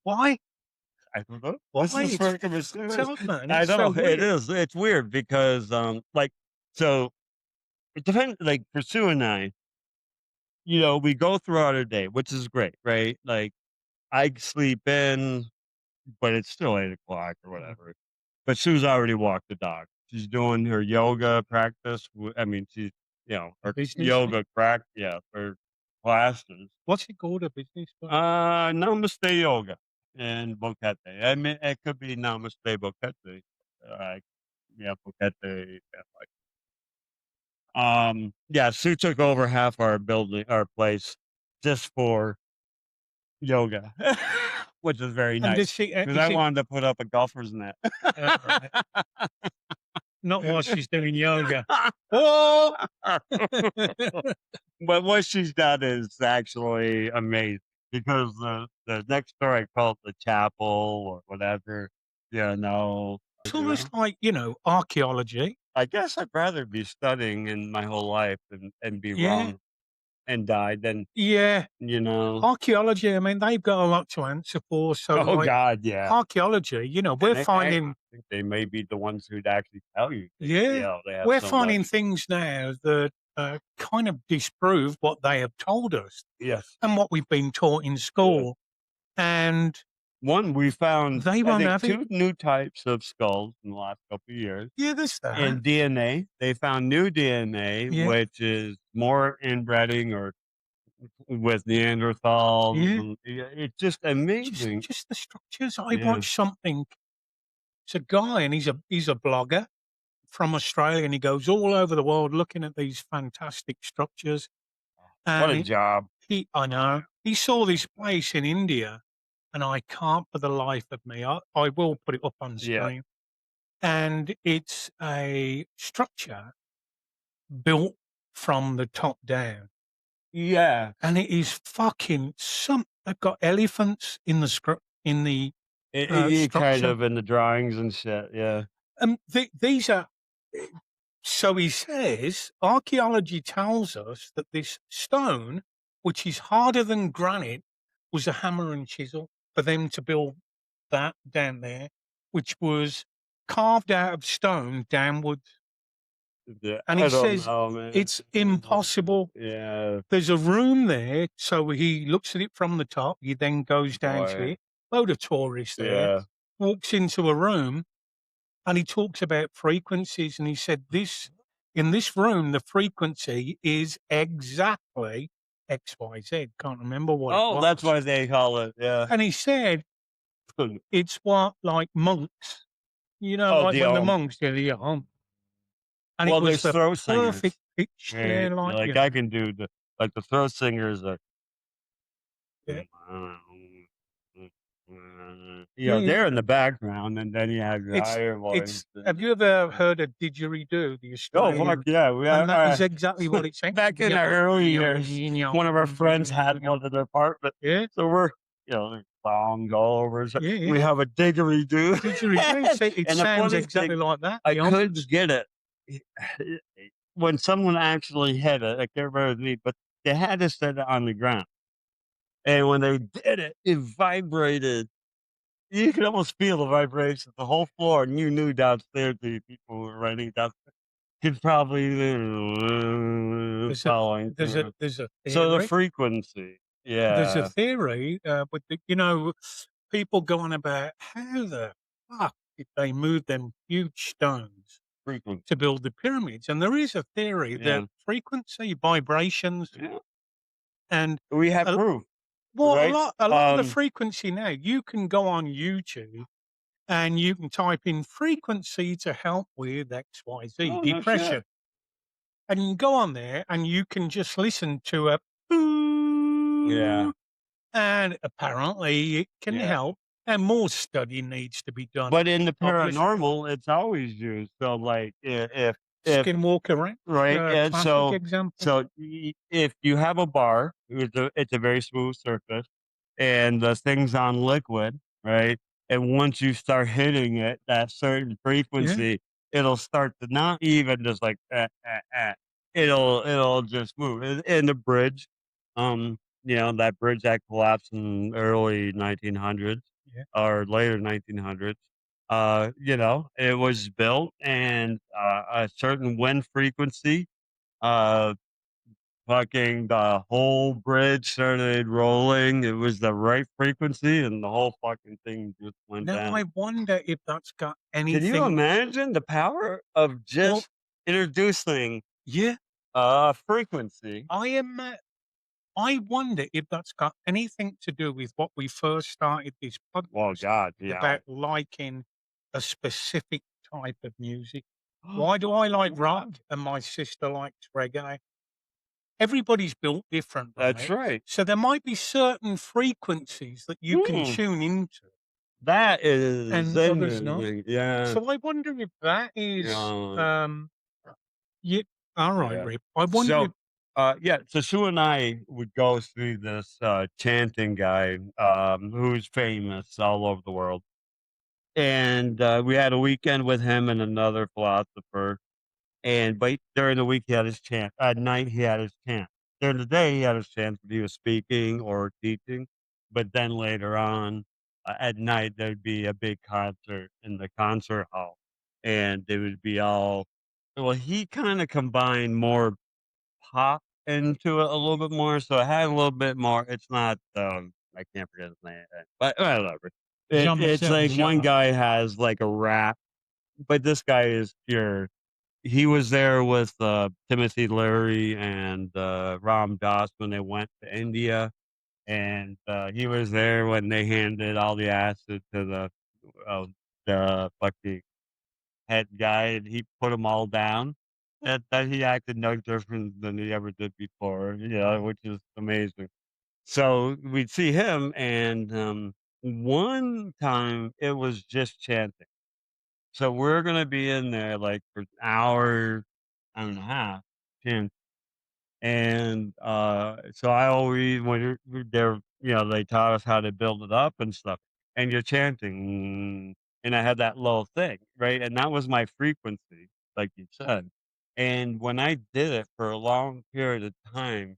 Why? I don't know. Why? What's the It's circumstance? tough, man. I It's know so it weird. is. It's weird because like, so it depends. Like for Sue and I, you know, we go throughout our day, which is great, right? Like I sleep in, but it's still 8 o'clock or whatever. But Sue's already walked the dog. She's doing her yoga practice. I mean, she's, you know, her Business? yoga her classes. What's it called? A business? Namaste Yoga in Boquete. I mean, it could be Namaste Boquete. Yeah, Boquete. Yeah, Sue took over half our building, our place, just for yoga, which is very And nice. does she? Because I wanted to put up a golfer's net. Right. Not while she's doing yoga. Oh! But what she's done is actually amazing because the next door I call it the chapel or whatever. Yeah, no. It's almost like, archaeology. I guess I'd rather be studying in my whole life and be Yeah. wrong and die than, Yeah. you know. Archaeology, I mean, they've got a lot to answer for. So, Oh, God, yeah. archaeology, we're I finding, think they may be the ones who'd actually tell you. yeah, They have we're so finding much. things now that kind of disprove what they have told us Yes. and what we've been taught in school. And One, we found They I won't think have it. 2 new types of skulls in the last couple of years. yeah, there's that. In DNA, they found new DNA, Yeah. which is more inbreeding or with Neanderthals. Yeah. And it's just amazing. Just the structures. I Yeah. watched something. It's a guy, and he's a blogger from Australia, and he goes all over the world looking at these fantastic structures. What And a job. I know he saw this place in India, and I can't for the life of me. I will put it up on Yeah. screen, and it's a structure built from the top down. Yeah. And it is fucking they've got elephants in the It kind structure. of in the drawings and shit. Yeah. These are, so he says, archaeology tells us that this stone, which is harder than granite, was a hammer and chisel for them to build that down there, which was carved out of stone downwards. Yeah, And I he don't says know, man. it's impossible. Yeah, There's a room there, so he looks at it from the top. He then goes down to boy. it. Load of tourists there. Yeah. Walks into a room, and he talks about frequencies. And he said, in this room, the frequency is exactly XYZ. Can't remember what it Oh, was. that's why they call it. Yeah. And he said it's what, like monks, Oh, like the when the monks do the and well, it was there's the throat singers. perfect pitch Right? there, like Like I can do the throat singers are. yeah, You know, yeah. they're in the background, and then you have your It's higher voice. Have you ever heard of didgeridoo, the Oh, fuck Australian? yeah! And that is exactly what it's saying. back in the early years, one of our friends had one in their apartment. Yeah, So we're, long overs. yeah. We have a didgeridoo. Didgeridoo. It And the sounds funny exactly thing, like that. I the couldn't onks. get it when someone actually hit it. I can't remember the name, but they had to set it on the ground. And when they did it, it vibrated. You could almost feel the vibration, the whole floor, and you knew downstairs the people who were running downstairs could probably There's a following there's through. a there's a So the theory. frequency, There's a yeah, theory with people going about how the fuck did they move them huge stones frequency, to build the pyramids? And there is a theory yeah, that frequency, vibrations, yeah. and We have a, proof, well, right? a lot of the frequency now, you can go on YouTube and you can type in frequency to help with XYZ, Oh, no depression. shit. And you can go on there and you can just listen to a Yeah, and apparently it can yeah. help. And more study needs to be done. But in the Obviously, paranormal, it's always used. So, like, if Skinwalker Ranch, right, and classic example. so if you have a bar, it's a very smooth surface, and the thing's on liquid, right? And once you start hitting it, that certain frequency, it'll start to not even just like it'll just move. In the bridge, that bridge that collapsed in early 1900s Yeah. or later 1900s. It was built and a certain wind frequency. Uh, Fucking the whole bridge started rolling. It was the right frequency, and the whole fucking thing just went Now down. I wonder if that's got Can you anything. imagine the power of just introducing Yeah, frequency? I wonder if that's got anything to do with what we first started this Well, podcast God, yeah. about liking a specific type of music. Why do I like rock and my sister likes reggae? Everybody's built different, That's right. So there might be certain frequencies that you can tune into, That is and others not. interesting. Yeah. So I wonder if that is, Yeah. yeah. All right, Yeah. Rip. I wonder. So Sue and I would go through this chanting guy who's famous all over the world. And we had a weekend with him and another philosopher. But during the week he had his chant. At night he had his chant. During the day he had his chant when he was speaking or teaching. But then later on at night there'd be a big concert in the concert hall, and it would be all. Well, he kind of combined more pop into it a little bit more, so it had a little bit more. It's not. I can't forget his name, but whatever. It's like one guy has like a rap, but this guy is pure. He was there with Timothy Leary and Ram Dass when they went to India, and he was there when they handed all the acid to the fucking head guy, and he put them all down. That he acted no different than he ever did before, which is amazing. So we'd see him, and one time it was just chanting. So we're gonna be in there like for an hour and a half, chanting. And so I always when you're there, they taught us how to build it up and stuff. And you're chanting, and I had that low thing, right? And that was my frequency, like you said. And when I did it for a long period of time,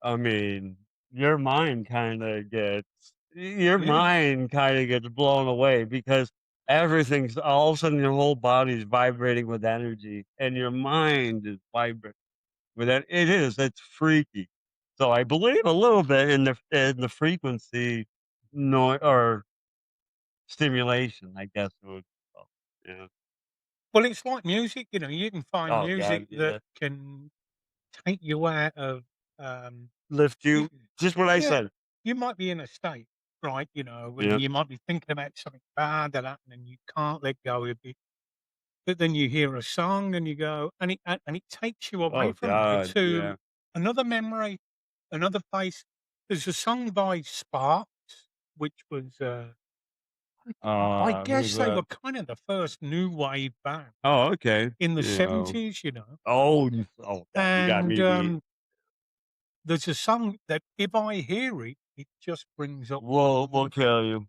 I mean, your mind kind of gets blown away because everything's all of a sudden your whole body's vibrating with energy, and your mind is vibrating with it. It is. It's freaky. So I believe a little bit in the frequency, no or stimulation. I guess it would. Oh, yeah. Well, it's like music, you know, you can find Oh music God, that yeah. can take you out of, Lift you you. Just what I yeah, said. you might be in a state, right, you know, Yeah. and you might be thinking about something bad that happened and you can't let go of it, but then you hear a song and you go and it takes you away Oh from there God, yeah. to another memory, another place. There's a song by Sparks, which was, I Who's guess they that? were kind of the first new wave band Oh, okay. in the Yeah. '70s, you know, Oh God, you got and, me beat. there's a song that if I hear it, it just brings up We'll kill you.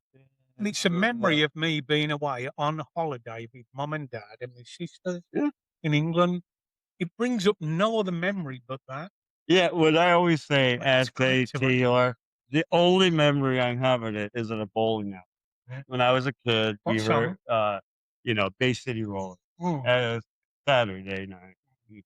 and it's a memory of me being away on holiday with mum and dad and my sisters Yeah. in England. It brings up no other memory but that. Yeah, what I always say, Like, it's great to me. SATR, the only memory I have of it is at a bowling alley. Yeah. When I was a kid, What we song? were, Bay City Rollers. Oh, Saturday night.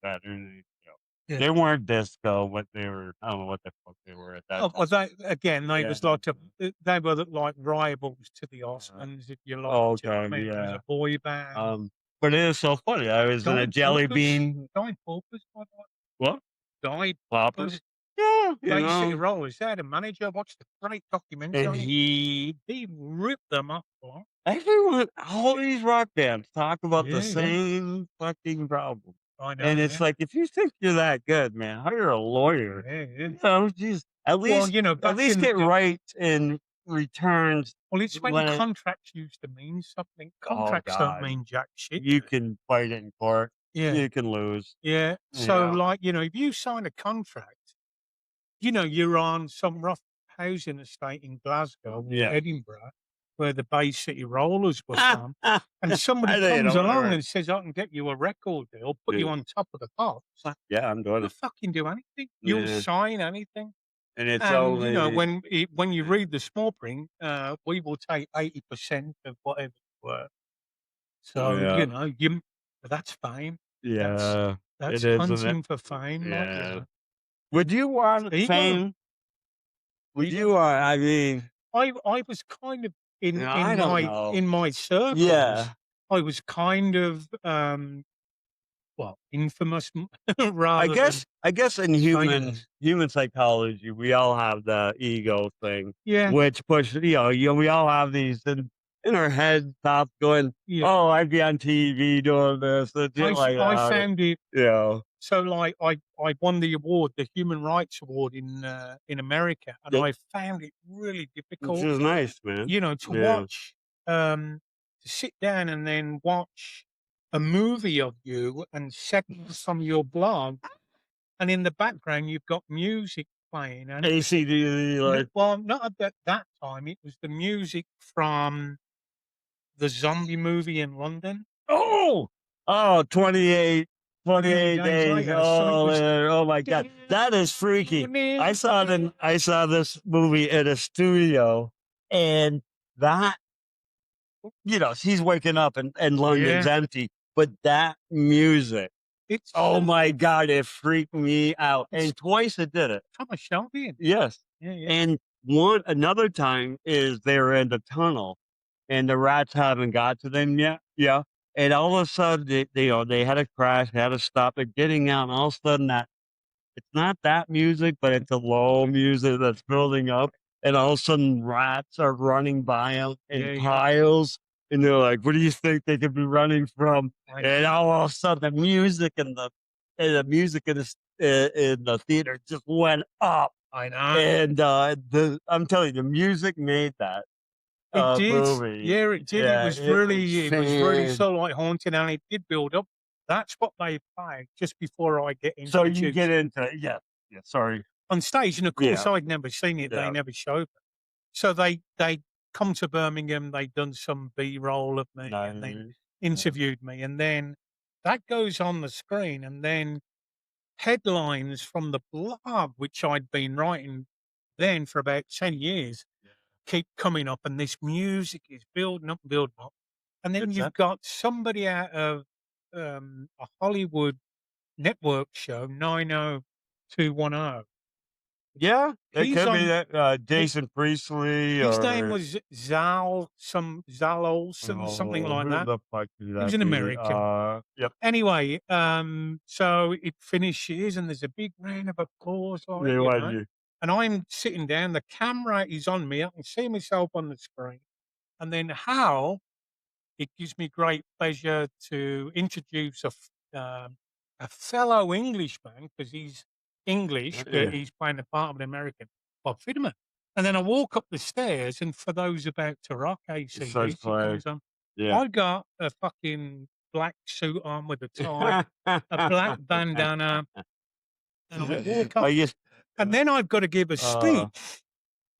Saturday night show. yeah. They weren't disco, but they were, I don't know what the fuck they were at that Oh, well, time. they again, they Yeah. was like they were like rivals to the Osmonds, if you like. Oh, Do you know what I okay, mean? It was yeah. a boy band. But it is so funny. I was in a jelly bean. Died Paupers, by the way. What? Died Poppers? Yeah, Bay City Rollers. They had a manager. I watched a great documentary and on it. he He ripped them up. Like, everyone, all these rock bands talk about the yeah, yeah. same fucking problem. I know. And it's Yeah. like, if you think you're that good, man, hire a lawyer. Yeah, yeah. You know, just at Well, least you know, at back least in get right in returns well, it's when when it, contracts used to mean something. oh Contracts don't God, mean jack shit. you can fight it in court. Yeah, You can lose. yeah. So, like, you know, if you sign a contract, you know, you're on some rough housing estate in Glasgow or Yeah. Edinburgh, where the Bay City Rollers were from, and somebody I think comes it'll along work. and says, "I can get you a record deal, put you Yeah. on top of the pops." Yeah, I'm doing You'll it. fucking do anything. You'll Yeah. sign anything. And it's And, you know, only when you read the small print, we will take 80% of whatever it's worth. So, yeah. you know, that's fame. Yeah. That's It is, isn't it? hunting for fame, like, you Yeah. know. Would you want There you go. fame? Would There you you go. want? I mean, I was kind of I don't know. in my circles, Yeah. I was kind of, well, infamous I rather guess in famous. human psychology, we all have the ego thing, Yeah, which push we all have these in our head thoughts going, yeah. oh, I'd be on TV doing this and shit like I that. found it You know. so, like, I won the award, the Human Rights Award in America, and Yep. I found it really Which difficult, is nice, man. you know, to Yeah. watch, to sit down and then watch a movie of you and segments from your blog, and in the background you've got music playing, and it was ACD, like, well, not at that time. It was the music from the zombie movie in London. oh, 28 days days. later, so it Oh, was man. Oh my God. That is freaky. I saw this movie in a studio, and that, she's waking up and London's yeah. empty, but that music, It's oh my God, it freaked me out. And twice it did it. Thomas Shelby. Yes. Yeah, yeah. And another time is they were in the tunnel and the rats haven't got to them yet. Yeah. And all of a sudden they had a crash, had to stop it getting out, and all of a sudden it's not that music, but it's a low music that's building up, and all of a sudden rats are running by them in Yeah, yeah. piles, and they're like, "What do you think they could be running from?" I And know. all of a sudden, the music in the theater just went up, I know. and I'm telling you, the music made that It did. movie. Yeah, it did. Yeah, it was really fan- so like haunting, and it did build up. That's what they play just before I get into So the you tubes. get into yeah. Sorry. On stage, and of course Yeah. I'd never seen it. Yeah. They never showed it. So they come to Birmingham. They done some B-roll of me, and they Nice. interviewed me, and then that goes on the screen, and then headlines from the blog, which I'd been writing then for about 10 years, keep coming up, and this music is building up, And then Good you've stuff. got somebody out of a Hollywood network show, 90210. Yeah, it He's could be on. that hi- Jason Priestley His name or was Zal Olson, something oh, like who that. the fuck could He was that an be? American. Yep. Anyway, so it finishes and there's a big round of applause, like, They you want know, you. and I'm sitting down, the camera is on me, I can see myself on the screen. And then Hal, it gives me great pleasure to introduce a fellow Englishman, because he's English, but Yeah. he's playing the part of an American, Bob Fidderman. And then I walk up the stairs, and for those about to rock, Such AC/DC play. comes on. Yeah. I got a fucking black suit on with a tie, a black bandana, and I walk Oh, up, yes. and then I've got to give a Uh, speech,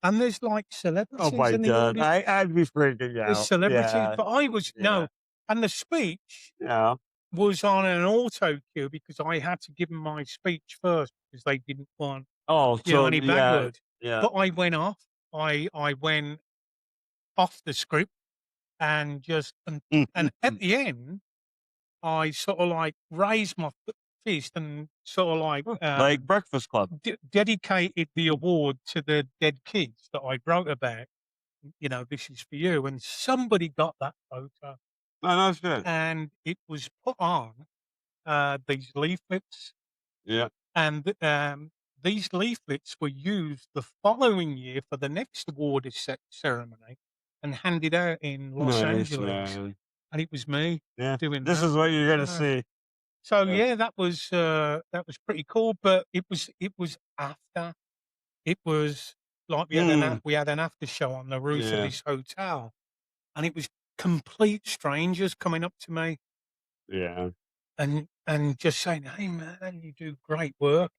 and there's like oh celebrities my in the God. audience. I'd be freaking There's out. celebrities, Yeah. but I was Yeah. no, and the speech Yeah. was on an auto cue because I had to give them my speech first because they didn't want, Oh, so any bad yeah. words. Yeah. But I went off. I went off the script and just and at the end, I sort of like raised my fist and sort of like Like Breakfast Club. dedicated the award to the dead kids that I wrote about. You know, this is for you. And somebody got that photo, No, that's good. and it was put on these leaflets, Yeah. and these leaflets were used the following year for the next award ceremony and handed out in Los Nice, Angeles. man. And it was me Yeah. doing This that. is what you're gonna Yeah. see. So Yeah. yeah, that was pretty cool. But it was after. It was like we had an after show on the roof of Yeah. this hotel, and it was complete strangers coming up to me Yeah. and just saying, "Hey man, you do great work."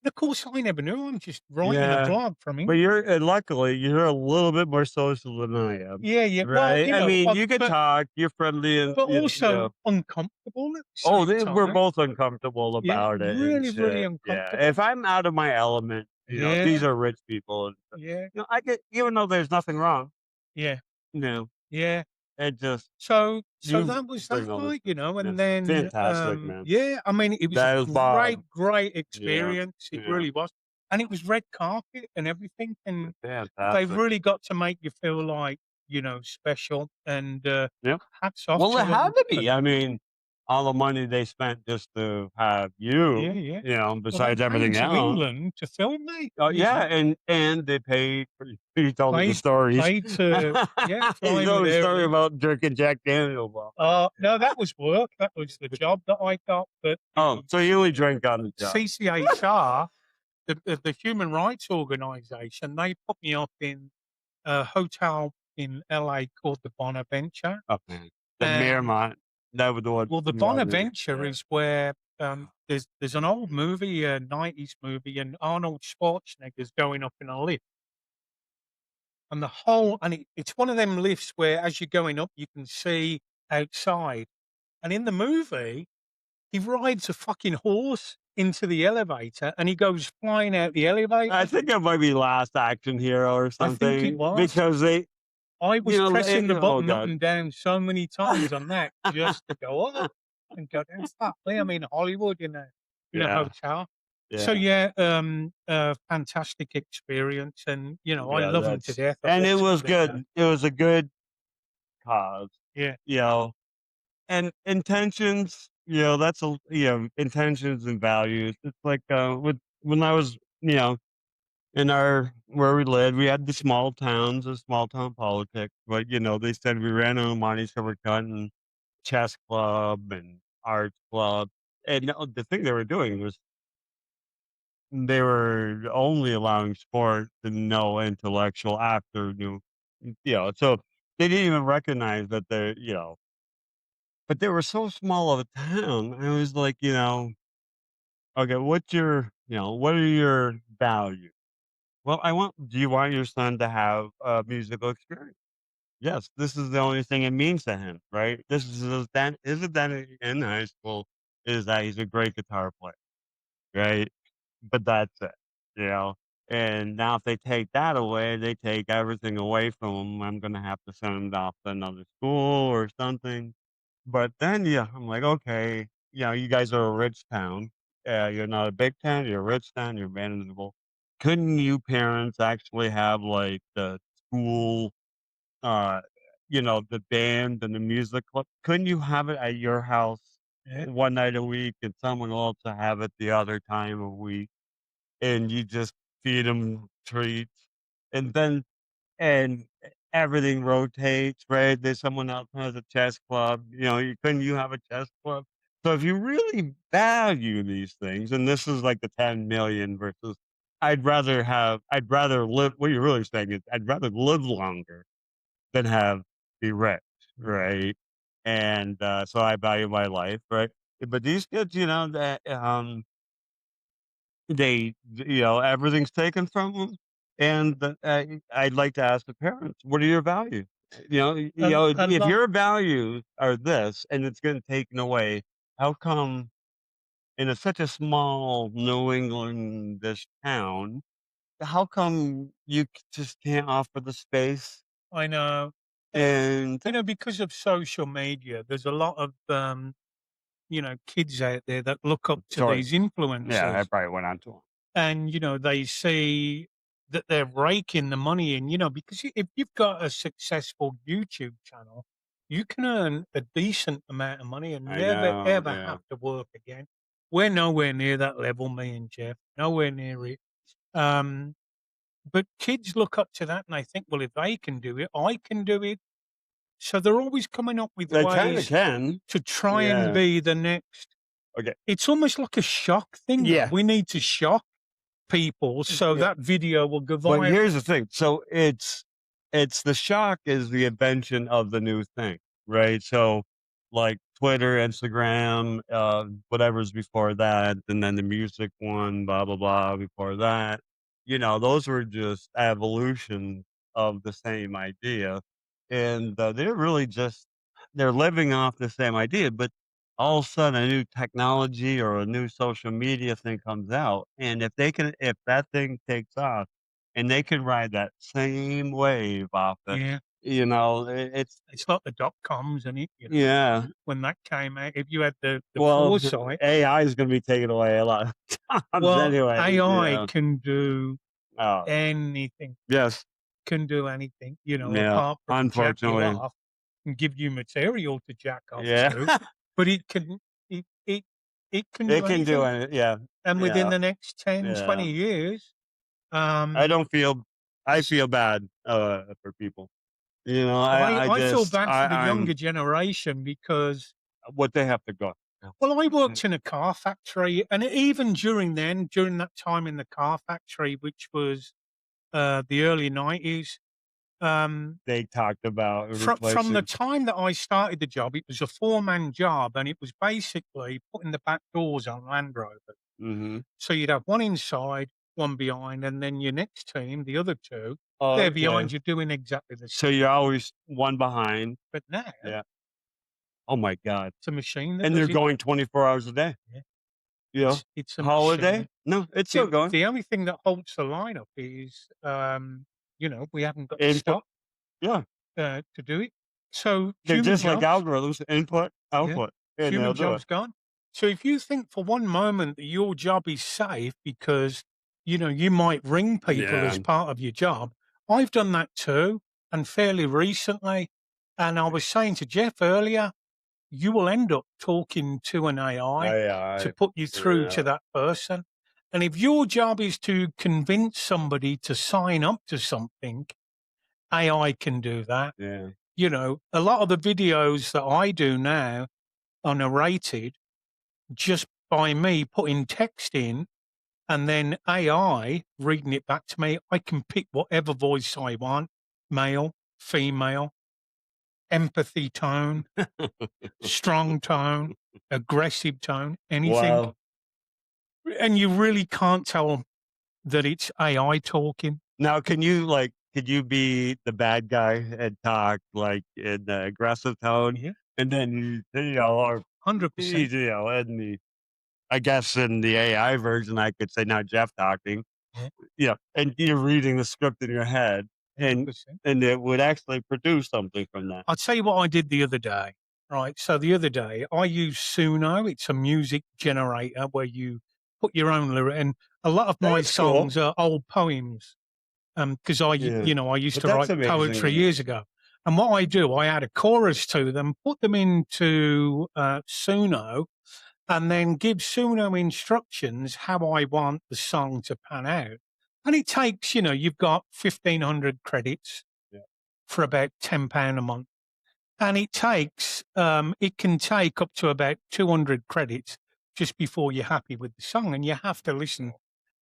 And of course, I never knew. I'm just writing a Yeah. blog from But England. luckily, you're a little bit more social than I am. Yeah, yeah. Well, Right? you I know, mean, you can talk, you're friendly and but you know. also uncomfortable at the Oh, same we're time. both uncomfortable Yeah, about it and really, really shit. Yeah. uncomfortable. If I'm out of my element, Yeah, these are rich people and yeah, I get even though there's nothing wrong, yeah, you know, yeah. it just So you that was bring that, all this like, you know, yeah. and then, Fantastic, man. yeah, I mean, it was a That is Bob. great Yeah. experience. It Yeah. really was. And it was red carpet and everything, and they Fantastic. really got to make you feel like, special, and, Yep. hats off Well, to it had them to for be. that. I mean, all the money they spent just to have Yeah, you, yeah. Well, they besides came everything to else. England to film me. Oh, It was yeah, and they paid for you told me the paid stories. paid to You fly me told me a there. story about drinking Jack Daniels. Well, No, that was work. That was the job that I got, but oh, so you only drank on the job. CCHR, the human rights organization, they put me up in a hotel in LA called the Bonaventure. Oh, man. The And Miramont. That was the one. well, the you wanted. Bonaventure is where there's an old movie, a 90s movie, and Arnold Schwarzenegger's going up in a lift. And it's one of them lifts where as you're going up, you can see outside. And in the movie, he rides a fucking horse into the elevator and he goes flying out the elevator. I think it might be Last Action Hero or I something. think it was. Because I was pressing the oh, button up God. and down so many times on that just to go up and go down. Fuck me, I'm in Hollywood in a Yeah. hotel. So Yeah. fantastic experience, and I Yeah, love them to that's death. I and it watch was them to death. good. It was a good cause. Yeah. And intentions, that's intentions and values. It's like when I was, in where we lived, we had the small town politics. But they said we ran out of money, so we're cutting chess club and art club. And the thing they were doing was they were only allowing sport and no intellectual after so they didn't even recognize that but they were so small of a town. I was like, okay, what are your values? Well, do you want your son to have a musical experience? Yes, this is the only thing it means to him, right? This is that in high school is that he's a great guitar player, right? But that's it, you know. And now if they take that away, they take everything away from them. I'm gonna have to send them off to another school or something. But then, yeah, I'm like, okay, you guys are a rich town. You're not a big town. You're a rich town. You're manageable. Couldn't you parents actually have like the school, uh, the band and the music club? Couldn't you have it at your house one night a week and someone else to have it the other time a week? And you just feed them treats, and then and everything rotates, right? There's someone else has a chess club, you have a chess club? So if you really value these things, and this is like the 10 million versus I'd rather live what you're really saying is I'd rather live longer than be rich, right? And, so I value my life, right? But these kids, that, everything's taken from them, and I'd like to ask the parents, "What are your values?" A If lot. your values are this and it's getting taken away, how come such a small New Englandish town, how come you just can't offer the space? I know. And Because of social media, there's a lot of kids out there that look up to sorry, these yeah, I influencers, probably went on to 'em. and they see that they're raking the money in. Because if you've got a successful YouTube channel, you can earn a decent amount of money and I never know, ever yeah. have to work again. We're nowhere near that level, me and Jeff, nowhere near it. Um, but kids look up to that and they think, well, if they can do it, I can do it. So they're always coming up with They kinda ways can. to try and Yeah. be the next. Okay. It's almost like a shock thing. Yeah. We need to shock people so Yeah. that video will go But viral. here's the thing. So it's the shock is the invention of the new thing, right? So like Twitter, Instagram, whatever's before that, and then the music one, blah blah blah before that. Those were just evolution of the same idea. And they're living off the same idea, but all of a sudden a new technology or a new social media thing comes out. And if that thing takes off, and they can ride that same wave off it. Yeah. It's It's like the .coms and yeah. when that came out, if you had the Well, foresight. AI is going to be taken away a lot of times Well, anyway. AI can do Oh, anything, yes. can do anything, Yeah. apart from jack you Unfortunately. off and give you material to jack off Yeah. to. But it can It can do can do anything. it. Yeah. And within Yeah. the next 10, Yeah. 20 years, I feel bad for people. I feel bad for the I'm younger generation because, what they have to go. well, I worked in a car factory, and even during that time in the car factory, which was the early 90s, They talked about from the replacing. time that I started the job, it was a four-man job, and it was basically putting the back doors on Land Rovers. Mm-hmm. So you'd have one inside, one behind, and then your next team, the other two, Oh, they're okay. behind you doing exactly the So same. you're always one behind. But now Yeah. Oh my God. it's a machine that And does they're it. going 24 hours a day. Yeah. It's a Holiday? machine. No, it's still going. The only thing that halts the lineup is, we haven't got the Input. stock Yeah. to do it. So They're human just like jobs, algorithms, input, output. And they'll human do it. jobs gone. So if you think for one moment that your job is safe because, you might ring people as Yeah. part of your job, I've done that too, and fairly recently. And I was saying to Jeff earlier, you will end up talking to an AI to put you through to that person. And if your job is to convince somebody to sign up to something, AI can do that. Yeah. A lot of the videos that I do now are narrated just by me putting text in and then AI reading it back to me. I can pick whatever voice I want, male, female, empathy tone, strong tone, aggressive tone, anything. Wow. And you really can't tell that it's AI talking. Now, could you be the bad guy and talk like in the aggressive tone? Yeah. And then, or 100%. I guess in the AI version, I could say, now Jeff talking. Yeah. Yeah, and you're reading the script in your head, and 100%. it would actually produce something from that. I'll tell you what I did the other day, right? So the other day I used Suno. It's a music generator where you put your own lyric, and a lot of my That's cool. songs are old poems. Because Yeah, I used but to that's write amazing poetry to years me. ago. And what I do, I add a chorus to them, put them into Suno, and then give Suno instructions how I want the song to pan out. And it takes, you've got 1,500 credits Yeah. for about £10 a month. And it can take up to about 200 credits just before you're happy with the song. And you have to listen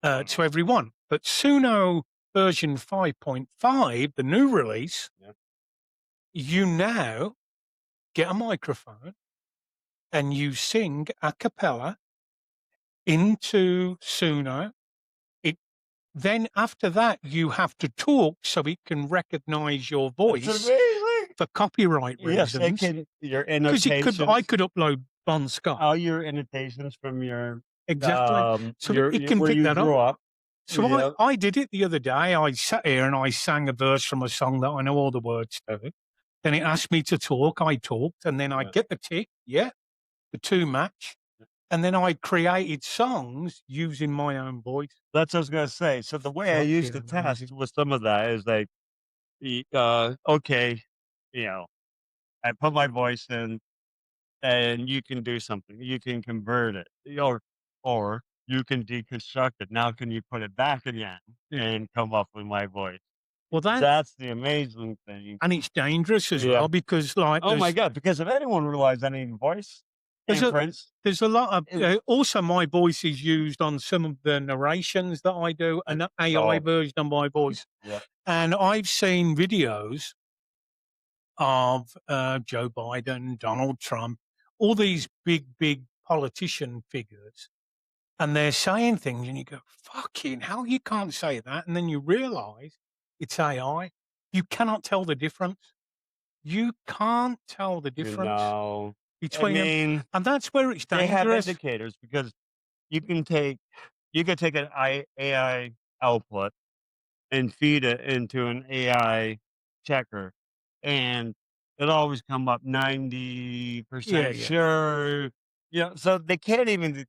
to every one. But Suno version 5.5, the new release, Yeah. you now get a microphone and you sing a cappella into Suno. Then after that, you have to talk so it can recognize your That's voice amazing. for copyright Yes, it reasons. can. Your Because I annotations, could upload Bon Scott. all your annotations from your Exactly. So it can where pick you that up. grew up. So Yeah. I did it the other day. I sat here and I sang a verse from a song that I know all the words to. Then it asked me to talk. I talked, and then I Yeah. get the tick. Yeah, the two match. And then I created songs using my own voice. That's what I was gonna say. So the way I used to Fucking amazing. test with some of that is like, okay, I put my voice in, and you can do something. You can convert it, or you can deconstruct it. Now, can you put it back again and come up with my voice? Well, That's the amazing thing. and it's dangerous as Yeah. well because Oh my god! Because if anyone realized any voice There's a- inference, there's a lot of Is- also my voice is used on some of the narrations that I do, an AI version of my voice. Yeah. And I've seen videos of Joe Biden, Donald Trump, all these big politician figures, and they're saying things, and you go, "Fucking hell, you can't say that!" And then you realise it's AI. You cannot tell the difference. You can't tell the difference between them, and that's where it's they have dangerous. indicators because you can take an AI output and feed it into an AI checker, and it'll always come up 90% Yeah. sure. So they can't even.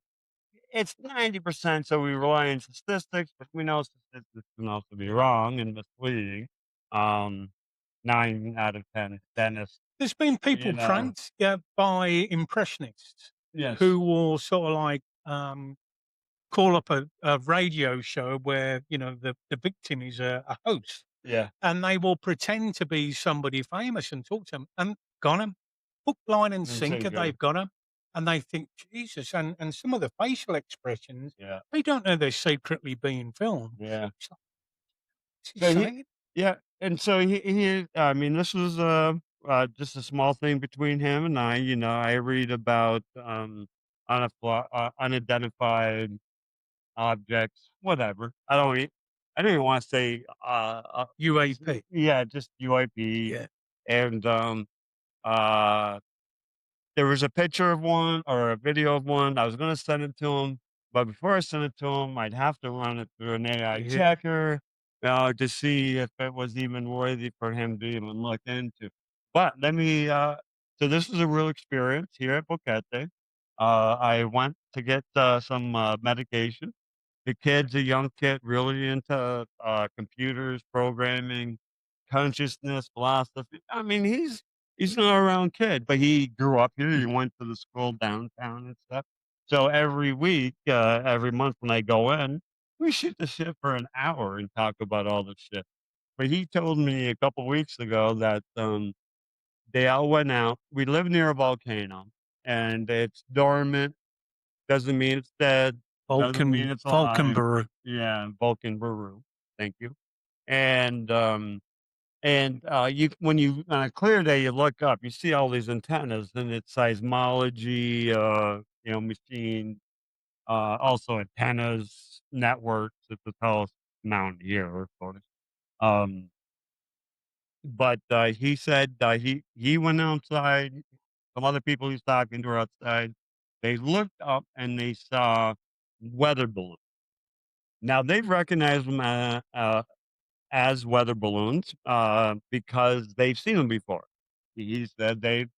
It's 90%, so we rely on statistics, but we know statistics can also be wrong and misleading. Um, 9 out of 10 dentists. There's been people pranked by impressionists Yes. who will sort of like call up a radio show where the victim is a host, Yeah. and they will pretend to be somebody famous and talk to them and got them hook, line, and sinker. They've got them, and they think Jesus, and some of the facial expressions, Yeah. they don't know they're secretly being filmed. Yeah. It's like, what's he So saying? yeah, and so I mean, this was just a small thing between him and I. I read about unidentified objects, whatever. I don't even want to say UAP. yeah, just UIP. Yeah. And uh there was a picture of one or a video of one. I was going to send it to him, but before I sent it to him, I'd have to run it through an AI Yeah. checker to see if it was even worthy for him to even look into. But let me. So this was a real experience here at Boquete. I went to get some medication. The kid's a young kid, really into computers, programming, consciousness, philosophy. I mean, he's not around kid, but he grew up here. He went to the school downtown and stuff. So every week, every month when I go in, we shoot the shit for an hour and talk about all this shit. But he told me a couple weeks ago that they all went out. We live near a volcano, and it's dormant. Doesn't mean it's dead. Doesn't mean it's alive. Vulcan. Yeah, Vulcan Baru. Thank you. And you when you on a clear day, you look up, you see all these antennas, and it's seismology, machine, also antennas, networks. It's the tallest mountain here, of course. Um, but he said he went outside. Some other people he's talking to are outside. They looked up and they saw weather balloons. Now they've recognized them as weather balloons because they've seen them before. He said they've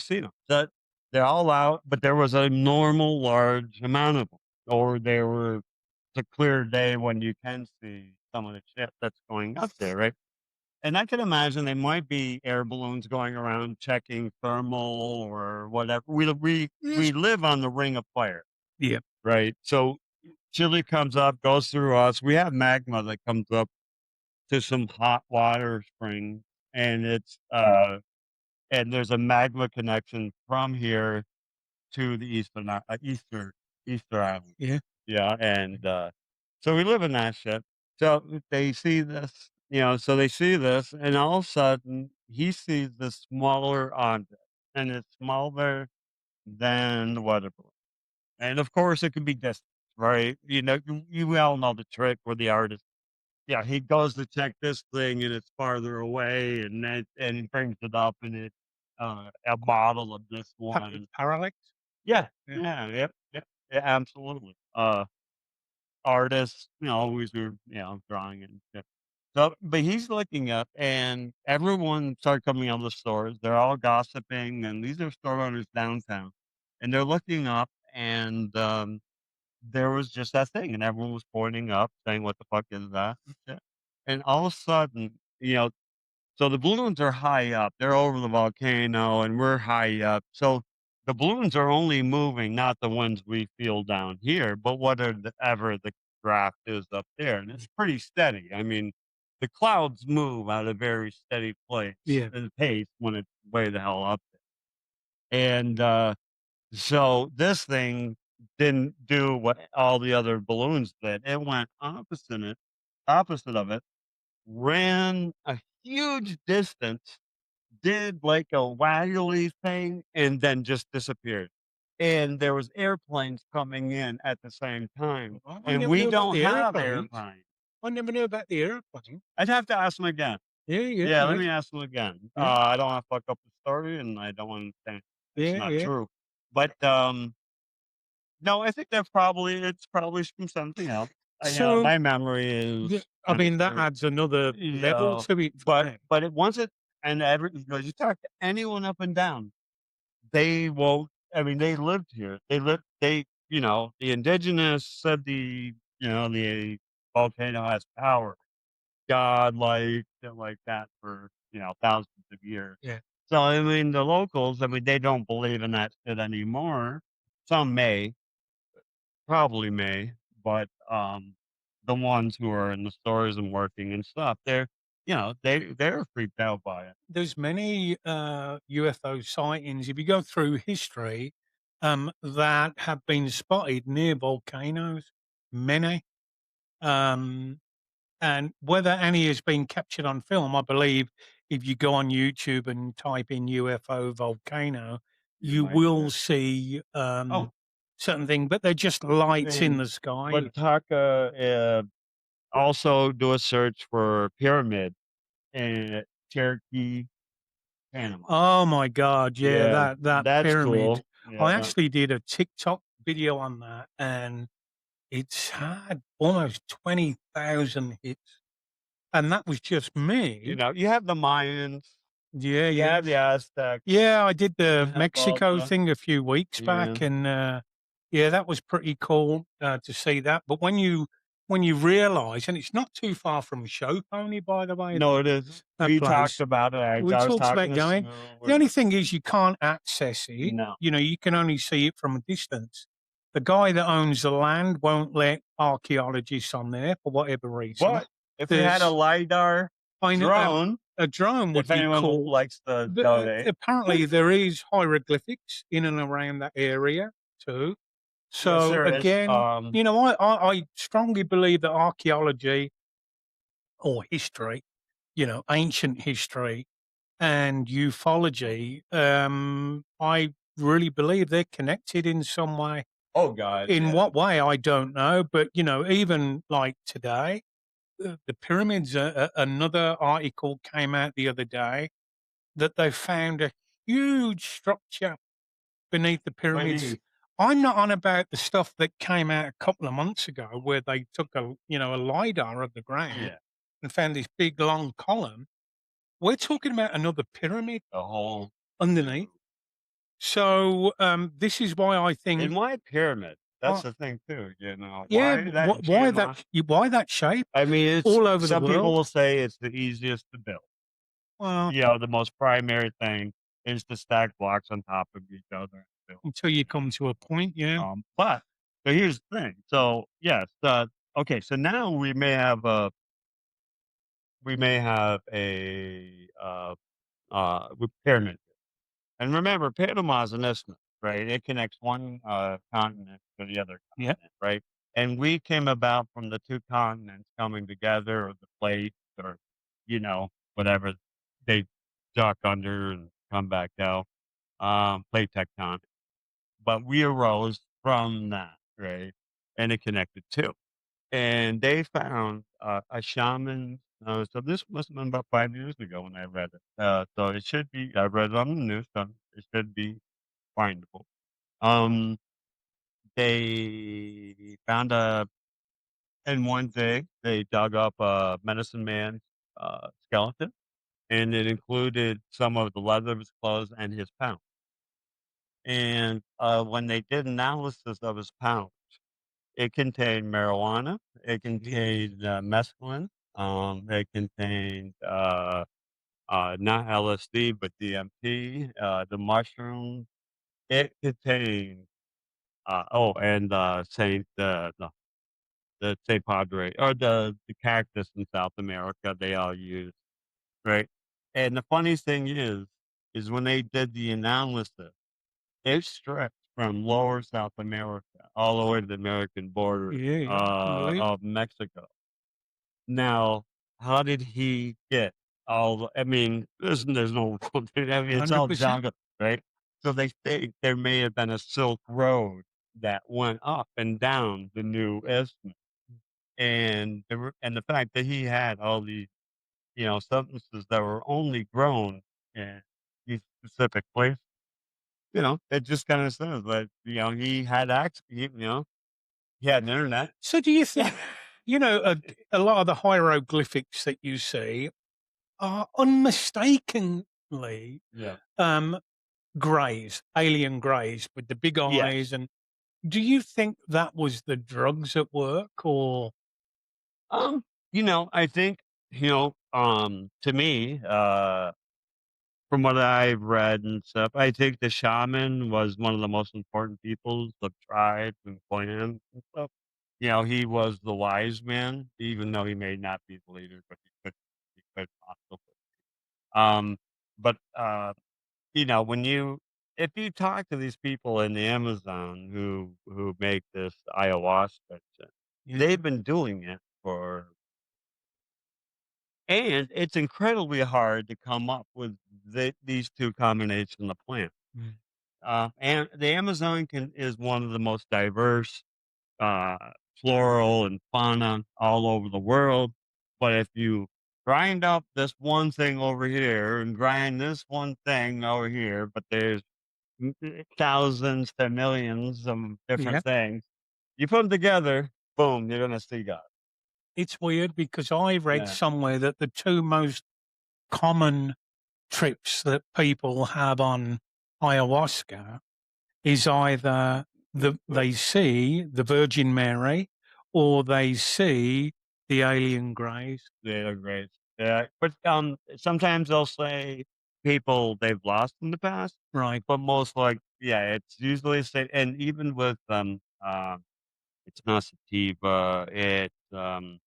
seen them. So they're all out, but there was a normal large amount of them, or they were it's a clear day when you can see some of the shit that's going up there, right? And I can imagine they might be air balloons going around checking thermal or whatever. We live on the ring of fire, Yeah. right? So chili comes up, goes through us. We have magma that comes up to some hot water springs, and and there's a magma connection from here to the Easter Island. Yeah. Yeah, and so we live in that shit. So they see this, so they see this, and all of a sudden he sees this smaller object, and it's smaller than the weather balloon. And of course, it can be distance, right? You all know the trick where the artist, yeah, he goes to check this thing, and it's farther away, and he brings it up, and it's a model of this one. Parallax. Yeah, Yeah. yep, yeah, absolutely. Artists, always are, drawing and stuff. So, but he's looking up, and everyone started coming out of the stores. They're all gossiping, and these are store owners downtown, and they're looking up, and there was just that thing, and everyone was pointing up, saying, "What the fuck is that?" And shit. And all of a sudden, so the balloons are high up. They're over the volcano, and we're high up. So the balloons are only moving, not the ones we feel down here, but whatever the draft is up there. And it's pretty steady. I mean, the clouds move at a very steady Yeah. pace when it's way the hell up there. And so this thing didn't do what all the other balloons did. It went opposite of it, ran a huge distance, did like a waggly thing, and then just disappeared. And there was airplanes coming in at the same time, I and never we knew about don't the have airplanes. airplanes. I never knew about the airplane. I'd have to ask him again. Yeah. Let me ask him again. Yeah. I don't want to fuck up the story, and I don't want to say it's not Yeah. true. But no, I think it's probably from something else. So My memory is. I mean, that kinda adds another level to it. but it wasn't, and you talk to anyone up and down, they won't. I mean, they lived here. The indigenous said the volcano has power, godlike, shit like that for thousands of years. Yeah. So I mean, the locals, I mean, they don't believe in that shit anymore. Some probably may, but the ones who are in the stores and working and stuff, they're freaked out by it. There's many UFO sightings, if you go through history, that have been spotted near volcanoes. Many. And whether any has been captured on film, I believe if you go on YouTube and type in UFO volcano, you might will get see Oh, certain things, but they're just lights in and the sky. but also do a search for pyramid in Cherokee, Panama. Oh my God, yeah, that that's pyramid. cool. I Yeah. actually did a TikTok video on that, and it's had almost 20,000 hits, and that was just me. You have the Mayans, Yeah, you yeah. have the Aztecs. Yeah, I did the have Mexico all the- thing a few weeks back, and yeah, that was pretty cool to see that. But when you realize, and it's not too far from Show Pony, by the way. No, it is. that We place. talked about it. We I was talked about talking to going. Sue, The only thing is you can't access it. No. You can only see it from a distance. The guy that owns the land won't let archaeologists on there for whatever reason. But if we had a LiDAR drone, a drone would if be anyone cool. likes to donate. Apparently, there is hieroglyphics in and around that area too. So there is. again, I strongly believe that archaeology or history, ancient history and ufology, I really believe they're connected in some way. Oh God! In yeah. what way, I don't know. But even like today, the pyramids. Another article came out the other day that they found a huge structure beneath the pyramids. I'm not on about the stuff that came out a couple of months ago where they took a LiDAR of the ground Yeah, and found this big long column. We're talking about another pyramid the whole. underneath. So, this is why I think, And why pyramid? uh, That's the thing too. yeah, Why that why that shape I mean, it's all over the some people world? will say it's the easiest to build. Well, The most primary thing is to stack blocks on top of each other and build. until you come to a point, yeah. But here's the thing. So yes, okay. So now we may have a pyramid. And remember, Panama's an isthmus, right? It connects one continent to the other Yeah. continent, right? And we came about from the two continents coming together, or the plate, or whatever they duck under and come back out. Plate tectonic. But we arose from that, right? And it connected too. And they found a shaman. So this must have been about 5 years ago when I read it. So it should be. I read it on the news, so it should be findable. Um, they found in one day they dug up a medicine man's skeleton, and it included some of the leather of his clothes and his pound. And when they did analysis of his pound, it contained marijuana. It contained mescaline. It contained not LSD but DMT. The mushroom. It contained and Saint the Saint Padre, or the cactus in South America. They all use, right. And the funny thing is when they did the analysis, it stretched from lower South America all the way to the American border Yeah, yeah, I can believe. of Mexico. Now, how did he get I mean, there's no I mean, it's all 100%. jungle, right? So they think there may have been a Silk Road that went up and down the new isthmus, and the fact that he had all these, substances that were only grown in these specific places, it just kind of says that, he had access, he had an internet. So do you think, a lot of the hieroglyphics that you see are unmistakably, Yeah. um, greys, alien greys with the big eyes, Yes. and do you think that was the drugs at work, or I think, to me, from what I've read and stuff, I think the shaman was one of the most important peoples of tribes and clans and stuff. He was the wise man, even though he may not be the leader, but he could possibly. Um, but when if you talk to these people in the Amazon who make this ayahuasca shit, yeah, they've been doing it for, and it's incredibly hard to come up with these two combinations of plants. mm, And the Amazon is one of the most diverse uh, floral and fauna all over the world. But if you grind up this one thing over here and grind this one thing over here, but there's thousands to millions of yeah. different things, you put them together, boom, you're gonna see God. It's weird because I read Yeah. somewhere that the two most common trips that people have on ayahuasca is either they see the Virgin Mary or they see the alien greys. They are great. Yeah, but sometimes they'll say people they've lost in the past, Right. but yeah, it's usually say, and even with it's not sativa, it's the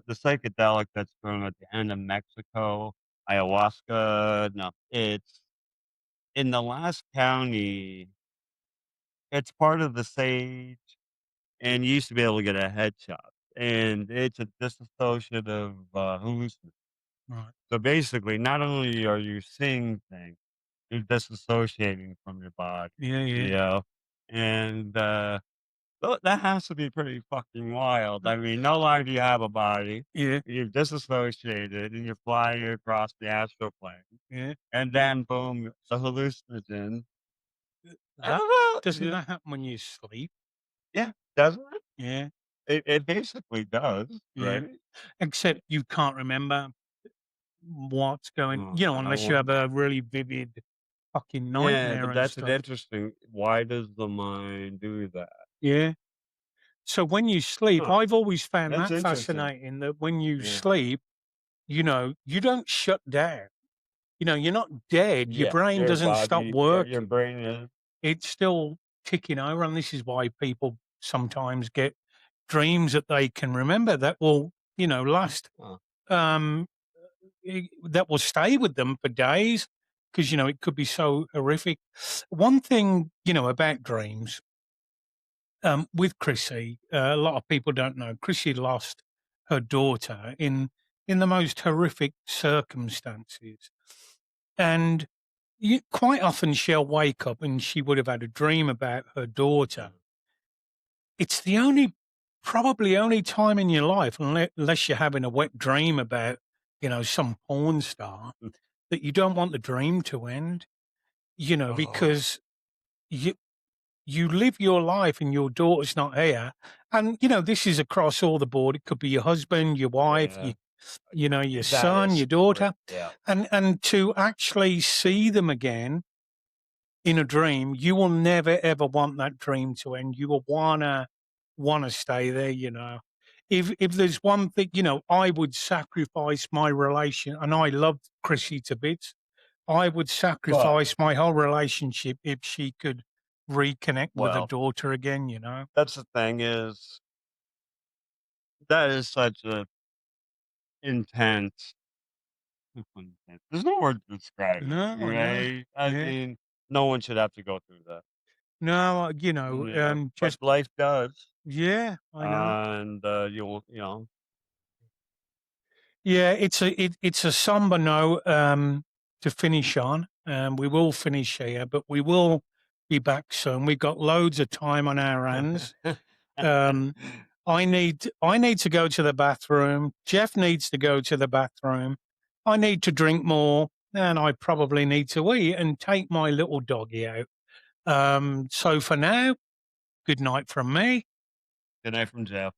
psychedelic that's grown at the end of Mexico, ayahuasca. No, it's in the last county. It's part of the sage, and you used to be able to get a headshot, and it's a dissociative hallucinogen. Right. So basically, not only are you seeing things, you're disassociating from your body, Yeah, yeah. you know? And that has to be pretty fucking wild. I mean, no longer do you have a body, Yeah, you're disassociated, and you're flying across the astral plane. yeah. And then, boom, the hallucinogen I don't know. Doesn't that happen when you sleep? Yeah, doesn't it? Yeah, It basically does, yeah. right? Except you can't remember what's going, Oh, unless you have a really vivid fucking yeah, nightmare but and that's an stuff. interesting. Why does the mind do that? Yeah. So when you sleep, Huh, I've always found that's that interesting. fascinating that when you Yeah, sleep, you don't shut down. You're not dead. Your yeah. brain Your doesn't stop body, your working. brain is. It's still ticking over. And this is why people sometimes get dreams that they can remember that will, last, Huh. um, that will stay with them for days because, it could be so horrific. One thing, about dreams, with Chrissy, a lot of people don't know. Chrissy lost her daughter in the most horrific circumstances, and quite often she'll wake up and she would have had a dream about her daughter. It's probably only time in your life, unless you're having a wet dream about, some porn star, Mm. that you don't want the dream to end. Oh, Because you you live your life and your daughter's not here. And, this is across all the board. It could be your husband, your wife, yeah, your that son, is your daughter. yeah. And to actually see them again in a dream, you will never ever want that dream to end. You will wanna stay there, If there's one thing, I would sacrifice my relation, and I love Chrissy to bits. I would But sacrifice my whole relationship if she could reconnect with her well, daughter again. that's the thing is that is such a intense. Intense. There's no word to describe it, No, I know. right? I Yeah. mean, no one should have to go through that. No, Yeah, but just life does, yeah, I know. and you'll. Yeah, it's a somber note to finish on. We will finish here, but we will be back soon. We've got loads of time on our hands. Um, I need to go to the bathroom. Jeff needs to go to the bathroom. I need to drink more, and I probably need to eat and take my little doggy out. So for now, good night from me. Good night from Jeff.